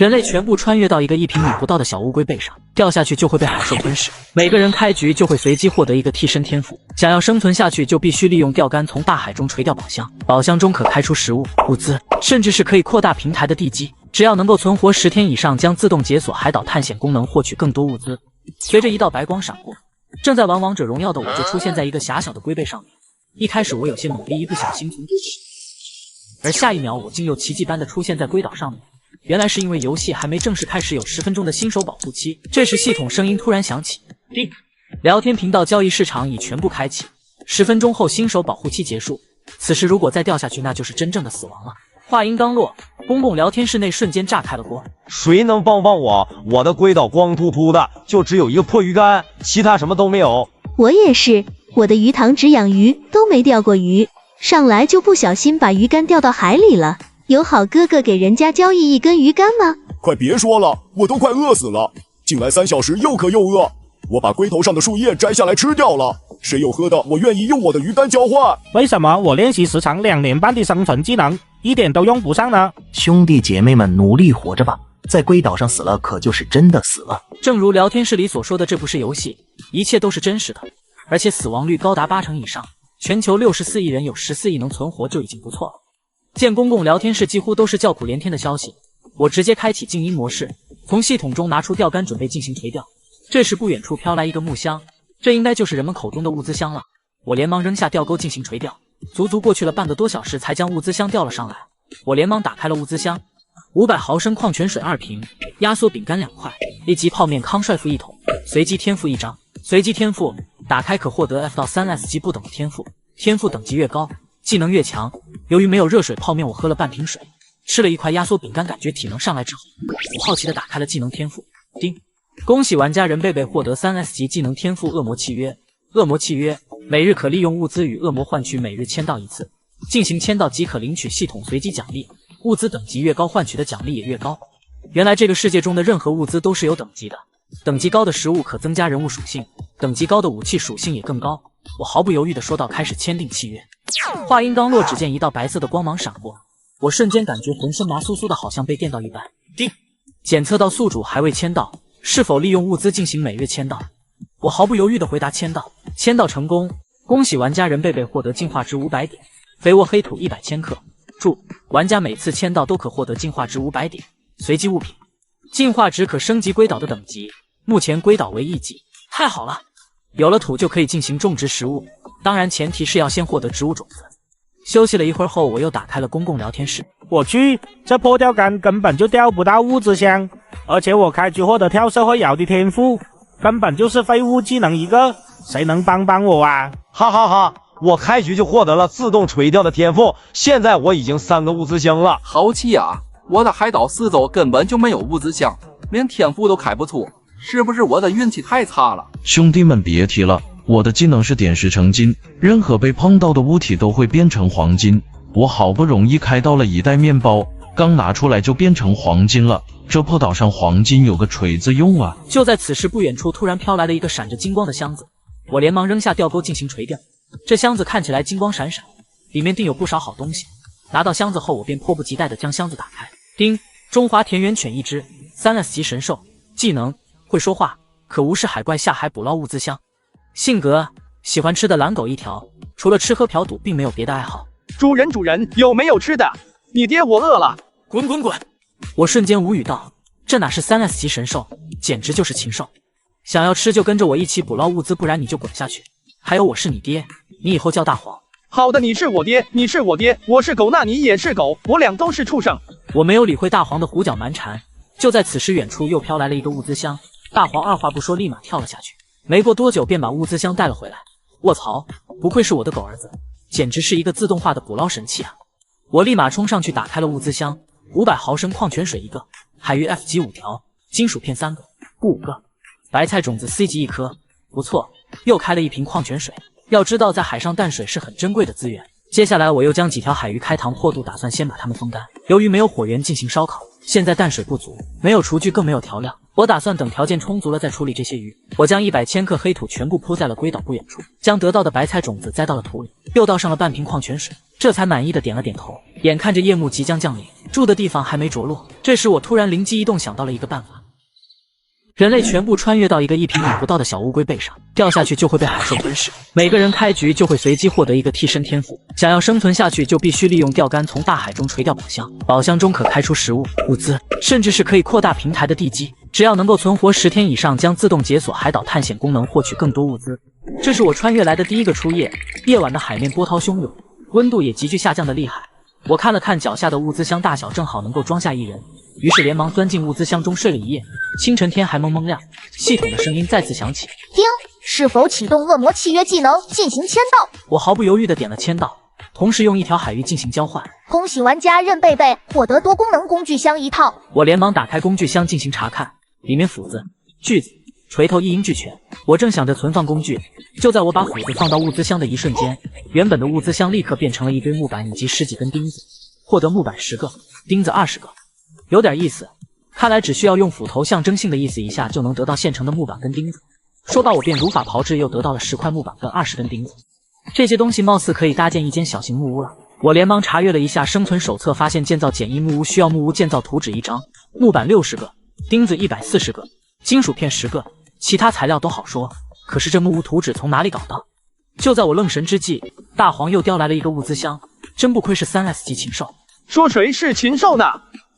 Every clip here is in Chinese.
人类全部穿越到一个1平米不到的小乌龟背上，掉下去就会被海兽吞噬。每个人开局就会随机获得一个替身天赋，想要生存下去就必须利用钓竿从大海中垂钓宝箱，宝箱中可开出食物、物资，甚至是可以扩大平台的地基。只要能够存活10天以上，将自动解锁海岛探险功能，获取更多物资。随着一道白光闪过，正在玩王者荣耀的我就出现在一个狭小的龟背上面。一开始我有些努力，一不小心从而下一秒我竟又奇迹般的出现在龟岛上面。原来是因为游戏还没正式开始，有10分钟的新手保护期。这时系统声音突然响起，叮，聊天频道交易市场已全部开启，10分钟后新手保护期结束。此时如果再掉下去，那就是真正的死亡了。话音刚落，公共聊天室内瞬间炸开了锅。谁能帮帮我？我的龟岛光秃秃的，就只有一个破鱼竿，其他什么都没有。我也是，我的鱼塘只养鱼，都没钓过鱼，上来就不小心把鱼竿掉到海里了。有好哥哥给人家交易1根鱼竿吗？快别说了，我都快饿死了。进来3小时又渴又饿，我把龟头上的树叶摘下来吃掉了。谁有喝的，我愿意用我的鱼竿交换。为什么我练习时长2年半的生存技能一点都用不上呢？兄弟姐妹们，努力活着吧，在龟岛上死了可就是真的死了。正如聊天室里所说的，这不是游戏，一切都是真实的，而且死亡率高达80%以上。全球64亿人有14亿能存活就已经不错了。见公共聊天室几乎都是叫苦连天的消息，我直接开启静音模式，从系统中拿出钓竿准备进行垂钓。这时不远处飘来一个木箱，这应该就是人们口中的物资箱了。我连忙扔下钓钩进行垂钓，足足过去了半个多小时才将物资箱钓了上来。我连忙打开了物资箱，500毫升矿泉水2瓶，压缩饼干2块，1级泡面康帅傅1桶，随机天赋1张。随机天赋打开可获得 F 到3S 级不等的天赋，天赋等级越高技能越强。由于没有热水泡面，我喝了半瓶水，吃了1块压缩饼干，感觉体能上来之后，我好奇的打开了技能天赋。叮，恭喜玩家任贝贝获得3S 级技能天赋恶魔契约。恶魔契约每日可利用物资与恶魔换取每日签到1次，进行签到即可领取系统随机奖励，物资等级越高换取的奖励也越高。原来这个世界中的任何物资都是有等级的，等级高的食物可增加人物属性，等级高的武器属性也更高。我毫不犹豫地说道，开始签订契约。话音刚落，只见一道白色的光芒闪过，我瞬间感觉浑身麻酥酥的，好像被电到一般。叮，检测到宿主还未签到，是否利用物资进行每日签到？我毫不犹豫地回答签到。签到成功，恭喜玩家任贝贝获得进化值500点，肥沃黑土100千克。注：玩家每次签到都可获得进化值500点。随机物品，进化值可升级龟岛的等级，目前龟岛为1级。太好了，有了土就可以进行种植食物，当然前提是要先获得植物种子。休息了一会儿后，我又打开了公共聊天室。我去，这破钓竿根本就钓不到物资箱，而且我开局获得跳色会咬的天赋，根本就是废物技能一个，谁能帮帮我啊？哈哈哈，我开局就获得了自动垂钓的天赋，现在我已经3个物资箱了。好气啊！我的海岛四周根本就没有物资箱，连天赋都开不出，是不是我的运气太差了？兄弟们别提了，我的技能是点石成金，任何被碰到的物体都会变成黄金。我好不容易开到了1袋面包，刚拿出来就变成黄金了。这破岛上黄金有个锤子用啊！就在此时，不远处突然飘来了一个闪着金光的箱子，我连忙扔下钓钩进行垂钓。这箱子看起来金光闪闪，里面定有不少好东西。拿到箱子后，我便迫不及待地将箱子打开。叮，中华田园犬1只，3S 级神兽，技能会说话，可无视海怪下海捕捞物资箱。性格喜欢吃的懒狗1条，除了吃喝嫖赌，并没有别的爱好。主人，有没有吃的？你爹我饿了。滚滚滚！我瞬间无语道，这哪是3S 级神兽，简直就是禽兽！想要吃就跟着我一起捕捞物资，不然你就滚下去。还有，我是你爹，你以后叫大黄。好的，你是我爹，你是我爹，我是狗，那你也是狗，我俩都是畜生。我没有理会大黄的胡搅蛮缠。就在此时，远处又飘来了一个物资箱，大黄二话不说，立马跳了下去。没过多久，便把物资箱带了回来。卧槽，不愧是我的狗儿子，简直是一个自动化的捕捞神器啊！我立马冲上去打开了物资箱，500毫升矿泉水1个，海鱼 F 级5条，金属片3个，不5个，白菜种子 C 级1颗，不错，又开了1瓶矿泉水。要知道，在海上淡水是很珍贵的资源，接下来我又将几条海鱼开膛破肚，打算先把它们风干。由于没有火源进行烧烤，现在淡水不足，没有厨具，更没有调料。我打算等条件充足了再处理这些鱼。我将100千克黑土全部铺在了龟岛不远处，将得到的白菜种子栽到了土里，又倒上了半瓶矿泉水，这才满意的点了点头。眼看着夜幕即将降临，住的地方还没着落，这时我突然灵机一动，想到了一个办法。人类全部穿越到一个1平米不到的小乌龟背上，掉下去就会被海兽吞噬。每个人开局就会随机获得一个替身天赋，想要生存下去就必须利用钓竿从大海中垂钓宝箱，宝箱中可开出食物、物资，甚至是可以扩大平台的地基。只要能够存活10天以上，将自动解锁海岛探险功能，获取更多物资。这是我穿越来的第一个初夜，夜晚的海面波涛汹涌，温度也急剧下降的厉害。我看了看脚下的物资箱大小，正好能够装下1人，于是连忙钻进物资箱中睡了一夜。清晨天还蒙蒙亮，系统的声音再次响起：丁，是否启动恶魔契约技能进行签到？我毫不犹豫地点了签到，同时用1条海鱼进行交换。恭喜玩家任贝贝获得多功能工具箱1套。我连忙打开工具箱进行查看，里面斧子、锯子、锤头一应俱全。我正想着存放工具，就在我把斧子放到物资箱的一瞬间，原本的物资箱立刻变成了一堆木板以及10几根钉子。获得木板10个，钉子20个，有点意思。看来只需要用斧头象征性的意思一下就能得到现成的木板跟钉子。说罢我便如法炮制，又得到了10块木板跟20根钉子。这些东西貌似可以搭建一间小型木屋了。我连忙查阅了一下生存手册，发现建造简易木屋需要木屋建造图纸1张，木板60个，钉子140个，金属片10个，其他材料都好说。可是这木屋图纸从哪里搞到？就在我愣神之际，大黄又叼来了一个物资箱，真不愧是3S 级禽兽。说谁是禽兽呢？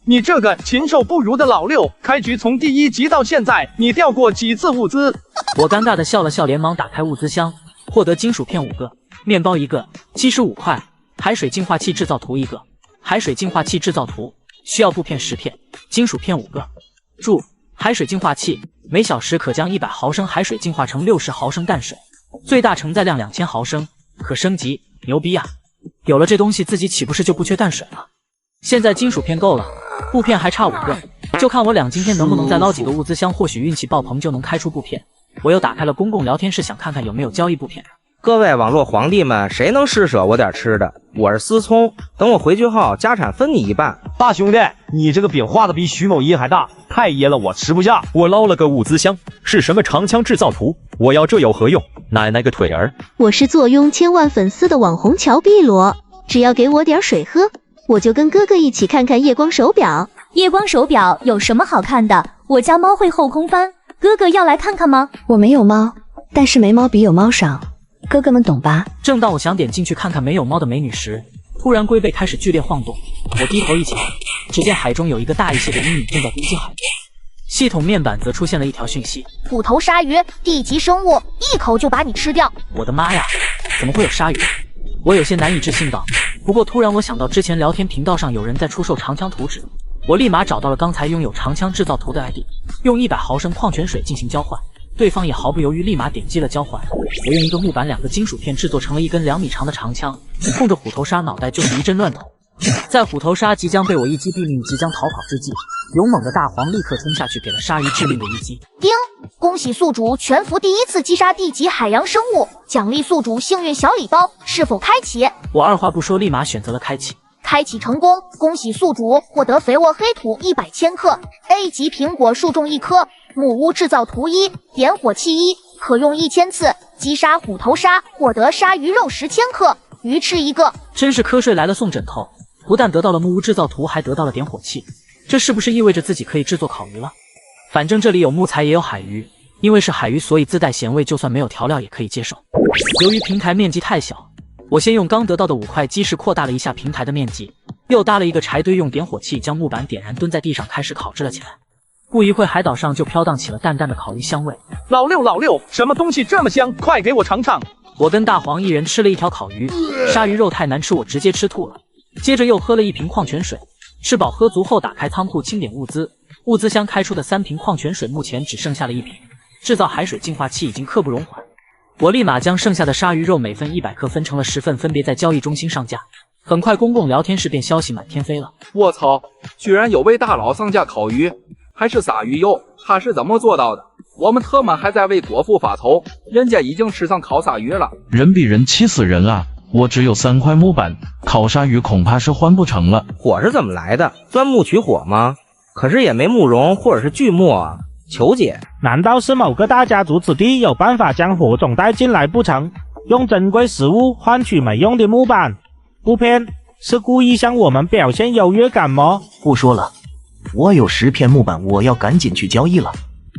你这个禽兽不如的老六，开局从第1集到现在，你掉过几次物资？我尴尬的笑了笑，连忙打开物资箱，获得金属片5个，面包1个，鸡屎5块，海水净化器制造图1个，海水净化器制造图需要布片10片，金属片5个。注：海水净化器每小时可将100毫升海水净化成60毫升淡水，最大承载量2000毫升，可升级，牛逼啊！有了这东西，自己岂不是就不缺淡水了？现在金属片够了，布片还差5个，就看我俩今天能不能再捞几个物资箱，或许运气爆棚就能开出布片。我又打开了公共聊天室，想看看有没有交易布片。各位网络皇帝们，谁能施舍我点吃的？我是思聪，等我回去后，家产分你1半。大兄弟，你这个饼画的比徐某一还大，太噎了，我吃不下。我捞了个物资箱，是什么长枪制造图？我要这有何用？奶奶个腿儿！我是坐拥1000万粉丝的网红乔碧罗，只要给我点水喝，我就跟哥哥一起看看夜光手表。夜光手表有什么好看的？我家猫会后空翻，哥哥要来看看吗？我没有猫，但是没猫比有猫爽，哥哥们懂吧？正当我想点进去看看没有猫的美女时，突然龟背开始剧烈晃动。我低头一瞧，只见海中有一个大一些的阴影正在攻击海面。系统面板则出现了一条讯息：虎头鲨鱼，地级生物，一口就把你吃掉。我的妈呀，怎么会有鲨鱼？我有些难以置信道。不过突然我想到之前聊天频道上有人在出售长枪图纸，我立马找到了刚才拥有长枪制造图的 ID， 用100毫升矿泉水进行交换。对方也毫不犹豫，立马点击了交换。我用1个木板2个金属片制作成了一根2米长的长枪，冲着虎头鲨脑袋就是一阵乱捅。在虎头鲨即将被我一击毙命，即将逃跑之际，勇猛的大黄立刻冲下去，给了鲨鱼致命的一击。丁，恭喜宿主全服第1次击杀地级海洋生物，奖励宿主幸运小礼包，是否开启？我二话不说，立马选择了开启。开启成功，恭喜宿主获得肥沃黑土100千克 ，A 级苹果树种1棵，木屋制造图1，点火器1，可用1000次，击杀虎头鲨，获得鲨鱼肉10千克，鱼翅1个。真是瞌睡来了送枕头，不但得到了木屋制造图，还得到了点火器，这是不是意味着自己可以制作烤鱼了？反正这里有木材也有海鱼，因为是海鱼，所以自带咸味，就算没有调料也可以接受。由于平台面积太小，我先用刚得到的5块基石扩大了一下平台的面积，又搭了一个柴堆，用点火器将木板点燃，蹲在地上开始烤制了起来。不一会，海岛上就飘荡起了淡淡的烤鱼香味。老六，什么东西这么香？快给我尝尝！我跟大黄一人吃了1条烤鱼，鲨鱼肉太难吃，我直接吃吐了。接着又喝了1瓶矿泉水，吃饱喝足后打开仓库清点物资，物资箱开出的3瓶矿泉水目前只剩下了1瓶，制造海水净化器已经刻不容缓。我立马将剩下的鲨鱼肉每份100克分成了10份，分别在交易中心上架。很快公共聊天室便消息满天飞了。我操，居然有位大佬上架烤鱼，还是撒鱼油，他是怎么做到的？我们特么还在为国父发愁，人家已经吃上烤鲨鱼了。人比人气死人啊！我只有3块木板，烤鲨鱼恐怕是换不成了。火是怎么来的？钻木取火吗？可是也没木茸或者是锯末啊，求解。难道是某个大家族子弟有办法将火种带进来不成？用珍贵食物换取没用的木板？不骗，是故意向我们表现优越感吗？不说了，我有10片木板，我要赶紧去交易了。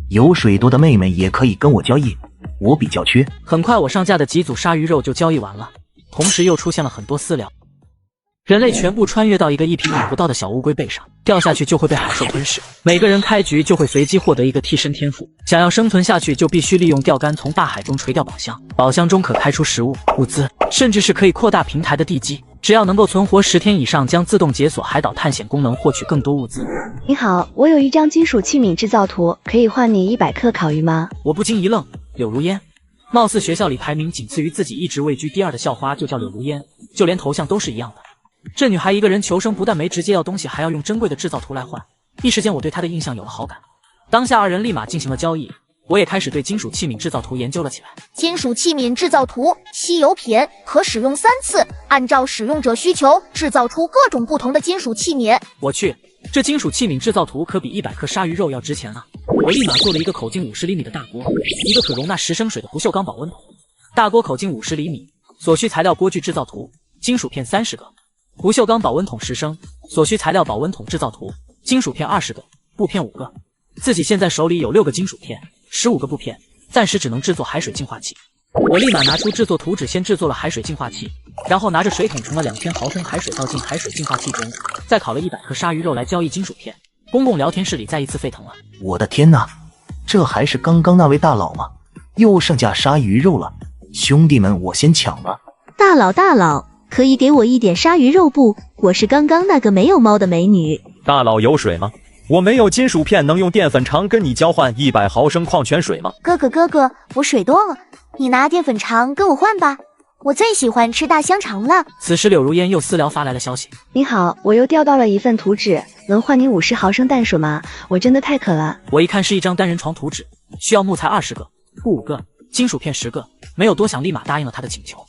有水多的妹妹也可以跟我交易，我比较缺。很快我上架的几组鲨鱼肉就交易完了，同时又出现了很多私聊。人类全部穿越到一个1平米不到的小乌龟背上，掉下去就会被海兽吞噬。每个人开局就会随机获得一个替身天赋，想要生存下去就必须利用钓竿从大海中垂钓宝箱，宝箱中可开出食物、物资，甚至是可以扩大平台的地基。只要能够存活10天以上，将自动解锁海岛探险功能，获取更多物资。你好，我有一张金属器皿制造图，可以换你100克烤鱼吗？我不禁一愣，柳如烟，貌似学校里排名仅次于自己一直位居第2的校花就叫柳如烟，就连头像都是一样的。这女孩一个人求生，不但没直接要东西，还要用珍贵的制造图来换。一时间我对她的印象有了好感。当下2人立马进行了交易，我也开始对金属器皿制造图研究了起来。金属器皿制造图，稀有品，可使用3次，按照使用者需求制造出各种不同的金属器皿。我去，这金属器皿制造图可比100克鲨鱼肉要值钱啊！我立马做了一个口径50厘米的大锅，一个可容纳10升水的不锈钢保温桶。大锅口径50厘米，所需材料锅具制造图，金属片30个。不锈钢保温桶10升，所需材料保温桶制造图，金属片20个，布片5个。自己现在手里有6个金属片，15个布片，暂时只能制作海水净化器。我立马拿出制作图纸，先制作了海水净化器，然后拿着水桶盛了2000毫升海水倒进海水净化器中，再烤了100克鲨鱼肉来交易金属片。公共聊天室里再一次沸腾了。我的天哪，这还是刚刚那位大佬吗？又上架鲨鱼肉了，兄弟们，我先抢了。大佬，可以给我一点鲨鱼肉不？我是刚刚那个没有猫的美女。大佬有水吗？我没有金属片，能用淀粉肠跟你交换100毫升矿泉水吗？哥哥，我水多了，你拿淀粉肠跟我换吧，我最喜欢吃大香肠了。此时柳如烟又私聊发来了消息。你好，我又钓到了一份图纸，能换你50毫升淡水吗？我真的太渴了。我一看是一张单人床图纸，需要木材20个，布5个，金属片10个，没有多想立马答应了他的请求。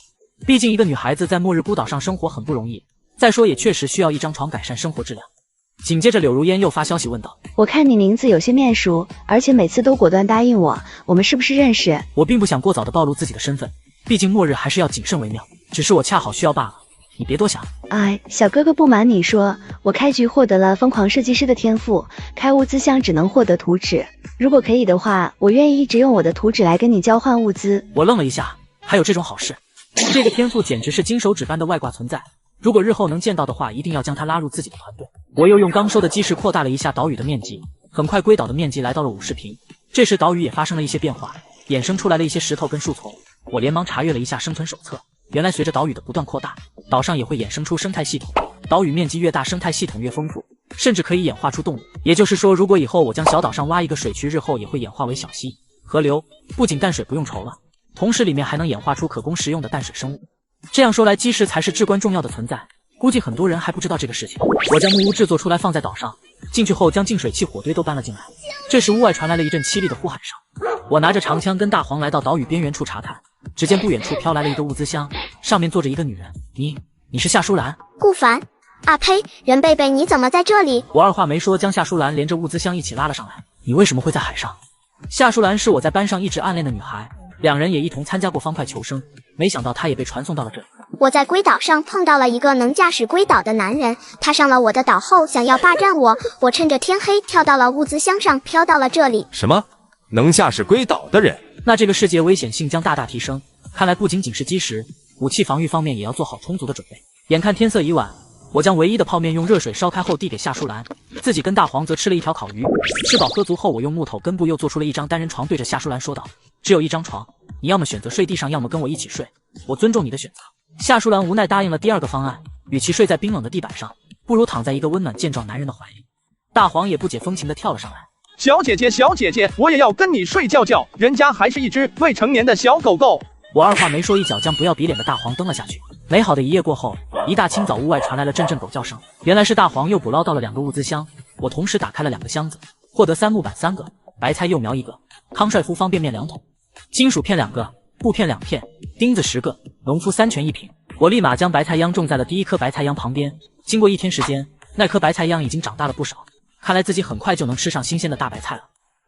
毕竟一个女孩子在末日孤岛上生活很不容易，再说也确实需要一张床改善生活质量。紧接着柳如烟又发消息问道，我看你名字有些面熟，而且每次都果断答应我们是不是认识？我并不想过早的暴露自己的身份，毕竟末日还是要谨慎为妙，只是我恰好需要罢了，你别多想。哎，小哥哥不瞒你说，我开局获得了疯狂设计师的天赋，开物资箱只能获得图纸，如果可以的话，我愿意一直用我的图纸来跟你交换物资。我愣了一下，还有这种好事？这个天赋简直是金手指般的外挂存在，如果日后能见到的话，一定要将它拉入自己的团队。我又用刚收的基石扩大了一下岛屿的面积，很快龟岛的面积来到了50平。这时岛屿也发生了一些变化，衍生出来了一些石头跟树丛。我连忙查阅了一下生存手册，原来随着岛屿的不断扩大，岛上也会衍生出生态系统，岛屿面积越大，生态系统越丰富，甚至可以演化出动物。也就是说，如果以后我将小岛上挖一个水渠，日后也会演化为小溪、河流，不仅淡水不用愁了，同时里面还能演化出可供食用的淡水生物。这样说来，基石才是至关重要的存在，估计很多人还不知道这个事情。我将木屋制作出来放在岛上，进去后将净水器、火堆都搬了进来。这时屋外传来了一阵凄厉的呼喊声，我拿着长枪跟大黄来到岛屿边缘处查探，只见不远处飘来了一个物资箱，上面坐着一个女人。你是夏淑兰？顾凡，啊呸，任贝贝你怎么在这里？我二话没说，将夏淑兰连着物资箱一起拉了上来。你为什么会在海上？夏淑兰是我在班上一直暗恋的女孩，两人也一同参加过方块求生，没想到她也被传送到了这里。我在龟岛上碰到了一个能驾驶龟岛的男人，他上了我的岛后想要霸占我，我趁着天黑跳到了物资箱上，飘到了这里。什么？能驾驶龟岛的人？那这个世界危险性将大大提升，看来不仅仅是基石，武器防御方面也要做好充足的准备。眼看天色已晚，我将唯一的泡面用热水烧开后递给夏淑兰，自己跟大黄则吃了一条烤鱼。吃饱喝足后，我用木头根部又做出了一张单人床，对着夏淑兰说道，只有一张床，你要么选择睡地上，要么跟我一起睡，我尊重你的选择。夏淑兰无奈答应了第二个方案，与其睡在冰冷的地板上，不如躺在一个温暖健壮男人的怀里。大黄也不解风情地跳了上来，小姐姐，我也要跟你睡觉觉，人家还是一只未成年的小狗狗。我二话没说，一脚将不要比脸的大黄蹬了下去。美好的一夜过后，一大清早屋外传来了阵阵狗叫声，原来是大黄又捕捞到了2个物资箱。我同时打开了2个箱子，获得3木板3个，白菜幼苗1个，康帅夫方便面2桶，金属片2个，布片2片，钉子10个，农夫3全1品。我立马将白菜秧种在了第一颗白菜秧旁边。经过1天时间，那颗白菜秧已经长大了不少，看来自己很快就能吃上新鲜的大白菜了。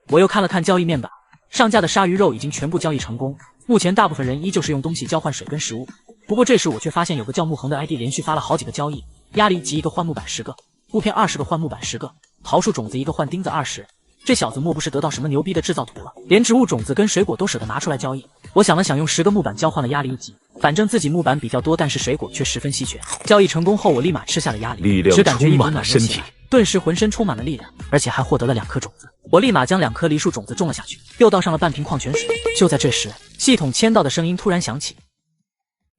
我又看了看交易面板，上架的鲨鱼肉已经全部交易成功。目前大部分人依旧是用东西交换水跟食物。不过这时我却发现有个叫木恒的 ID 连续发了好几个交易，压力级1个换木板10个，布片20个换木板10个，桃树种子1个换钉子20。这小子莫不是得到什么牛逼的制造图了，连植物种子跟水果都舍得拿出来交易。我想了想，用10个木板交换了压力1级，反正自己木板比较多，但是水果却十分稀缺。交易成功后，我立马吃下了压力，只感觉一股暖流起来，顿时浑身充满了力量，而且还获得了2颗种子。我立马将2颗梨树种子种了下去，又倒上了半瓶矿泉水。就在这时，系统签到的声音突然响起。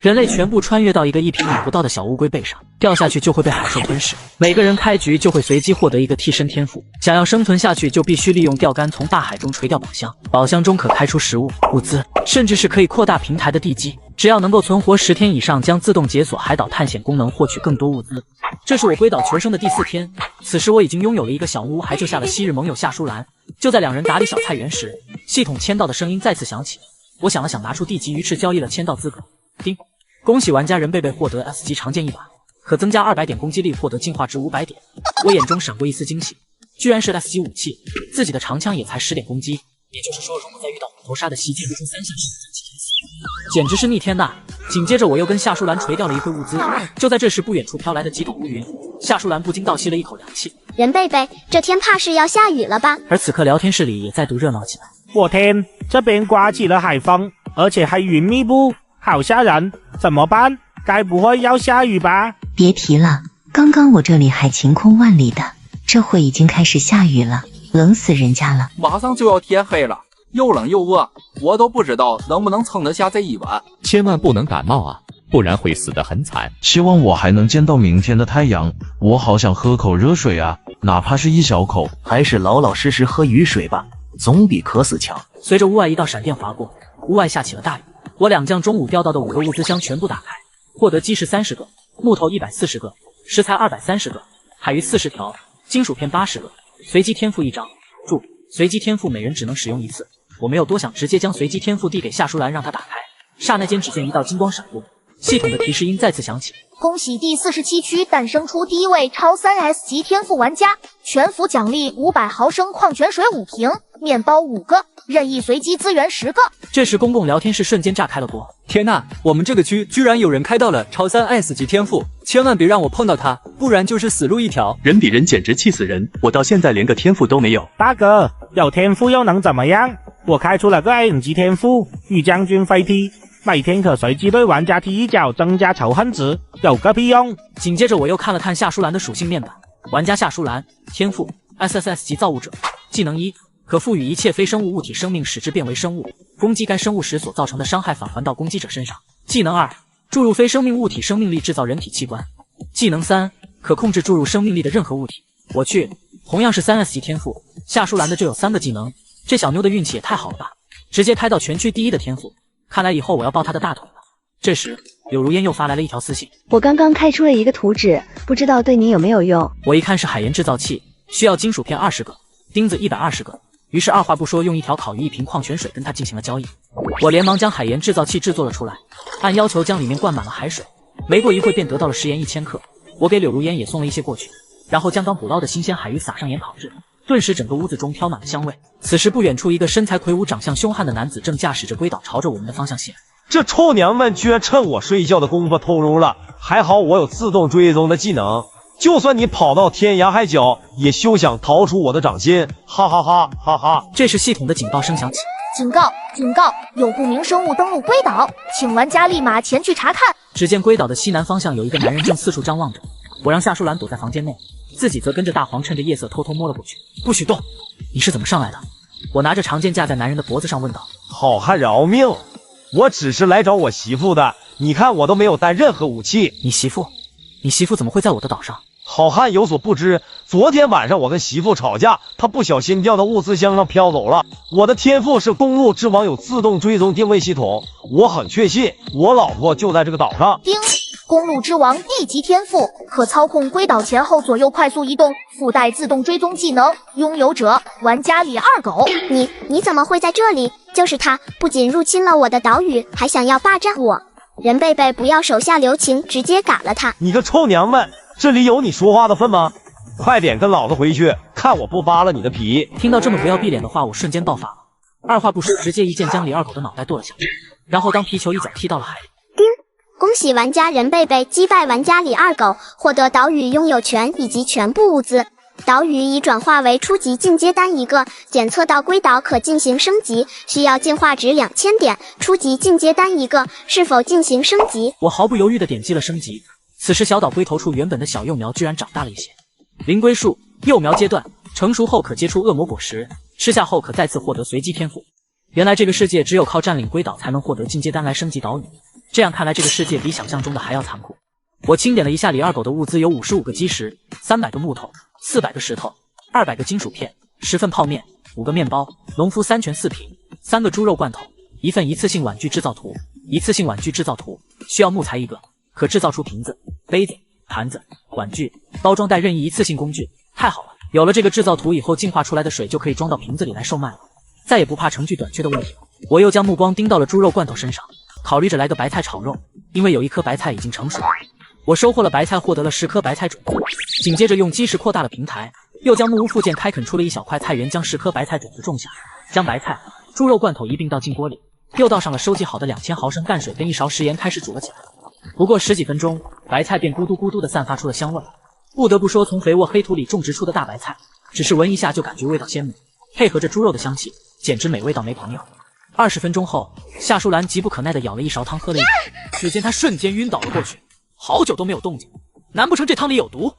人类全部穿越到一个1平米不到的小乌龟背上，掉下去就会被海兽吞噬。每个人开局就会随机获得一个替身天赋，想要生存下去就必须利用钓竿从大海中垂钓宝箱，宝箱中可开出食物、物资，甚至是可以扩大平台的地基。只要能够存活10天以上，将自动解锁海岛探险功能，获取更多物资。这是我归岛求生的第4天，此时我已经拥有了一个小屋，还救下了昔日盟友夏淑兰。就在2人打理小菜园时，系统签到的声音再次响起。我想了想，拿出地级鱼翅交易了签到资格。叮！恭喜玩家任贝贝获得 S 级长剑1把，可增加200点攻击力，获得进化值500点。我眼中闪过一丝惊喜，居然是 S 级武器，自己的长枪也才10点攻击，也就是说，如果再遇到虎头鲨的袭击，不出3下是简直是逆天呐！紧接着我又跟夏淑兰垂钓了一回物资，就在这时，不远处飘来的几朵乌云，夏淑兰不禁倒吸了一口凉气。任贝贝，这天怕是要下雨了吧？而此刻聊天室里也再度热闹起来。我天，这边刮起了海风，而且还云密布，好吓人！怎么办？该不会要下雨吧？别提了，刚刚我这里还晴空万里的，这会已经开始下雨了，冷死人家了。马上就要天黑了，又冷又饿，我都不知道能不能撑得下这一晚。千万不能感冒啊，不然会死得很惨。希望我还能见到明天的太阳，我好想喝口热水啊，哪怕是一小口。还是老老实实喝雨水吧，总比渴死强。随着屋外一道闪电划过，屋外下起了大雨。我两将中午钓到的5个物资箱全部打开，获得鸡翅30个，木头140个，食材230个，海鱼40条，金属片80个，随机天赋1张。注：随机天赋每人只能使用1次。我没有多想，直接将随机天赋递给夏淑兰，让她打开。刹那间，只见一道金光闪过，系统的提示音再次响起。恭喜第47区诞生出第1位超3S 级天赋玩家，全服奖励500毫升矿泉水5瓶，面包5个，任意随机资源10个。这时公共聊天室瞬间炸开了锅。天呐，我们这个区居然有人开到了超3S 级天赋，千万别让我碰到他，不然就是死路一条。人比人简直气死人，我到现在连个天赋都没有。大哥，有天赋又能怎么样？我开出了个 A 级天赋，与将军飞踢，每天可随机对玩家踢1脚，增加仇恨值，有个屁用！紧接着我又看了看夏淑兰的属性面板，玩家夏淑兰，天赋 SSS 级造物者，技能1，可赋予一切非生物物体生命，使之变为生物，攻击该生物时所造成的伤害返还到攻击者身上。技能2，注入非生命物体生命力，制造人体器官。技能3，可控制注入生命力的任何物体。我去，同样是3S 级天赋，夏淑兰的就有3个技能，这小妞的运气也太好了吧，直接开到全区第1的天赋，看来以后我要抱她的大腿了。这时柳如烟又发来了一条私信，我刚刚开出了一个图纸，不知道对你有没有用。我一看是海盐制造器，需要金属片20个，钉子120个，于是二话不说用1条烤鱼1瓶矿泉水跟他进行了交易。我连忙将海盐制造器制作了出来，按要求将里面灌满了海水，没过一会便得到了食盐1000克。我给柳如烟也送了一些过去，然后将刚捕捞的新鲜海鱼撒上盐烤制，顿时整个屋子中飘满了香味。此时不远处一个身材魁梧长相凶悍的男子正驾驶着龟岛朝着我们的方向袭来。这臭娘们居然趁我睡觉的功夫偷入了，还好我有自动追踪的技能，就算你跑到天涯海角也休想逃出我的掌心，哈哈哈哈哈！这时系统的警报声响起，警告警告，有不明生物登陆龟岛，请玩家立马前去查看。只见龟岛的西南方向有一个男人正四处张望着，我让夏淑兰躲在房间内，自己则跟着大黄趁着夜色偷偷摸了过去。不许动！你是怎么上来的？我拿着长剑架在男人的脖子上问道。好汉饶命！我只是来找我媳妇的，你看我都没有带任何武器。你媳妇怎么会在我的岛上？好汉有所不知，昨天晚上我跟媳妇吵架，她不小心掉到物资箱上飘走了。我的天赋是公路之王有自动追踪定位系统，我很确信我老婆就在这个岛上。叮！公路之王1级天赋，可操控龟岛前后左右快速移动，附带自动追踪技能。拥有者：玩家李二狗。你怎么会在这里？就是他，不仅入侵了我的岛屿，还想要霸占我。任贝贝，不要手下留情，直接赶了他！你个臭娘们，这里有你说话的份吗？快点跟老子回去，看我不扒了你的皮！听到这么不要逼脸的话，我瞬间爆发了，二话不说，直接一剑将李二狗的脑袋剁了下去，然后当皮球一脚踢到了海里。恭喜玩家任贝贝击败玩家李二狗，获得岛屿拥有权以及全部物资。岛屿已转化为初级进阶单1个，检测到龟岛可进行升级，需要进化值2000点。初级进阶单1个，是否进行升级？我毫不犹豫地点击了升级。此时小岛龟头处原本的小幼苗居然长大了一些。灵龟树幼苗阶段，成熟后可结出恶魔果实，吃下后可再次获得随机天赋。原来这个世界只有靠占领龟岛才能获得进阶单来升级岛屿，这样看来这个世界比想象中的还要残酷。我清点了一下李二狗的物资，有55个基石，300个木头，400个石头，200个金属片，10份泡面，5个面包，农夫3全4瓶，3个猪肉罐头，1份一次性玩具制造图。一次性玩具制造图需要木材1个，可制造出瓶子、杯子、盘子、玩具、包装袋任意一次性工具。太好了，有了这个制造图以后，净化出来的水就可以装到瓶子里来售卖了，再也不怕程序短缺的问题了。我又将目光盯到了猪肉罐头身上，考虑着来个白菜炒肉，因为有一颗白菜已经成熟。我收获了白菜，获得了10颗白菜种子，紧接着用基石扩大了平台，又将木屋附件开垦出了一小块菜园，将10颗白菜种子种下，将白菜、猪肉罐头一并倒进锅里，又倒上了收集好的2000毫升淡水跟1勺食盐，开始煮了起来。不过10几分钟，白菜便咕嘟咕嘟地散发出了香味。不得不说，从肥沃黑土里种植出的大白菜，只是闻一下就感觉味道鲜美，配合着猪肉的香气，简直美味到没朋友。20分钟后，夏淑兰急不可耐地舀了一勺汤喝了一口，只见她瞬间晕倒了过去，好久都没有动静，难不成这汤里有毒？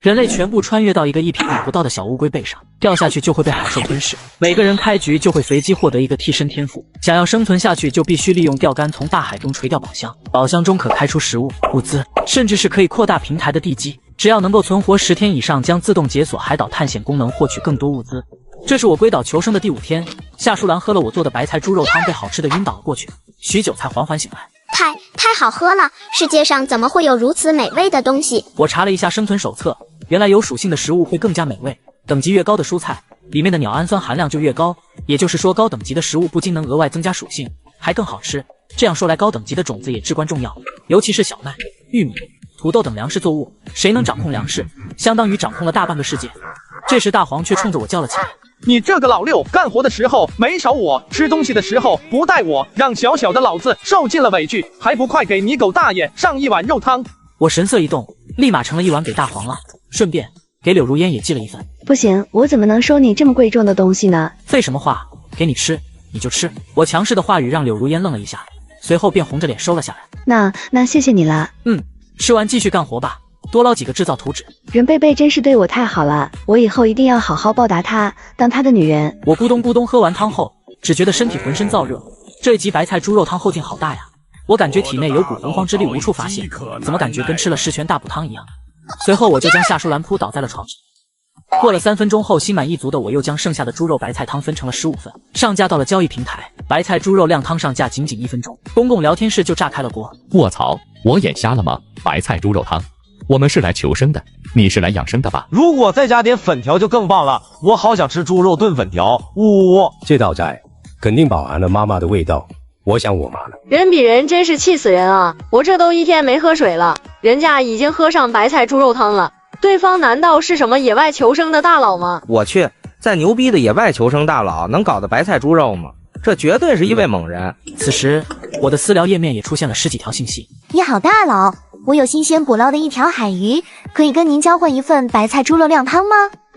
人类全部穿越到一个1匹马不到的小乌龟背上，掉下去就会被海兽吞噬。每个人开局就会随机获得一个替身天赋，想要生存下去就必须利用钓竿从大海中垂钓宝箱，宝箱中可开出食物、物资，甚至是可以扩大平台的地基。只要能够存活10天以上，将自动解锁海岛探险功能，获取更多物资。这是我归岛求生的第5天，夏淑兰喝了我做的白菜猪肉汤，被好吃的晕倒了过去，许久才缓缓醒来。太好喝了！世界上怎么会有如此美味的东西？我查了一下生存手册，原来有属性的食物会更加美味，等级越高的蔬菜里面的鸟氨酸含量就越高，也就是说高等级的食物不仅能额外增加属性，还更好吃。这样说来，高等级的种子也至关重要，尤其是小麦、玉米、土豆等粮食作物，谁能掌控粮食，相当于掌控了大半个世界。这时大黄却冲着我叫了起来：你这个老六，干活的时候没少我，吃东西的时候不带我，让小小的老子受尽了委屈，还不快给你狗大爷上一碗肉汤！我神色一动，立马盛了一碗给大黄了，顺便给柳如烟也寄了一份。不行，我怎么能收你这么贵重的东西呢？废什么话，给你吃你就吃。我强势的话语让柳如烟愣了一下，随后便红着脸收了下来。那谢谢你了。吃完继续干活吧，多捞几个制造图纸。任贝贝真是对我太好了，我以后一定要好好报答她，当她的女人。我咕咚咕咚喝完汤后，只觉得身体浑身燥热。这一集白菜猪肉汤后劲好大呀，我感觉体内有股洪荒之力无处发泄，怎么感觉跟吃了10全大补汤一样？随后我就将夏淑兰扑倒在了床上。过了3分钟后，心满意足的我又将剩下的猪肉白菜汤分成了15份，上架到了交易平台。白菜猪肉靓汤上架仅1分钟，公共聊天室就炸开了锅。卧槽，我眼瞎了吗？白菜猪肉汤，我们是来求生的，你是来养生的吧？如果再加点粉条就更棒了，我好想吃猪肉炖粉条。呜呜，这道菜肯定饱含了妈妈的味道，我想我妈了。人比人真是气死人啊！我这都1天没喝水了，人家已经喝上白菜猪肉汤了。对方难道是什么野外求生的大佬吗？我去，再牛逼的野外求生大佬能搞的白菜猪肉吗？这绝对是一位猛人。此时我的私聊页面也出现了10几条信息。你好大佬，我有新鲜捕捞的1条海鱼，可以跟您交换一份白菜猪肉靓汤吗？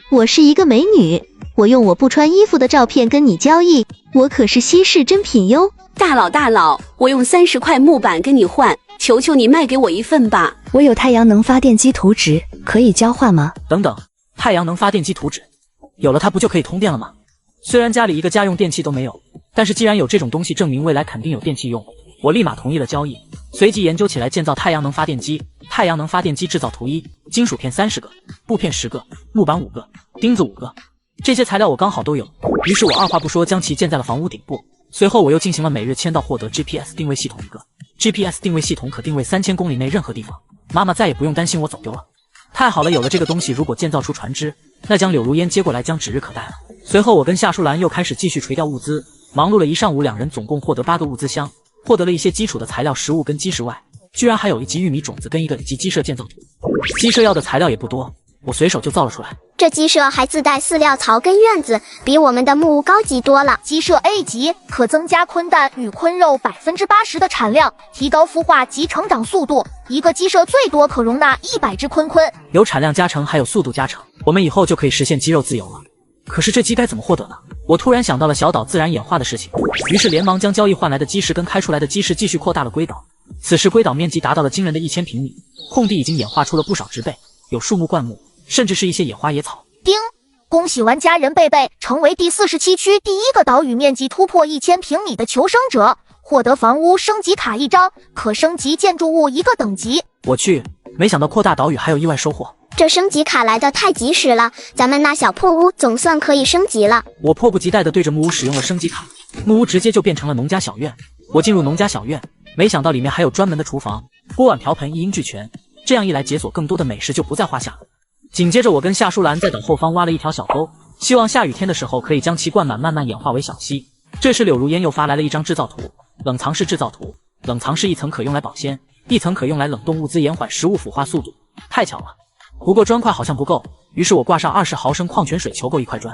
我是一个美女，我用我不穿衣服的照片跟你交易，我可是稀世珍品哟。大佬，我用30块木板跟你换，求求你卖给我一份吧。我有太阳能发电机图纸，可以交换吗？等等，太阳能发电机图纸，有了它不就可以通电了吗？虽然家里一个家用电器都没有，但是既然有这种东西，证明未来肯定有电器用。我立马同意了交易，随即研究起来建造太阳能发电机。太阳能发电机制造图1，金属片30个，布片10个，木板5个，钉子5个，这些材料我刚好都有。于是我二话不说将其建在了房屋顶部。随后我又进行了每日签到，获得 GPS 定位系统1个， GPS 定位系统可定位3000公里内任何地方，妈妈再也不用担心我走丢了。太好了，有了这个东西，如果建造出船只，那将柳如烟接过来将指日可待了。随后我跟夏淑兰又开始继续垂钓物资，忙碌了一上午，两人总共获得8个物资箱，获得了一些基础的材料、食物跟基石外，居然还有1级玉米种子跟一个2级鸡舍建造图。鸡舍要的材料也不多，我随手就造了出来。这鸡舍还自带饲料槽跟院子，比我们的木屋高级多了。鸡舍 A 级可增加鲲蛋与鲲肉80%的产量，提高孵化及成长速度。一个鸡舍最多可容纳100只鲲。有产量加成，还有速度加成，我们以后就可以实现鸡肉自由了。可是这鸡该怎么获得呢？我突然想到了小岛自然演化的事情，于是连忙将交易换来的基石跟开出来的基石继续扩大了龟岛。此时龟岛面积达到了惊人的1000平米，空地已经演化出了不少植被，有树木、灌木，甚至是一些野花野草。叮！恭喜玩家任贝贝成为第47区第1个岛屿面积突破1000平米的求生者，获得房屋升级卡1张，可升级建筑物1个等级。我去，没想到扩大岛屿还有意外收获。这升级卡来的太及时了，咱们那小破屋总算可以升级了。我迫不及待地对着木屋使用了升级卡，木屋直接就变成了农家小院。我进入农家小院，没想到里面还有专门的厨房，锅碗瓢盆一应俱全，这样一来解锁更多的美食就不在话下了。紧接着我跟夏淑兰在岛后方挖了一条小沟，希望下雨天的时候可以将其灌满，慢慢演化为小溪。这时柳如烟又发来了一张制造图，冷藏室制造图。冷藏室一层可用来保鲜，一层可用来冷冻物资，延缓食物腐化速度。太巧了，不过砖块好像不够，于是我挂上20毫升矿泉水求购1块砖。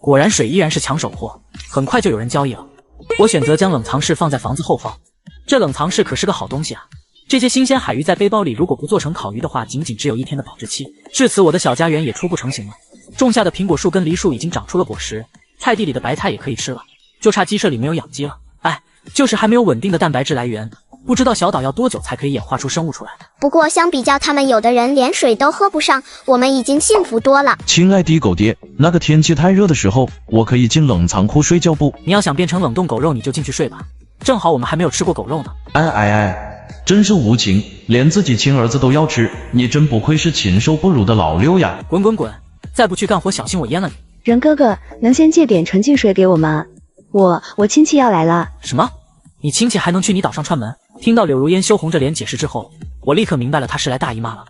果然水依然是抢手货，很快就有人交易了。我选择将冷藏室放在房子后方，这冷藏室可是个好东西啊。这些新鲜海鱼在背包里，如果不做成烤鱼的话，仅仅只有1天的保质期。至此，我的小家园也初步成型了。种下的苹果树跟梨树已经长出了果实，菜地里的白菜也可以吃了，就差鸡舍里没有养鸡了。哎，就是还没有稳定的蛋白质来源，不知道小岛要多久才可以演化出生物出来。不过相比较他们，有的人连水都喝不上，我们已经幸福多了。亲爱的狗爹，那个天气太热的时候，我可以进冷藏库睡觉不？你要想变成冷冻狗肉，你就进去睡吧。正好我们还没有吃过狗肉呢。真是无情，连自己亲儿子都要吃，你真不愧是禽兽不如的老六呀！滚滚滚，再不去干活，小心我淹了你！任哥哥，能先借点纯净水给我吗？我亲戚要来了。什么？你亲戚还能去你岛上串门？听到柳如烟羞红着脸解释之后，我立刻明白了，她是来大姨妈了。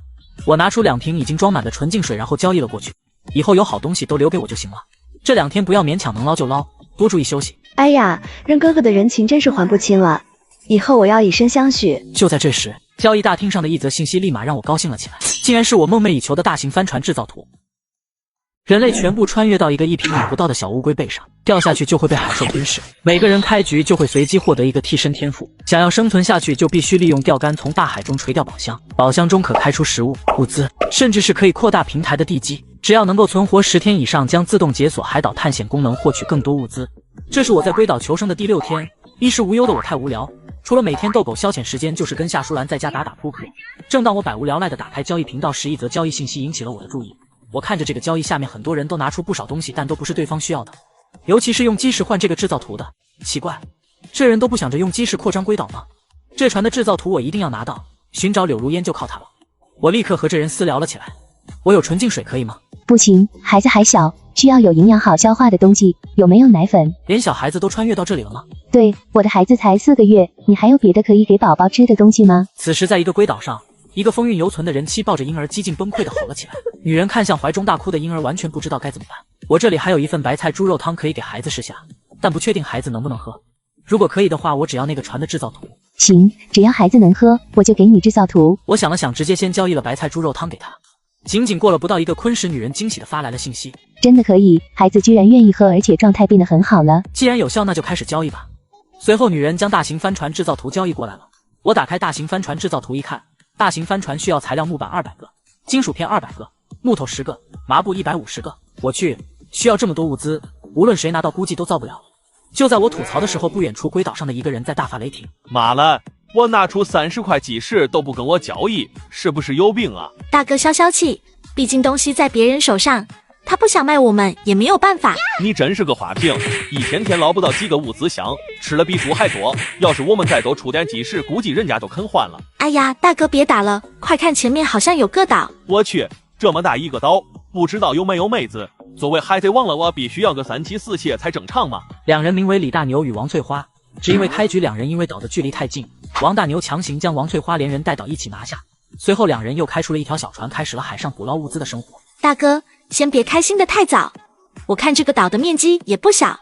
我拿出2瓶已经装满的纯净水，然后交易了过去。以后有好东西都留给我就行了。这2天不要勉强，能捞就捞，多注意休息。哎呀，任哥哥的人情真是还不清了。以后我要以身相许。就在这时，交易大厅上的一则信息立马让我高兴了起来，竟然是我梦寐以求的大型帆船制造图。人类全部穿越到一个1平米不到的小乌龟背上，掉下去就会被海兽吞噬。每个人开局就会随机获得一个替身天赋，想要生存下去就必须利用钓竿从大海中垂钓宝箱，宝箱中可开出食物、物资，甚至是可以扩大平台的地基。只要能够存活10天以上，将自动解锁海岛探险功能，获取更多物资。这是我在龟岛求生的第6天，衣食无忧的我太无聊。除了每天逗狗消遣时间，就是跟夏淑兰在家打打扑克。正当我百无聊赖地打开交易频道时，一则交易信息引起了我的注意。我看着这个交易下面很多人都拿出不少东西，但都不是对方需要的，尤其是用基石换这个制造图的。奇怪，这人都不想着用基石扩张龟岛吗？这船的制造图我一定要拿到，寻找柳如烟就靠它了。我立刻和这人私聊了起来。我有纯净水可以吗？不行，孩子还小，需要有营养好消化的东西，有没有奶粉？连小孩子都穿越到这里了吗？对，我的孩子才4个月，你还有别的可以给宝宝吃的东西吗？此时在一个龟岛上，一个风韵犹存的人妻抱着婴儿几近崩溃地吼了起来。女人看向怀中大哭的婴儿，完全不知道该怎么办。我这里还有一份白菜猪肉汤可以给孩子试下，但不确定孩子能不能喝。如果可以的话，我只要那个船的制造图。行，只要孩子能喝，我就给你制造图。我想了想，直接先交易了白菜猪肉汤给他。仅仅过了不到1个昆时，女人惊喜地发来了信息：真的可以，孩子居然愿意喝，而且状态变得很好了。既然有效，那就开始交易吧。随后女人将大型帆船制造图交易过来了。我打开大型帆船制造图一看，大型帆船需要材料木板200个，金属片200个，木头10个，麻布150个。我去，需要这么多物资，无论谁拿到估计都造不了。就在我吐槽的时候，不远处龟岛上的一个人在大发雷霆：妈了，我拿出30块基石都不跟我交易，是不是有病啊？大哥消消气，毕竟东西在别人手上，他不想卖我们也没有办法。你真是个花瓶，一天天捞不到几个物资箱，吃了比猪还多。要是我们再多出点基石，估计人家都肯换了。哎呀，大哥别打了，快看前面好像有个岛。我去，这么大一个岛，不知道有没有妹子？作为海贼王了，我必须要个3妻4妾才正常嘛。2人名为李大牛与王翠花，只因为开局两人因为岛的距离太近，王大牛强行将王翠花连人带岛一起拿下。随后两人又开出了一条小船，开始了海上捕捞物资的生活。大哥，先别开心的太早，我看这个岛的面积也不小，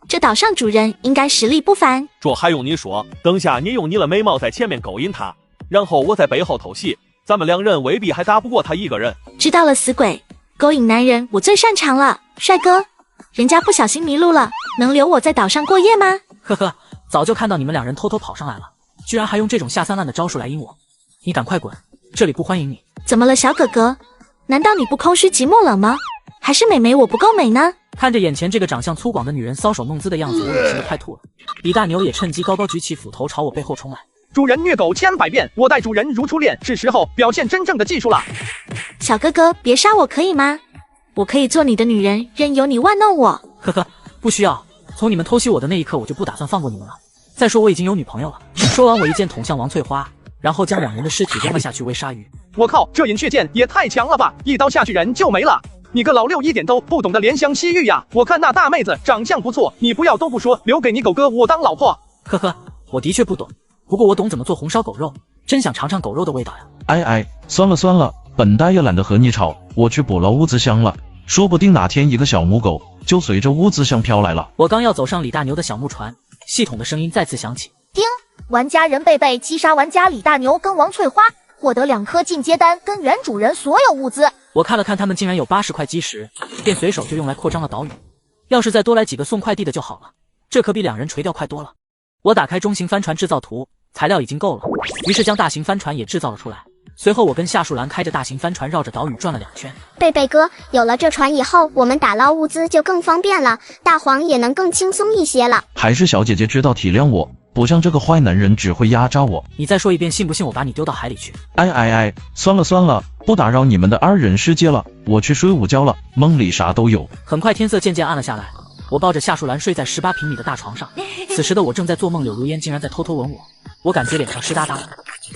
这岛上主人应该实力不凡。这还用你说？等下你用你的眉毛在前面勾引他，然后我在背后偷袭，咱们两人未必还打不过他一个人。知道了，死鬼，勾引男人我最擅长了。帅哥，人家不小心迷路了，能留我在岛上过夜吗？呵呵，早就看到你们两人偷偷跑上来了，居然还用这种下三滥的招数来阴我，你赶快滚，这里不欢迎你。怎么了，小哥哥？难道你不空虚寂寞冷吗？还是美眉我不够美呢？看着眼前这个长相粗犷的女人骚手弄姿的样子，我恶心的快吐了。李大牛也趁机高高举起斧头朝我背后冲来。主人虐狗千百遍，我待主人如初恋，是时候表现真正的技术了。小哥哥，别杀我可以吗？我可以做你的女人，任由你玩弄我。呵呵，不需要。从你们偷袭我的那一刻，我就不打算放过你们了。再说我已经有女朋友了。说完，我一剑捅向王翠花，然后将两人的尸体扔了下去喂鲨鱼。我靠，这饮血剑也太强了吧！一刀下去人就没了。你个老六一点都不懂得怜香惜玉呀！我看那大妹子长相不错，你不要都不说，留给你狗哥我当老婆。呵呵，我的确不懂，不过我懂怎么做红烧狗肉，真想尝尝狗肉的味道呀。哎，算了，本大爷懒得和你吵，我去捕捞物资箱了。说不定哪天一个小母狗就随着物资箱飘来了。我刚要走上李大牛的小木船，系统的声音再次响起。叮！玩家任贝贝击杀玩家李大牛跟王翠花，获得2颗进阶单跟原主人所有物资。我看了看他们竟然有80块基石，便随手就用来扩张了岛屿。要是再多来几个送快递的就好了，这可比两人垂钓快多了。我打开中型帆船制造图，材料已经够了，于是将大型帆船也制造了出来。随后我跟夏树兰开着大型帆船绕着岛屿转了2圈。贝贝哥，有了这船以后，我们打捞物资就更方便了，大黄也能更轻松一些了。还是小姐姐知道体谅我，不像这个坏男人只会压榨我。你再说一遍，信不信我把你丢到海里去？哎，算了，不打扰你们的2人世界了，我去睡午觉了，梦里啥都有。很快天色渐渐暗了下来，我抱着夏树兰睡在18平米的大床上，此时的我正在做梦，柳如烟竟然在偷偷吻我，我感觉脸上湿哒哒的。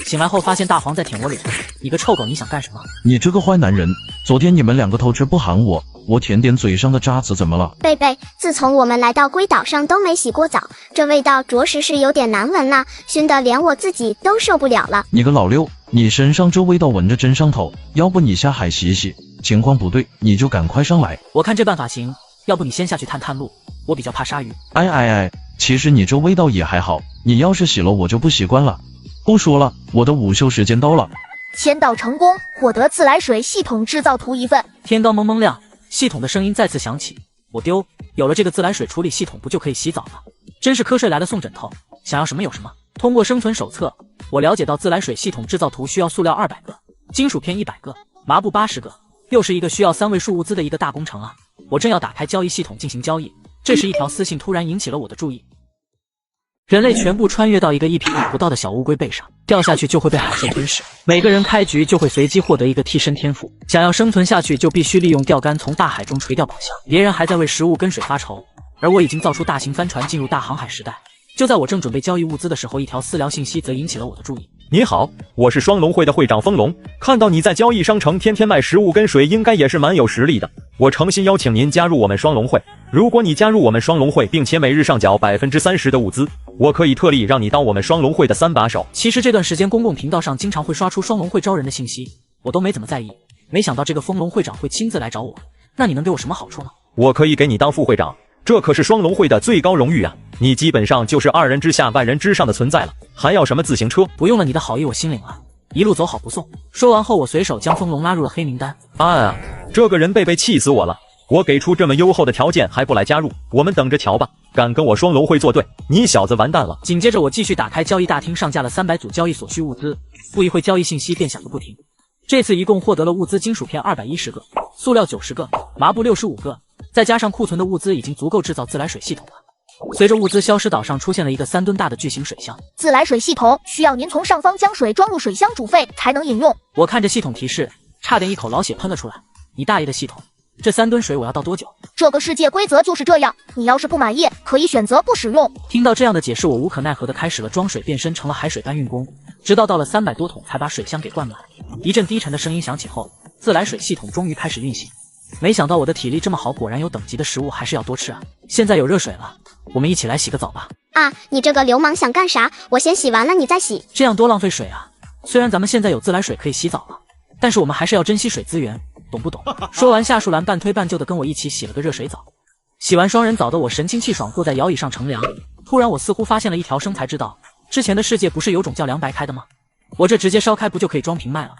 醒来后发现大黄在舔我脸，你个臭狗，你想干什么？你这个坏男人，昨天你们2个偷吃不喊我舔点嘴上的渣子怎么了？贝贝，自从我们来到龟岛上都没洗过澡，这味道着实是有点难闻呐，熏得连我自己都受不了了。你个老六，你身上这味道闻着真上头，要不你下海洗洗，情况不对你就赶快上来。我看这办法行，要不你先下去探路，我比较怕鲨鱼。哎，其实你这味道也还好，你要是洗了我就不习惯了。不说了，我的午休时间到了。签到成功，获得自来水系统制造图1份。天刚蒙蒙亮，系统的声音再次响起。我丢，有了这个自来水处理系统，不就可以洗澡了？真是瞌睡来了送枕头，想要什么有什么。通过生存手册，我了解到自来水系统制造图需要塑料200个，金属片100个，麻布80个，又是一个需要3位数物资的一个大工程啊！我正要打开交易系统进行交易，这时一条私信突然引起了我的注意。人类全部穿越到一个1平米不到的小乌龟背上，掉下去就会被海兽吞噬。每个人开局就会随机获得一个替身天赋，想要生存下去就必须利用钓竿从大海中垂钓宝箱。别人还在为食物跟水发愁，而我已经造出大型帆船进入大航海时代。就在我正准备交易物资的时候，一条私聊信息则引起了我的注意。你好，我是双龙会的会长风龙，看到你在交易商城天天卖食物跟水，应该也是蛮有实力的。我诚心邀请您加入我们双龙会。如果你加入我们双龙会，并且每日上缴30%的物资，我可以特例让你当我们双龙会的3把手。其实这段时间公共频道上经常会刷出双龙会招人的信息，我都没怎么在意，没想到这个风龙会长会亲自来找我。那你能给我什么好处呢？我可以给你当副会长，这可是双龙会的最高荣誉啊！你基本上就是2人之下万人之上的存在了，还要什么自行车？不用了，你的好意我心领了，一路走好不送。说完后，我随手将风龙拉入了黑名单。这个人贝贝气死我了！我给出这么优厚的条件还不来加入，我们等着瞧吧！敢跟我双龙会作对，你小子完蛋了！紧接着我继续打开交易大厅，上架了300组交易所需物资，不一会交易信息便响个不停。这次一共获得了物资金属片210个，塑料90个，麻布65个，再加上库存的物资已经足够制造自来水系统了。随着物资消失，岛上出现了一个3吨大的巨型水箱。自来水系统需要您从上方将水装入水箱煮沸才能饮用。我看着系统提示，差点一口老血喷了出来。你大爷的系统，这3吨水我要倒多久？这个世界规则就是这样，你要是不满意，可以选择不使用。听到这样的解释，我无可奈何地开始了装水，变身成了海水搬运工，直到了300多桶才把水箱给灌满。一阵低沉的声音响起后，自来水系统终于开始运行。没想到我的体力这么好，果然有等级的食物还是要多吃啊！现在有热水了，我们一起来洗个澡吧。啊，你这个流氓想干啥？我先洗完了你再洗。这样多浪费水啊！虽然咱们现在有自来水可以洗澡了，但是我们还是要珍惜水资源，懂不懂？说完，夏树兰半推半就的跟我一起洗了个热水澡。洗完双人澡的我神清气爽，坐在摇椅上乘凉。突然，我似乎发现了一条生财之道。之前的世界不是有种叫凉白开的吗？我这直接烧开不就可以装瓶卖了？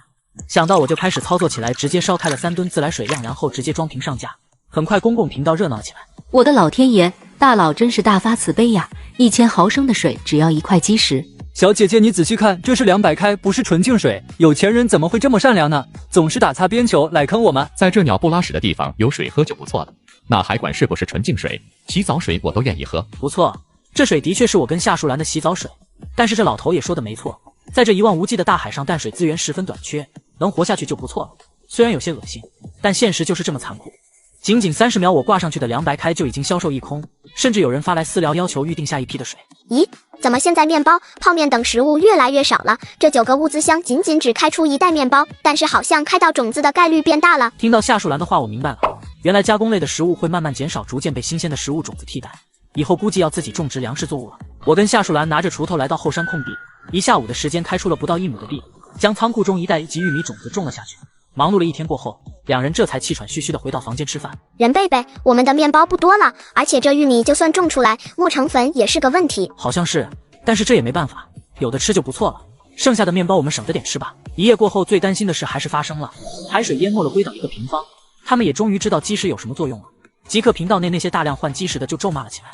想到我就开始操作起来，直接烧开了3吨自来水量，然后直接装瓶上架。很快，公共频道热闹起来。我的老天爷，大佬真是大发慈悲呀！1000毫升的水只要1块基石。小姐姐，你仔细看，这是凉白开，不是纯净水。有钱人怎么会这么善良呢？总是打擦边球来坑我们。在这鸟不拉屎的地方有水喝就不错了。那还管是不是纯净水？洗澡水我都愿意喝。不错，这水的确是我跟夏树兰的洗澡水。但是这老头也说的没错，在这一望无际的大海上，淡水资源十分短缺，能活下去就不错了。虽然有些恶心，但现实就是这么残酷。仅仅30秒，我挂上去的凉白开就已经销售一空，甚至有人发来私聊要求预定下一批的水。咦，怎么现在面包、泡面等食物越来越少了？这9个物资箱仅只开出1袋面包，但是好像开到种子的概率变大了。听到夏树兰的话，我明白了，原来加工类的食物会慢慢减少，逐渐被新鲜的食物种子替代。以后估计要自己种植粮食作物了。我跟夏树兰拿着锄头来到后山空地，1下午的时间开出了不到1亩的地，将仓库中1袋1级玉米种子种了下去。忙碌了1天过后，两人这才气喘吁吁地回到房间吃饭。任贝贝，我们的面包不多了，而且这玉米就算种出来，磨成粉也是个问题。好像是，但是这也没办法，有的吃就不错了。剩下的面包我们省着点吃吧。一夜过后，最担心的事还是发生了，海水淹没了龟岛1个平方。他们也终于知道基石有什么作用了。即刻频道内那些大量换基石的就咒骂了起来。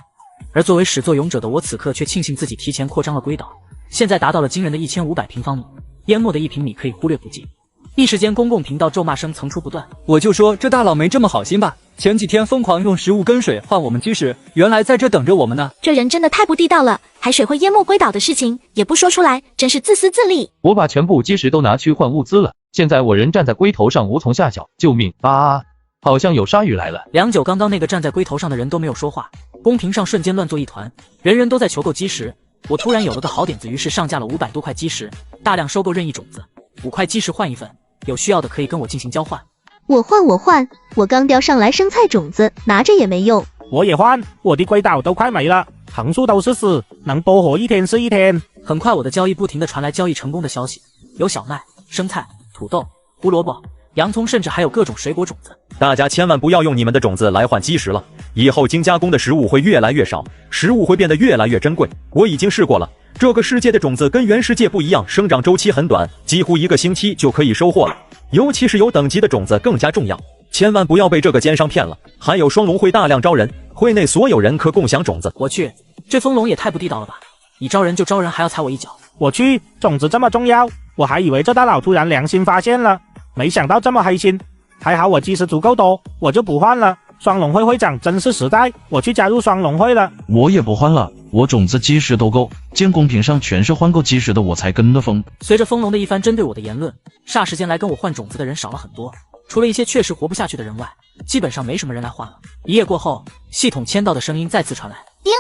而作为始作俑者的我，此刻却庆幸自己提前扩张了龟岛，现在达到了惊人的1500平方米，淹没的1平米可以忽略不计。一时间，公共频道咒骂声层出不断。我就说这大佬没这么好心吧，前几天疯狂用15根水换我们基石，原来在这等着我们呢。这人真的太不地道了，海水会淹没龟岛的事情也不说出来，真是自私自利。我把全部基石都拿去换物资了，现在我人站在龟头上无从下脚，救命啊！好像有鲨鱼来了。良久，刚刚那个站在龟头上的人都没有说话，公屏上瞬间乱作一团，人人都在求购基石。我突然有了个好点子，于是上架了500多块基石，大量收购任意种子，5块基石换1份，有需要的可以跟我进行交换。我换，我刚钓上来生菜种子，拿着也没用。我也换，我的龟岛都快没了，横竖都是屎，能多活1天是1天。很快，我的交易不停地传来交易成功的消息，有小麦、生菜、土豆、胡萝卜、洋葱，甚至还有各种水果种子。大家千万不要用你们的种子来换基石了，以后精加工的食物会越来越少，食物会变得越来越珍贵。我已经试过了，这个世界的种子跟原世界不一样，生长周期很短，几乎1个星期就可以收获了。尤其是有等级的种子更加重要，千万不要被这个奸商骗了。还有双龙会大量招人，会内所有人可共享种子。我去，这风龙也太不地道了吧！你招人就招人，还要踩我一脚。我去，种子这么重要，我还以为这大佬突然良心发现了，没想到这么黑心。还好我基石足够多，我就不换了。双龙会会长真是实在，我去加入双龙会了。我也不换了，我种子基石都够，见公屏上全是换购基石的，我才跟的风。随着风龙的一番针对我的言论，霎时间来跟我换种子的人少了很多，除了一些确实活不下去的人外，基本上没什么人来换了。一夜过后，系统签到的声音再次传来，叮，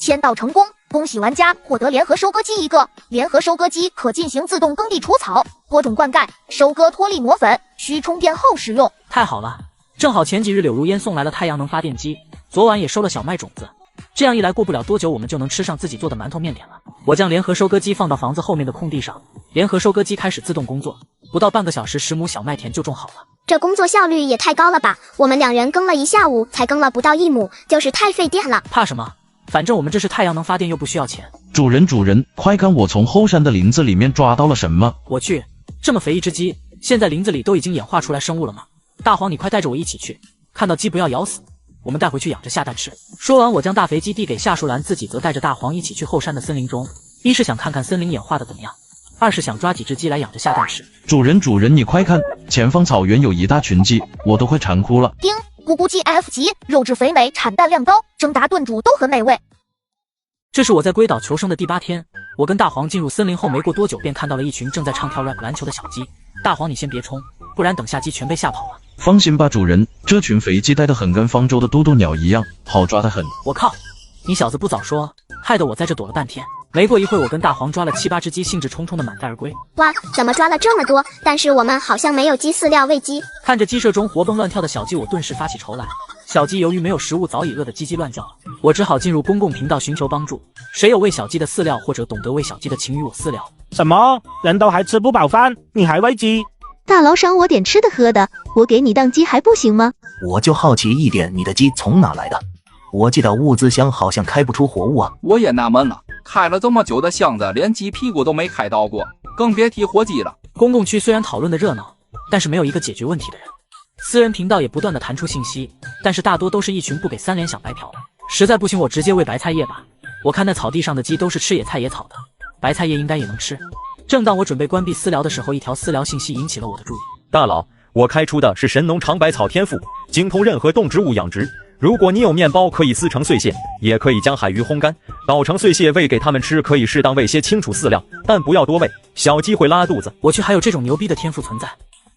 签到成功，恭喜玩家获得联合收割机1个，联合收割机可进行自动耕地除草、播种灌溉、收割脱粒磨粉，需充电后使用。太好了，正好前几日柳如烟送来了太阳能发电机，昨晚也收了小麦种子，这样一来过不了多久我们就能吃上自己做的馒头面点了。我将联合收割机放到房子后面的空地上，联合收割机开始自动工作，不到半个小时10亩小麦田就种好了。这工作效率也太高了吧，我们2人耕了1下午才耕了不到1亩，就是太费电了。怕什么，反正我们这是太阳能发电又不需要钱。主人，快看我从后山的林子里面抓到了什么。我去，这么肥一只鸡，现在林子里都已经演化出来生物了吗？大黄，你快带着我一起去，看到鸡不要咬死，我们带回去养着下蛋吃。说完，我将大肥鸡递给夏树兰，自己则带着大黄一起去后山的森林中，一是想看看森林演化的怎么样，二是想抓几只鸡来养着下蛋吃。主人，你快看，前方草原有一大群鸡，我都快馋哭了。叮，咕咕鸡 F 级，肉质肥美，产蛋量高，蒸炸炖煮都很美味。这是我在龟岛求生的第8天，我跟大黄进入森林后没过多久，便看到了一群正在唱跳 rap 篮球的小鸡。大黄，你先别冲，不然等下鸡全被吓跑了。放心吧，主人，这群肥鸡带得很，跟方舟的渡渡鸟一样，好抓得很。我靠，你小子不早说，害得我在这躲了半天。没过一会，我跟大黄抓了7、8只鸡，兴致冲冲的满载而归。哇，怎么抓了这么多？但是我们好像没有鸡饲料喂鸡。看着鸡舍中活蹦乱跳的小鸡，我顿时发起愁来。小鸡由于没有食物，早已饿得叽叽乱叫了。我只好进入公共频道寻求帮助。谁有喂小鸡的饲料，或者懂得喂小鸡的，请与我私聊。什么？人都还吃不饱饭，你还喂鸡？大佬赏我点吃的喝的，我给你当鸡还不行吗？我就好奇一点，你的鸡从哪来的？我记得物资箱好像开不出活物啊。我也纳闷了，开了这么久的箱子，连鸡屁股都没开到过，更别提活鸡了。公共区虽然讨论的热闹，但是没有一个解决问题的人。私人频道也不断的弹出信息，但是大多都是一群不给3连想白嫖的。实在不行，我直接喂白菜叶吧。我看那草地上的鸡都是吃野菜野草的，白菜叶应该也能吃。正当我准备关闭私聊的时候，一条私聊信息引起了我的注意。大佬，我开出的是神农尝百草天赋，精通任何动植物养殖。如果你有面包，可以撕成碎屑，也可以将海鱼烘干，捣成碎屑喂给它们吃。可以适当喂些清楚饲料，但不要多喂，小鸡会拉肚子。我去，还有这种牛逼的天赋存在！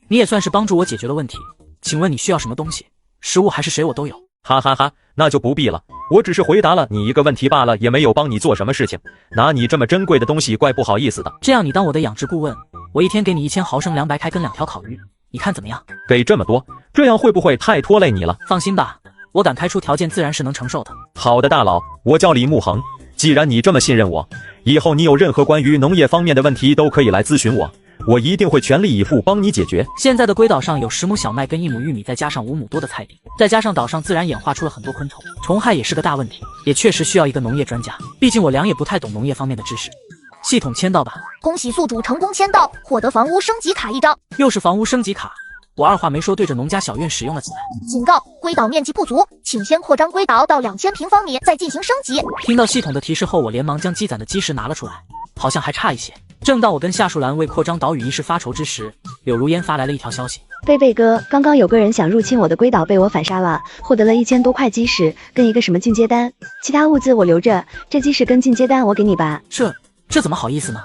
你也算是帮助我解决了问题。请问你需要什么东西？食物还是水我都有。哈哈哈，那就不必了，我只是回答了你一个问题罢了，也没有帮你做什么事情。拿你这么珍贵的东西，怪不好意思的。这样你当我的养殖顾问，我一天给你1000毫升凉白开跟2条烤鱼，你看怎么样？给这么多，这样会不会太拖累你了？放心吧，我敢开出条件，自然是能承受的。好的，大佬，我叫李慕恒。既然你这么信任我，以后你有任何关于农业方面的问题都可以来咨询我，我一定会全力以赴帮你解决。现在的龟岛上有10亩小麦跟1亩玉米，再加上5亩多的菜地，再加上岛上自然演化出了很多昆虫，虫害也是个大问题，也确实需要一个农业专家。毕竟我俩也不太懂农业方面的知识。系统签到吧。恭喜宿主成功签到，获得房屋升级卡1张。又是房屋升级卡，我二话没说，对着农家小院使用了起来。警告：龟岛面积不足，请先扩张龟岛到2000平方米，再进行升级。听到系统的提示后，我连忙将积攒的基石拿了出来，好像还差一些。正当我跟夏树兰为扩张岛屿一事发愁之时，柳如烟发来了一条消息：贝贝哥，刚刚有个人想入侵我的龟岛，被我反杀了，获得了1000多块基石跟一个什么进阶单，其他物资我留着，这基石跟进阶单我给你吧。这怎么好意思呢？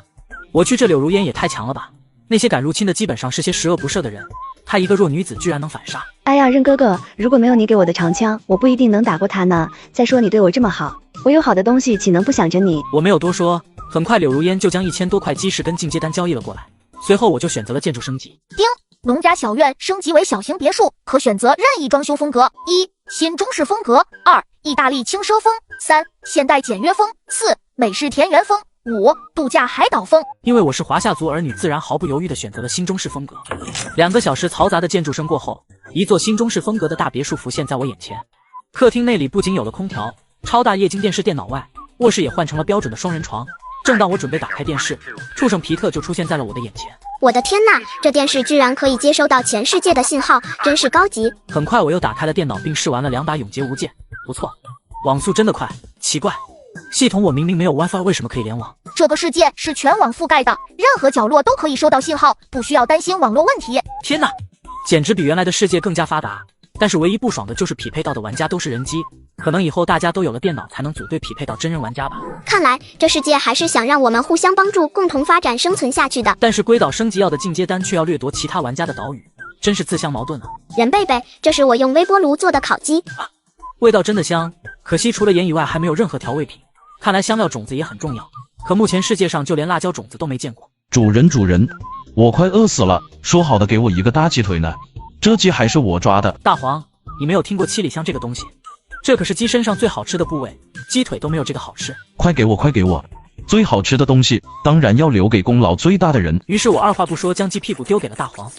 我去，这柳如烟也太强了吧！那些敢入侵的基本上是些十恶不赦的人，她一个弱女子居然能反杀。哎呀，任哥哥，如果没有你给我的长枪，我不一定能打过他呢。再说你对我这么好，我有好的东西岂能不想着你？我没有多说，很快柳如烟就将1000多块基石跟进阶单交易了过来。随后我就选择了建筑升级。丁，农家小院升级为小型别墅，可选择任意装修风格：1、新中式风格；2、意大利轻奢风；3、现代简约风；4、美式田园风；5、度假海岛风。因为我是华夏族儿女，自然毫不犹豫地选择了新中式风格。2个小时嘈杂的建筑声过后，一座新中式风格的大别墅浮现在我眼前。客厅内里不仅有了空调、超大液晶电视电脑外，卧室也换成了标准的双人床。正当我准备打开电视，畜生皮特就出现在了我的眼前。我的天呐，这电视居然可以接收到全世界的信号，真是高级。很快我又打开了电脑，并试玩了2把永劫无间，不错，网速真的快。奇怪，系统我明明没有 WiFi， 为什么可以联网？这个世界是全网覆盖的，任何角落都可以收到信号，不需要担心网络问题。天哪，简直比原来的世界更加发达。但是唯一不爽的就是匹配到的玩家都是人机，可能以后大家都有了电脑才能组队匹配到真人玩家吧。看来这世界还是想让我们互相帮助，共同发展生存下去的。但是龟岛升级要的进阶单却要掠夺其他玩家的岛屿，真是自相矛盾啊。任贝贝，这是我用微波炉做的烤鸡，味道真的香，可惜除了盐以外还没有任何调味品。看来香料种子也很重要，可目前世界上就连辣椒种子都没见过。主人，我快饿死了，说好的给我一个大鸡腿呢，这鸡还是我抓的。大黄，你没有听过七里香这个东西？这可是鸡身上最好吃的部位，鸡腿都没有这个好吃。快给我，最好吃的东西当然要留给功劳最大的人。于是我二话不说将鸡屁股丢给了大黄，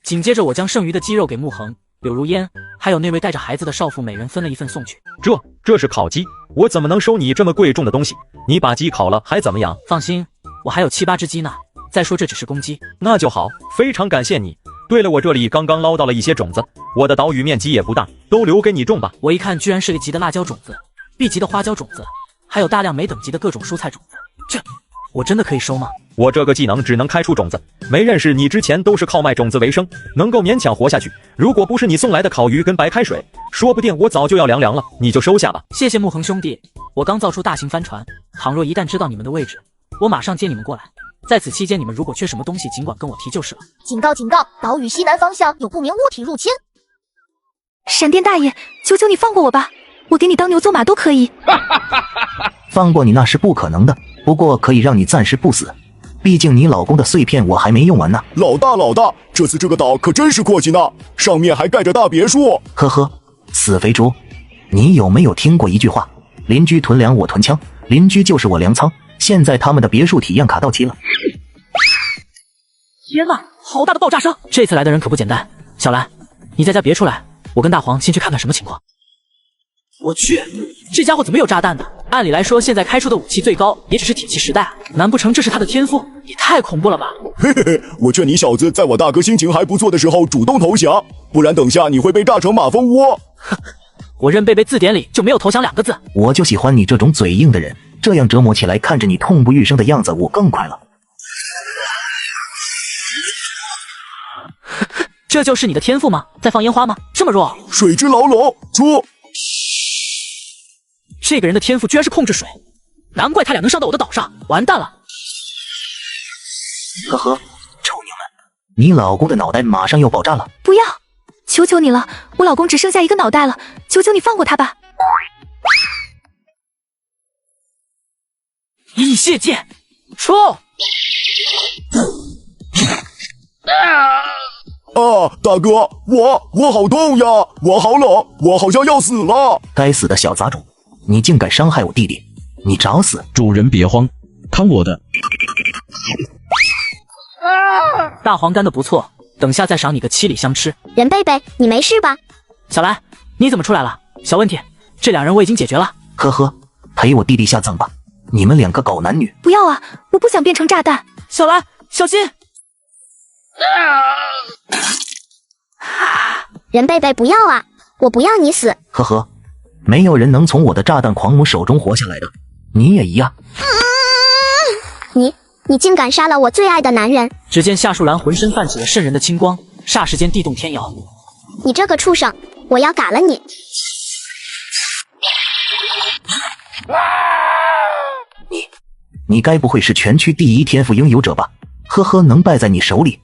紧接着我将剩余的鸡肉给慕恒、柳如烟还有那位带着孩子的少妇每人分了一份送去。这是烤鸡，我怎么能收你这么贵重的东西？你把鸡烤了还怎么样？放心，我还有7、8只鸡呢。再说这只是公鸡。那就好，非常感谢你。对了，我这里刚刚捞到了一些种子，我的岛屿面积也不大，都留给你种吧。我一看居然是A级的辣椒种子、B级的花椒种子，还有大量没等级的各种蔬菜种子，这我真的可以收吗？我这个技能只能开出种子，没认识你之前都是靠卖种子为生，能够勉强活下去。如果不是你送来的烤鱼跟白开水，说不定我早就要凉了，你就收下吧。谢谢慕恒兄弟，我刚造出大型帆船，倘若一旦知道你们的位置，我马上接你们过来。在此期间，你们如果缺什么东西，尽管跟我提就是了。警告！岛屿西南方向有不明物体入侵。闪电大爷，求求你放过我吧，我给你当牛做马都可以。放过你那是不可能的，不过可以让你暂时不死。毕竟你老公的碎片我还没用完呢。老大，这次这个岛可真是阔气呢，上面还盖着大别墅。呵呵，死肥猪，你有没有听过一句话？邻居囤粮，我囤枪，邻居就是我粮仓。现在他们的别墅体验卡到期了。天哪，好大的爆炸声！这次来的人可不简单。小兰，你在家别出来，我跟大黄先去看看什么情况。我去，这家伙怎么有炸弹的？按理来说，现在开出的武器最高也只是铁器时代啊，难不成这是他的天赋？也太恐怖了吧！嘿嘿嘿，我劝你小子在我大哥心情还不错的时候主动投降，不然等下你会被炸成马蜂窝。哼，我认贝贝字典里就没有投降2个字。我就喜欢你这种嘴硬的人，这样折磨起来，看着你痛不欲生的样子，我更快乐。这就是你的天赋吗？在放烟花吗？这么弱？水之牢笼出。这个人的天赋居然是控制水，难怪他俩能上到我的岛上。完蛋了！呵呵，臭娘们，你老公的脑袋马上要爆炸了！不要，求求你了，我老公只剩下一个脑袋了，求求你放过他吧！异械剑，出！大哥，我好痛呀，我好冷，我好像要死了！该死的小杂种，你竟敢伤害我弟弟，你找死！主人别慌，看我的！大黄干得不错，等下再赏你个七里香吃。任贝贝，你没事吧？小兰，你怎么出来了？小问题，这2人我已经解决了。呵呵，陪我弟弟下葬吧，你们2个狗男女！不要啊，我不想变成炸弹。小兰，小心！任贝贝，不要啊！我不要你死！呵呵，没有人能从我的炸弹狂魔手中活下来的，你也一样。你竟敢杀了我最爱的男人！只见夏树兰浑身泛起了渗人的青光，霎时间地动天摇。你这个畜生，我要嘎了你！你该不会是全区第1天赋拥有者吧？呵呵，能败在你手里，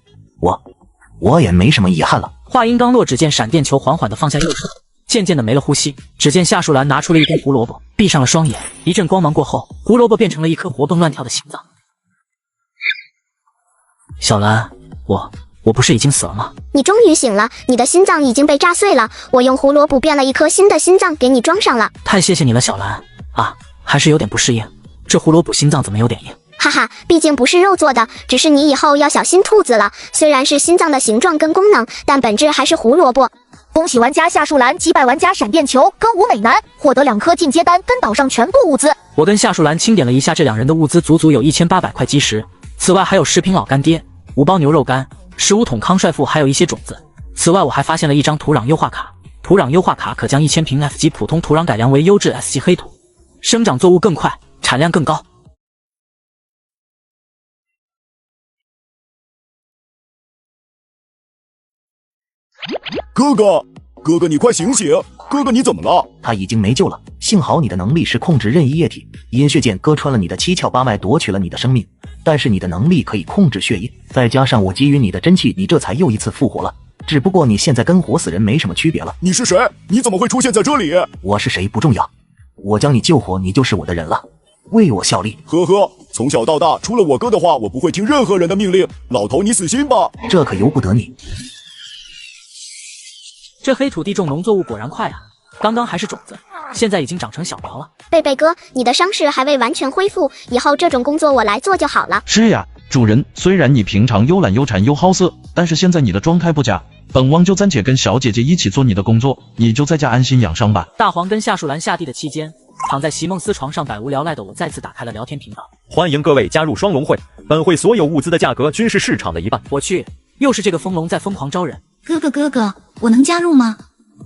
我也没什么遗憾了。话音刚落，只见闪电球缓缓地放下右手，渐渐地没了呼吸。只见夏树兰拿出了一根胡萝卜，闭上了双眼，一阵光芒过后，胡萝卜变成了一颗活蹦乱跳的心脏。小兰，我不是已经死了吗？你终于醒了，你的心脏已经被炸碎了，我用胡萝卜变了一颗新的心脏给你装上了。太谢谢你了，小兰啊，还是有点不适应，这胡萝卜心脏怎么有点硬？哈哈，毕竟不是肉做的，只是你以后要小心兔子了。虽然是心脏的形状跟功能，但本质还是胡萝卜。恭喜玩家夏树兰击败玩家闪电球跟吴美男，获得2颗进阶丹跟岛上全部物资。我跟夏树兰清点了一下，这2人的物资足足有1800块基石，此外还有10瓶老干爹、5包牛肉干、15桶康帅傅，还有一些种子。此外我还发现了一张土壤优化卡，土壤优化卡可将1000瓶 F 级普通土壤改良为优质 S 级黑土，生长作物更快，产量更高。哥哥，你快醒醒！哥哥，你怎么了？他已经没救了。幸好你的能力是控制任意液体，阴血剑割穿了你的7窍8脉，夺取了你的生命。但是你的能力可以控制血液，再加上我给予你的真气，你这才又一次复活了。只不过你现在跟活死人没什么区别了。你是谁？你怎么会出现在这里？我是谁不重要，我将你救活，你就是我的人了。为我效力。呵呵，从小到大，除了我哥的话，我不会听任何人的命令。老头，你死心吧。这可由不得你。这黑土地种农作物果然快啊！刚刚还是种子，现在已经长成小苗了。贝贝哥，你的伤势还未完全恢复，以后这种工作我来做就好了。是呀，主人，虽然你平常又懒又馋又好色，但是现在你的状态不佳，本王就暂且跟小姐姐一起做你的工作，你就在家安心养伤吧。大黄跟夏树兰下地的期间，躺在席梦思床上百无聊赖的我再次打开了聊天频道。欢迎各位加入双龙会，本会所有物资的价格均是市场的1半。我去，又是这个疯龙在疯狂招人。哥哥，我能加入吗？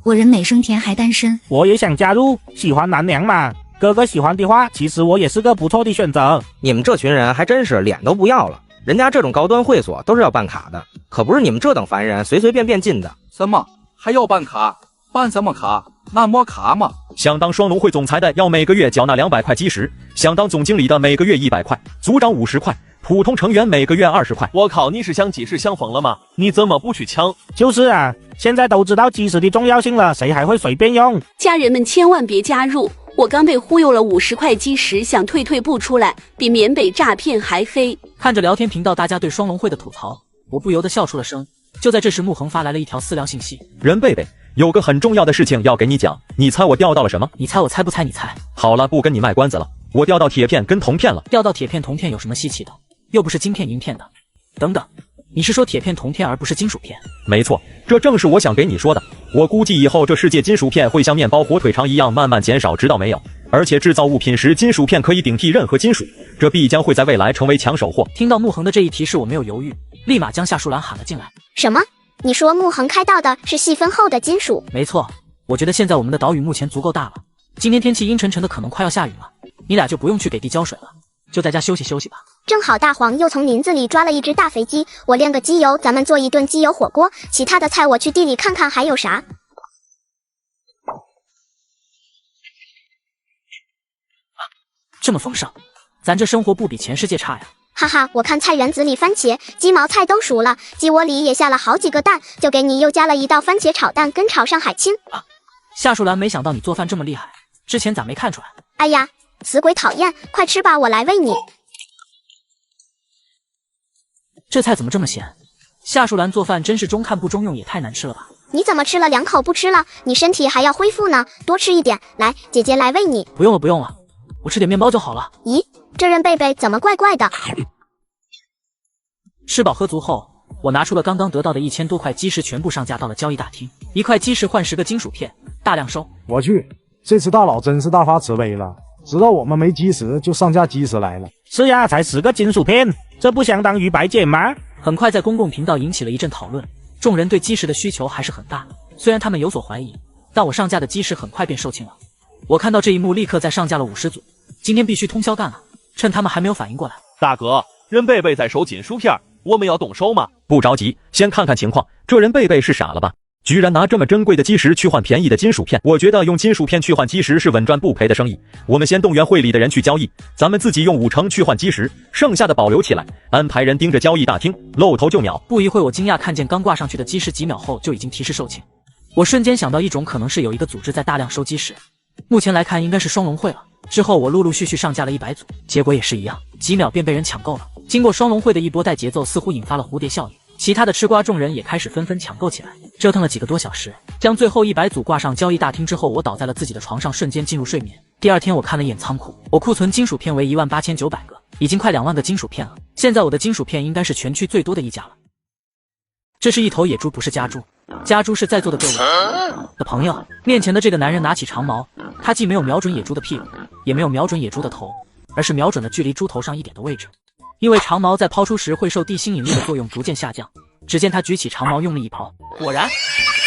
我人美声甜还单身。我也想加入，喜欢男娘嘛。哥哥喜欢的话，其实我也是个不错的选择。你们这群人还真是脸都不要了，人家这种高端会所都是要办卡的，可不是你们这等凡人随随便便进的。什么还要办卡？办什么卡？那么卡吗？想当双龙会总裁的要每个月缴纳200块基石，想当总经理的每个月100块，组长50块，普通成员每个月20块。我靠，你是想几时想疯了吗？你怎么不去抢？就是啊，现在都知道基石的重要性了，谁还会随便用？家人们千万别加入，我刚被忽悠了50块基石，想退不出来，比缅北诈骗还黑。看着聊天频道大家对双龙会的吐槽，我不由得笑出了声。就在这时，穆恒发来了一条私聊信息：任贝贝，有个很重要的事情要给你讲，你猜我钓到了什么？你猜我猜不猜你猜？好了，不跟你卖关子了，我钓到铁片跟铜片了。钓到铁片铜片有什么稀奇的？又不是金片银片的。等等，你是说铁片铜片而不是金属片？没错，这正是我想给你说的。我估计以后这世界金属片会像面包火腿肠一样慢慢减少，直到没有。而且制造物品时，金属片可以顶替任何金属，这必将会在未来成为抢手货。听到穆恒的这一提示，我没有犹豫，立马将夏树兰喊了进来。什么？你说穆恒开到的是细分后的金属？没错，我觉得现在我们的岛屿目前足够大了。今天天气阴沉沉的，可能快要下雨了，你俩就不用去给地浇水了，就在家休息休息吧。正好大黄又从林子里抓了一只大肥鸡，我炼个鸡油，咱们做一顿鸡油火锅。其他的菜我去地里看看还有啥。这么丰盛，咱这生活不比全世界差呀。哈哈，我看菜园子里番茄、鸡毛菜都熟了，鸡窝里也下了好几个蛋，就给你又加了一道番茄炒蛋跟炒上海青。夏树兰，没想到你做饭这么厉害，之前咋没看出来？哎呀，死鬼讨厌，快吃吧，我来喂你。这菜怎么这么咸？夏树兰做饭真是中看不中用，也太难吃了吧？你怎么吃了2口不吃了？你身体还要恢复呢，多吃一点。来，姐姐来喂你。不用了不用了，我吃点面包就好了。咦，这人贝贝怎么怪怪的？吃饱喝足后，我拿出了刚刚得到的1000多块基石，全部上架到了交易大厅。1块基石换10个金属片，大量收。我去，这次大佬真是大发慈悲了，知道我们没基石就上架基石来了。是呀，才10个金属片，这不相当于白捡吗？很快在公共频道引起了一阵讨论，众人对基石的需求还是很大，虽然他们有所怀疑，但我上架的基石很快便售罄了。我看到这一幕，立刻再上架了50组，今天必须通宵干了，趁他们还没有反应过来。大哥，人贝贝在收金属片，我们要动手吗？不着急，先看看情况。这人贝贝是傻了吧？居然拿这么珍贵的基石去换便宜的金属片，我觉得用金属片去换基石是稳赚不赔的生意。我们先动员会里的人去交易，咱们自己用5成去换基石，剩下的保留起来，安排人盯着交易大厅，露头就秒。不一会，我惊讶看见刚挂上去的基石几秒后就已经提示售罄。我瞬间想到一种可能是有一个组织在大量收基石，目前来看应该是双龙会了。之后我陆陆续续上架了100组，结果也是一样，几秒便被人抢购了。经过双龙会的一波带节奏，似乎引发了蝴蝶效应，其他的吃瓜众人也开始纷纷抢购起来。折腾了几个多小时，将最后100组挂上交易大厅之后，我倒在了自己的床上，瞬间进入睡眠。第二天我看了一眼仓库，我库存金属片为18900个，已经快2万个金属片了。现在我的金属片应该是全区最多的一家了。这是一头野猪，不是家猪。家猪是在座的各位的朋友。面前的这个男人拿起长矛，他既没有瞄准野猪的屁股，也没有瞄准野猪的头，而是瞄准了距离猪头上1点的位置。因为长矛在抛出时会受地心引力的作用逐渐下降，只见他举起长矛用力一抛，果然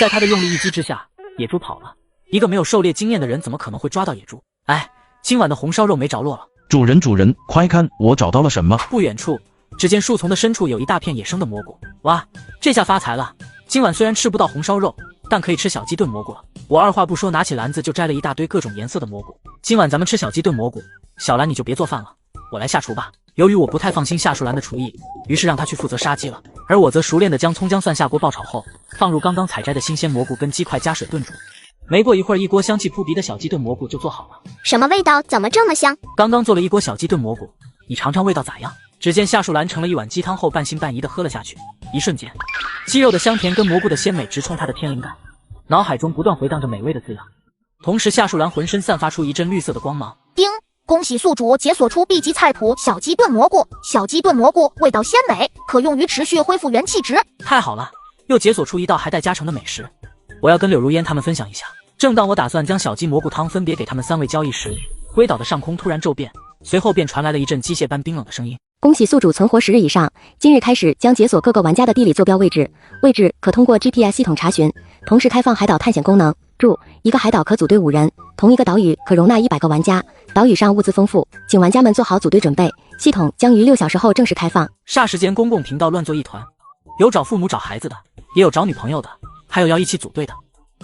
在他的用力一击之下，野猪跑了。一个没有狩猎经验的人怎么可能会抓到野猪？哎，今晚的红烧肉没着落了。主人，快看，我找到了什么！不远处，只见树丛的深处有一大片野生的蘑菇。哇，这下发财了！今晚虽然吃不到红烧肉，但可以吃小鸡炖蘑菇了。我二话不说，拿起篮子就摘了一大堆各种颜色的蘑菇。今晚咱们吃小鸡炖蘑菇，小兰你就别做饭了，我来下厨吧。由于我不太放心夏树兰的厨艺，于是让她去负责杀鸡了，而我则熟练的将葱姜蒜下锅爆炒后，放入刚刚采摘的新鲜蘑菇跟鸡块，加水炖煮。没过一会儿，一锅香气扑鼻的小鸡炖蘑菇就做好了。什么味道？怎么这么香？刚刚做了一锅小鸡炖蘑菇，你尝尝味道咋样？只见夏树兰盛了一碗鸡汤后，半信半疑的喝了下去。一瞬间，鸡肉的香甜跟蘑菇的鲜美直冲她的天灵感，脑海中不断回荡着美味的滋养。同时，夏树兰浑身散发出一阵绿色的光芒。叮！恭喜宿主解锁出 B 级菜谱小鸡炖蘑菇。小鸡炖蘑菇味道鲜美，可用于持续恢复元气值。太好了，又解锁出一道还带加成的美食，我要跟柳如烟他们分享一下。正当我打算将小鸡蘑菇汤分别给他们3位交易时，龟岛的上空突然骤变，随后便传来了一阵机械般冰冷的声音。恭喜宿主存活10日以上，今日开始将解锁各个玩家的地理坐标位置，位置可通过 GPS 系统查询，同时开放海岛探险功能。注：一个海岛可组队5人，同一个岛屿可容纳100个玩家，岛屿上物资丰富，请玩家们做好组队准备。系统将于6小时后正式开放。霎时间，公共频道乱作一团，有找父母找孩子的，也有找女朋友的，还有要一起组队的，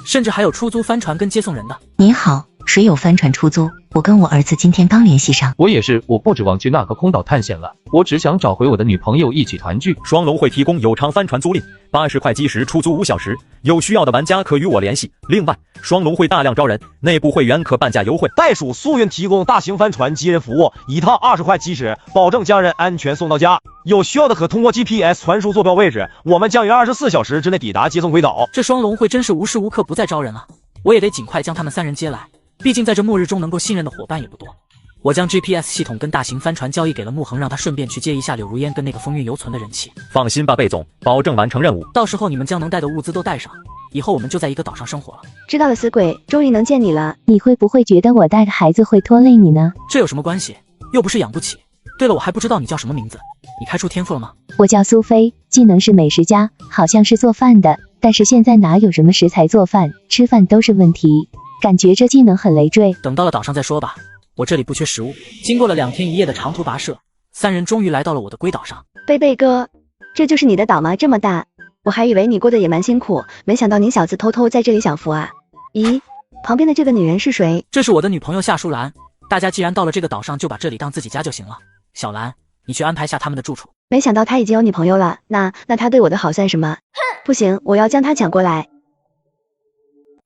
甚至还有出租帆船跟接送人的。你好，谁有帆船出租？我跟我儿子今天刚联系上。我也是，我不指望去那个空岛探险了，我只想找回我的女朋友一起团聚。双龙会提供有偿帆船租赁，80块基石出租5小时，有需要的玩家可与我联系。另外，双龙会大量招人，内部会员可半价优惠。袋鼠速运提供大型帆船接人服务，1趟20块基石，保证将人安全送到家。有需要的可通过 GPS 传输坐标位置，我们将于24小时之内抵达接送归岛。这双龙会真是无时无刻不在招人啊！我也得尽快将他们3人接来，毕竟在这末日中能够信任的伙伴也不多。我将 GPS 系统跟大型帆船交易给了沐恒，让他顺便去接一下柳如烟跟那个风韵犹存的人气。放心吧，贝总，保证完成任务。到时候你们将能带的物资都带上，以后我们就在一个岛上生活了。知道了，死鬼，终于能见你了。你会不会觉得我带个孩子会拖累你呢？这有什么关系？又不是养不起。对了，我还不知道你叫什么名字，你开出天赋了吗？我叫苏菲，技能是美食家，好像是做饭的，但是现在哪有什么食材做饭，吃饭都是问题，感觉这技能很累赘。等到了岛上再说吧，我这里不缺食物。经过了2天1夜的长途跋涉，3人终于来到了我的归岛上。贝贝哥，这就是你的岛吗？这么大，我还以为你过得也蛮辛苦，没想到你小子偷偷在这里享福啊。咦，旁边的这个女人是谁？这是我的女朋友夏淑兰，大家既然到了这个岛上，就把这里当自己家就行了。小兰，你去安排下他们的住处。没想到他已经有女朋友了，那他对我的好算什么？不行，我要将他抢过来。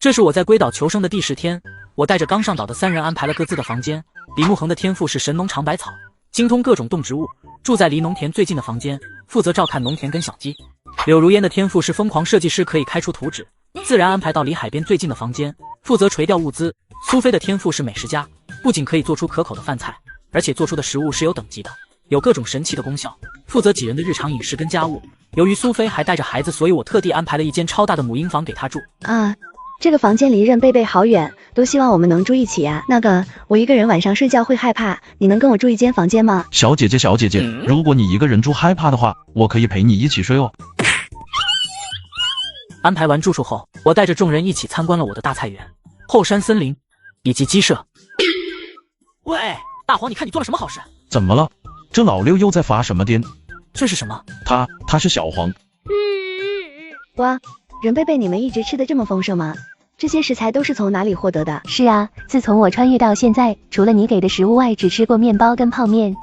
这是我在归岛求生的第10天，我带着刚上岛的3人安排了各自的房间。李沐恒的天赋是神农尝百草，精通各种动植物，住在离农田最近的房间，负责照看农田跟小鸡。柳如烟的天赋是疯狂设计师，可以开出图纸，自然安排到离海边最近的房间，负责垂钓物资。苏菲的天赋是美食家，不仅可以做出可口的饭菜，而且做出的食物是有等级的，有各种神奇的功效，负责几人的日常饮食跟家务。由于苏菲还带着孩子，所以我特地安排了一间超大的母婴房给她住。这个房间离任贝贝好远，都希望我们能住一起呀。那个，我一个人晚上睡觉会害怕，你能跟我住一间房间吗？小姐姐，如果你一个人住害怕的话，我可以陪你一起睡哦。安排完住处后，我带着众人一起参观了我的大菜园、后山森林以及鸡舍。喂，大黄，你看你做了什么好事？怎么了？这老六又在发什么癫？这是什么？他是小黄。哇，人贝贝，你们一直吃的这么丰盛吗？这些食材都是从哪里获得的？是啊，自从我穿越到现在，除了你给的食物外，只吃过面包跟泡面。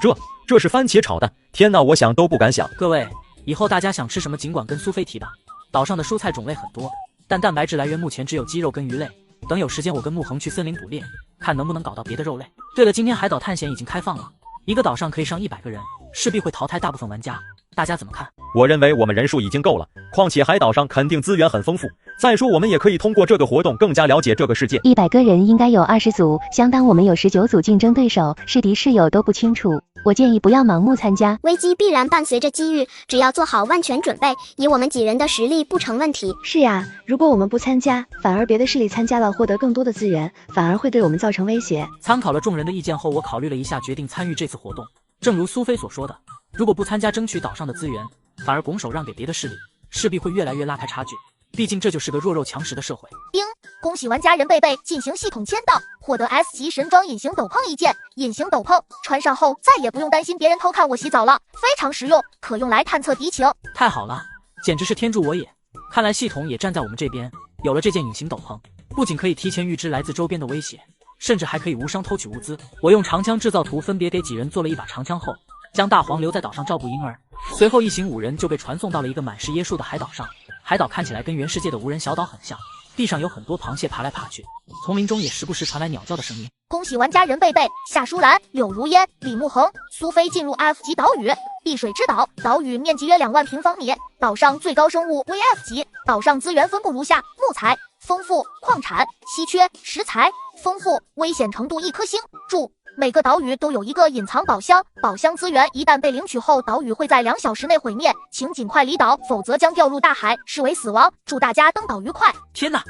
这是番茄炒蛋，天哪，我想都不敢想。各位，以后大家想吃什么尽管跟苏菲提吧。岛上的蔬菜种类很多，但蛋白质来源目前只有鸡肉跟鱼类。等有时间我跟沐恒去森林捕猎，看能不能搞到别的肉类。对了，今天海岛探险已经开放了，一个岛上可以上100个人，势必会淘汰大部分玩家，大家怎么看？我认为我们人数已经够了，况且海岛上肯定资源很丰富。再说我们也可以通过这个活动更加了解这个世界。100个人应该有20组，相当我们有19组竞争对手，是敌是友都不清楚。我建议不要盲目参加，危机必然伴随着机遇，只要做好万全准备，以我们几人的实力不成问题。是呀，如果我们不参加，反而别的势力参加了，获得更多的资源，反而会对我们造成威胁。参考了众人的意见后，我考虑了一下，决定参与这次活动。正如苏菲所说的，如果不参加争取岛上的资源，反而拱手让给别的势力，势必会越来越拉开差距。毕竟这就是个弱肉强食的社会。叮！恭喜玩家任贝贝进行系统签到，获得 S 级神装隐形斗篷一件。隐形斗篷穿上后，再也不用担心别人偷看我洗澡了，非常实用，可用来探测敌情。太好了，简直是天助我也！看来系统也站在我们这边。有了这件隐形斗篷，不仅可以提前预知来自周边的威胁，甚至还可以无伤偷取物资。我用长枪制造图分别给几人做了一把长枪后，将大黄留在岛上照顾婴儿。随后一行5人就被传送到了一个满是椰树的海岛上。海岛看起来跟原世界的无人小岛很像，地上有很多螃蟹爬来爬去，丛林中也时不时传来鸟叫的声音。恭喜玩家任贝贝、夏淑兰、柳如烟、李沐恒、苏菲进入 F 级岛屿碧水之岛。岛屿面积约2万平方米，岛上最高生物为 F 级。岛上资源分布如下：木材丰富，矿产稀缺，食材丰富，危险程度1颗星。注：每个岛屿都有一个隐藏宝箱，宝箱资源一旦被领取后，岛屿会在2小时内毁灭，请尽快离岛，否则将掉入大海，视为死亡。祝大家登岛愉快！天哪，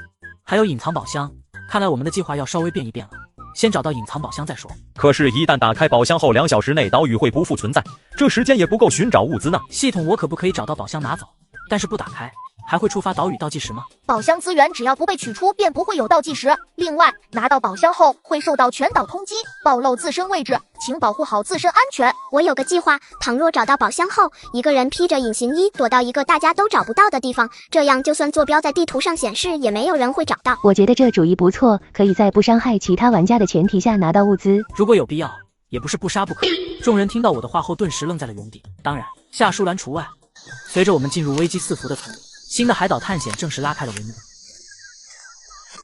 还有隐藏宝箱，看来我们的计划要稍微变一变了。先找到隐藏宝箱再说。可是，一旦打开宝箱后，2小时内岛屿会不复存在，这时间也不够寻找物资呢。系统，我可不可以找到宝箱拿走，但是不打开，还会触发岛屿倒计时吗？宝箱资源只要不被取出，便不会有倒计时。另外，拿到宝箱后会受到全岛通缉，暴露自身位置，请保护好自身安全。我有个计划，倘若找到宝箱后，一个人披着隐形衣躲到一个大家都找不到的地方，这样就算坐标在地图上显示，也没有人会找到。我觉得这主意不错，可以在不伤害其他玩家的前提下拿到物资。如果有必要，也不是不杀不可。众人听到我的话后，顿时愣在了原地，当然夏淑兰除外。随着我们进入危机四伏的村落，新的海岛探险正式拉开了帷幕。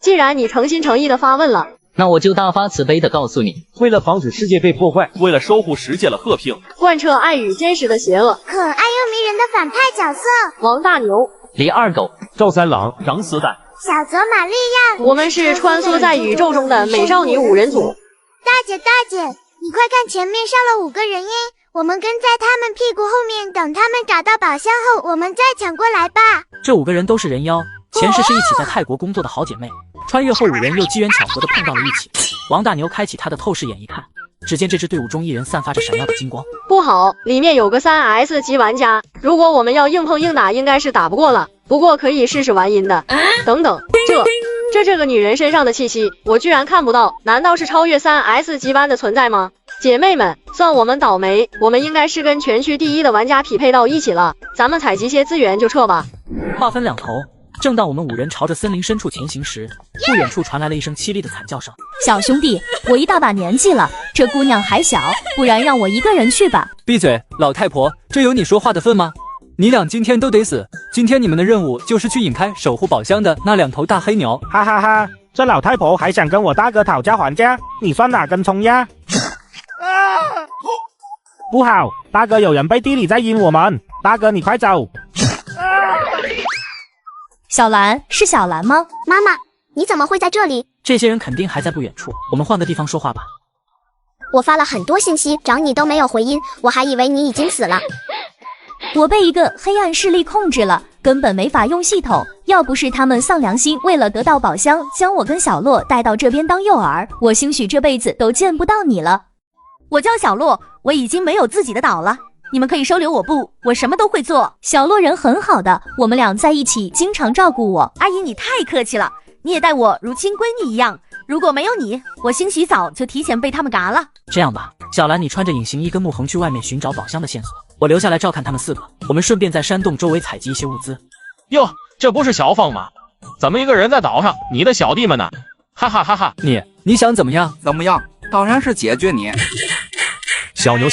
既然你诚心诚意的发问了，那我就大发慈悲的告诉你，为了防止世界被破坏，为了守护世界的和平，贯彻爱与真实的邪恶，可爱又迷人的反派角色，王大牛、李二狗、赵三郎、张四蛋、小泽玛利亚，我们是穿梭在宇宙中的美少女5人组。大姐，你快看，前面上了5个人影，我们跟在他们屁股后面，等他们找到宝箱后，我们再抢过来吧。这5个人都是人妖，前世是一起在泰国工作的好姐妹，穿越后5人又机缘巧合的碰到了一起。王大牛开启他的透视眼一看，只见这支队伍中一人散发着闪耀的金光。不好，里面有个3S 级玩家，如果我们要硬碰硬打，应该是打不过了。不过可以试试玩阴的。等等，这个女人身上的气息，我居然看不到，难道是超越3S 级般的存在吗？姐妹们，算我们倒霉，我们应该是跟全区第1的玩家匹配到一起了，咱们采集些资源就撤吧。话分两头，正当我们5人朝着森林深处前行时，不远处传来了一声凄厉的惨叫声。小兄弟，我一大把年纪了，这姑娘还小，不然让我一个人去吧。闭嘴，老太婆，这有你说话的份吗？你俩今天都得死！今天你们的任务就是去引开守护宝箱的那2头大黑鸟。哈哈哈，这老太婆还想跟我大哥讨价还价，你算哪根葱呀？不好，大哥，有人背地里在阴我们，大哥你快走！小兰，是小兰吗？妈妈，你怎么会在这里？这些人肯定还在不远处，我们换个地方说话吧。我发了很多信息找你都没有回音，我还以为你已经死了。我被一个黑暗势力控制了，根本没法用系统。要不是他们丧良心，为了得到宝箱，将我跟小洛带到这边当诱饵，我兴许这辈子都见不到你了。我叫小洛，我已经没有自己的岛了，你们可以收留我不？我什么都会做。小洛人很好的，我们俩在一起，经常照顾我。阿姨，你太客气了，你也待我如亲闺女一样。如果没有你，我兴许早就提前被他们嘎了。这样吧，小兰，你穿着隐形衣跟沐恒去外面寻找宝箱的线索，我留下来照看他们4个，我们顺便在山洞周围采集一些物资。哟，这不是小凤吗？怎么一个人在岛上？你的小弟们呢？哈哈哈哈！你想怎么样？怎么样？当然是解决你。小牛，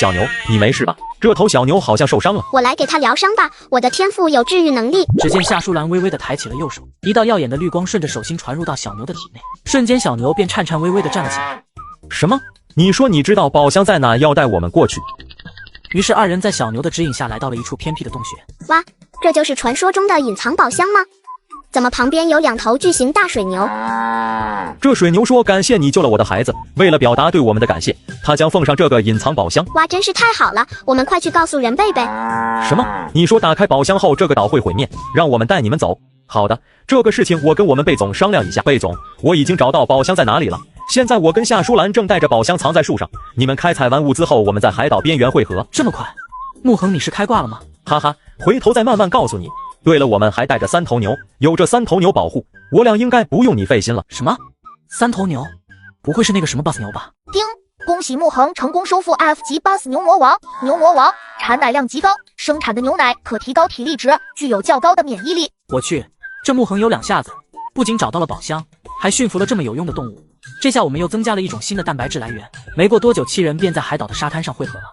你没事吧？这头小牛好像受伤了。我来给他疗伤吧，我的天赋有治愈能力。只见夏淑兰微微的抬起了右手，一道耀眼的绿光顺着手心传入到小牛的体内，瞬间小牛便颤颤巍巍的站了起来。什么？你说你知道宝箱在哪，要带我们过去？于是2人在小牛的指引下来到了一处偏僻的洞穴。哇，这就是传说中的隐藏宝箱吗？怎么旁边有2头巨型大水牛？这水牛说感谢你救了我的孩子，为了表达对我们的感谢，他将奉上这个隐藏宝箱。哇，真是太好了，我们快去告诉人贝贝。什么？你说打开宝箱后这个岛会毁灭，让我们带你们走？好的，这个事情我跟我们贝总商量一下。贝总，我已经找到宝箱在哪里了，现在我跟夏淑兰正带着宝箱藏在树上，你们开采完物资后，我们在海岛边缘汇合。这么快？沐恒，你是开挂了吗？哈哈，回头再慢慢告诉你。对了，我们还带着3头牛，有这3头牛保护，我俩应该不用你费心了。什么？3头牛？不会是那个什么 boss 牛吧？叮！恭喜沐恒成功收复 F 级 boss 牛魔王。牛魔王产奶量极高，生产的牛奶可提高体力值，具有较高的免疫力。我去，这沐恒有2下子，不仅找到了宝箱，还驯服了这么有用的动物。这下我们又增加了一种新的蛋白质来源。没过多久，7人便在海岛的沙滩上汇合了。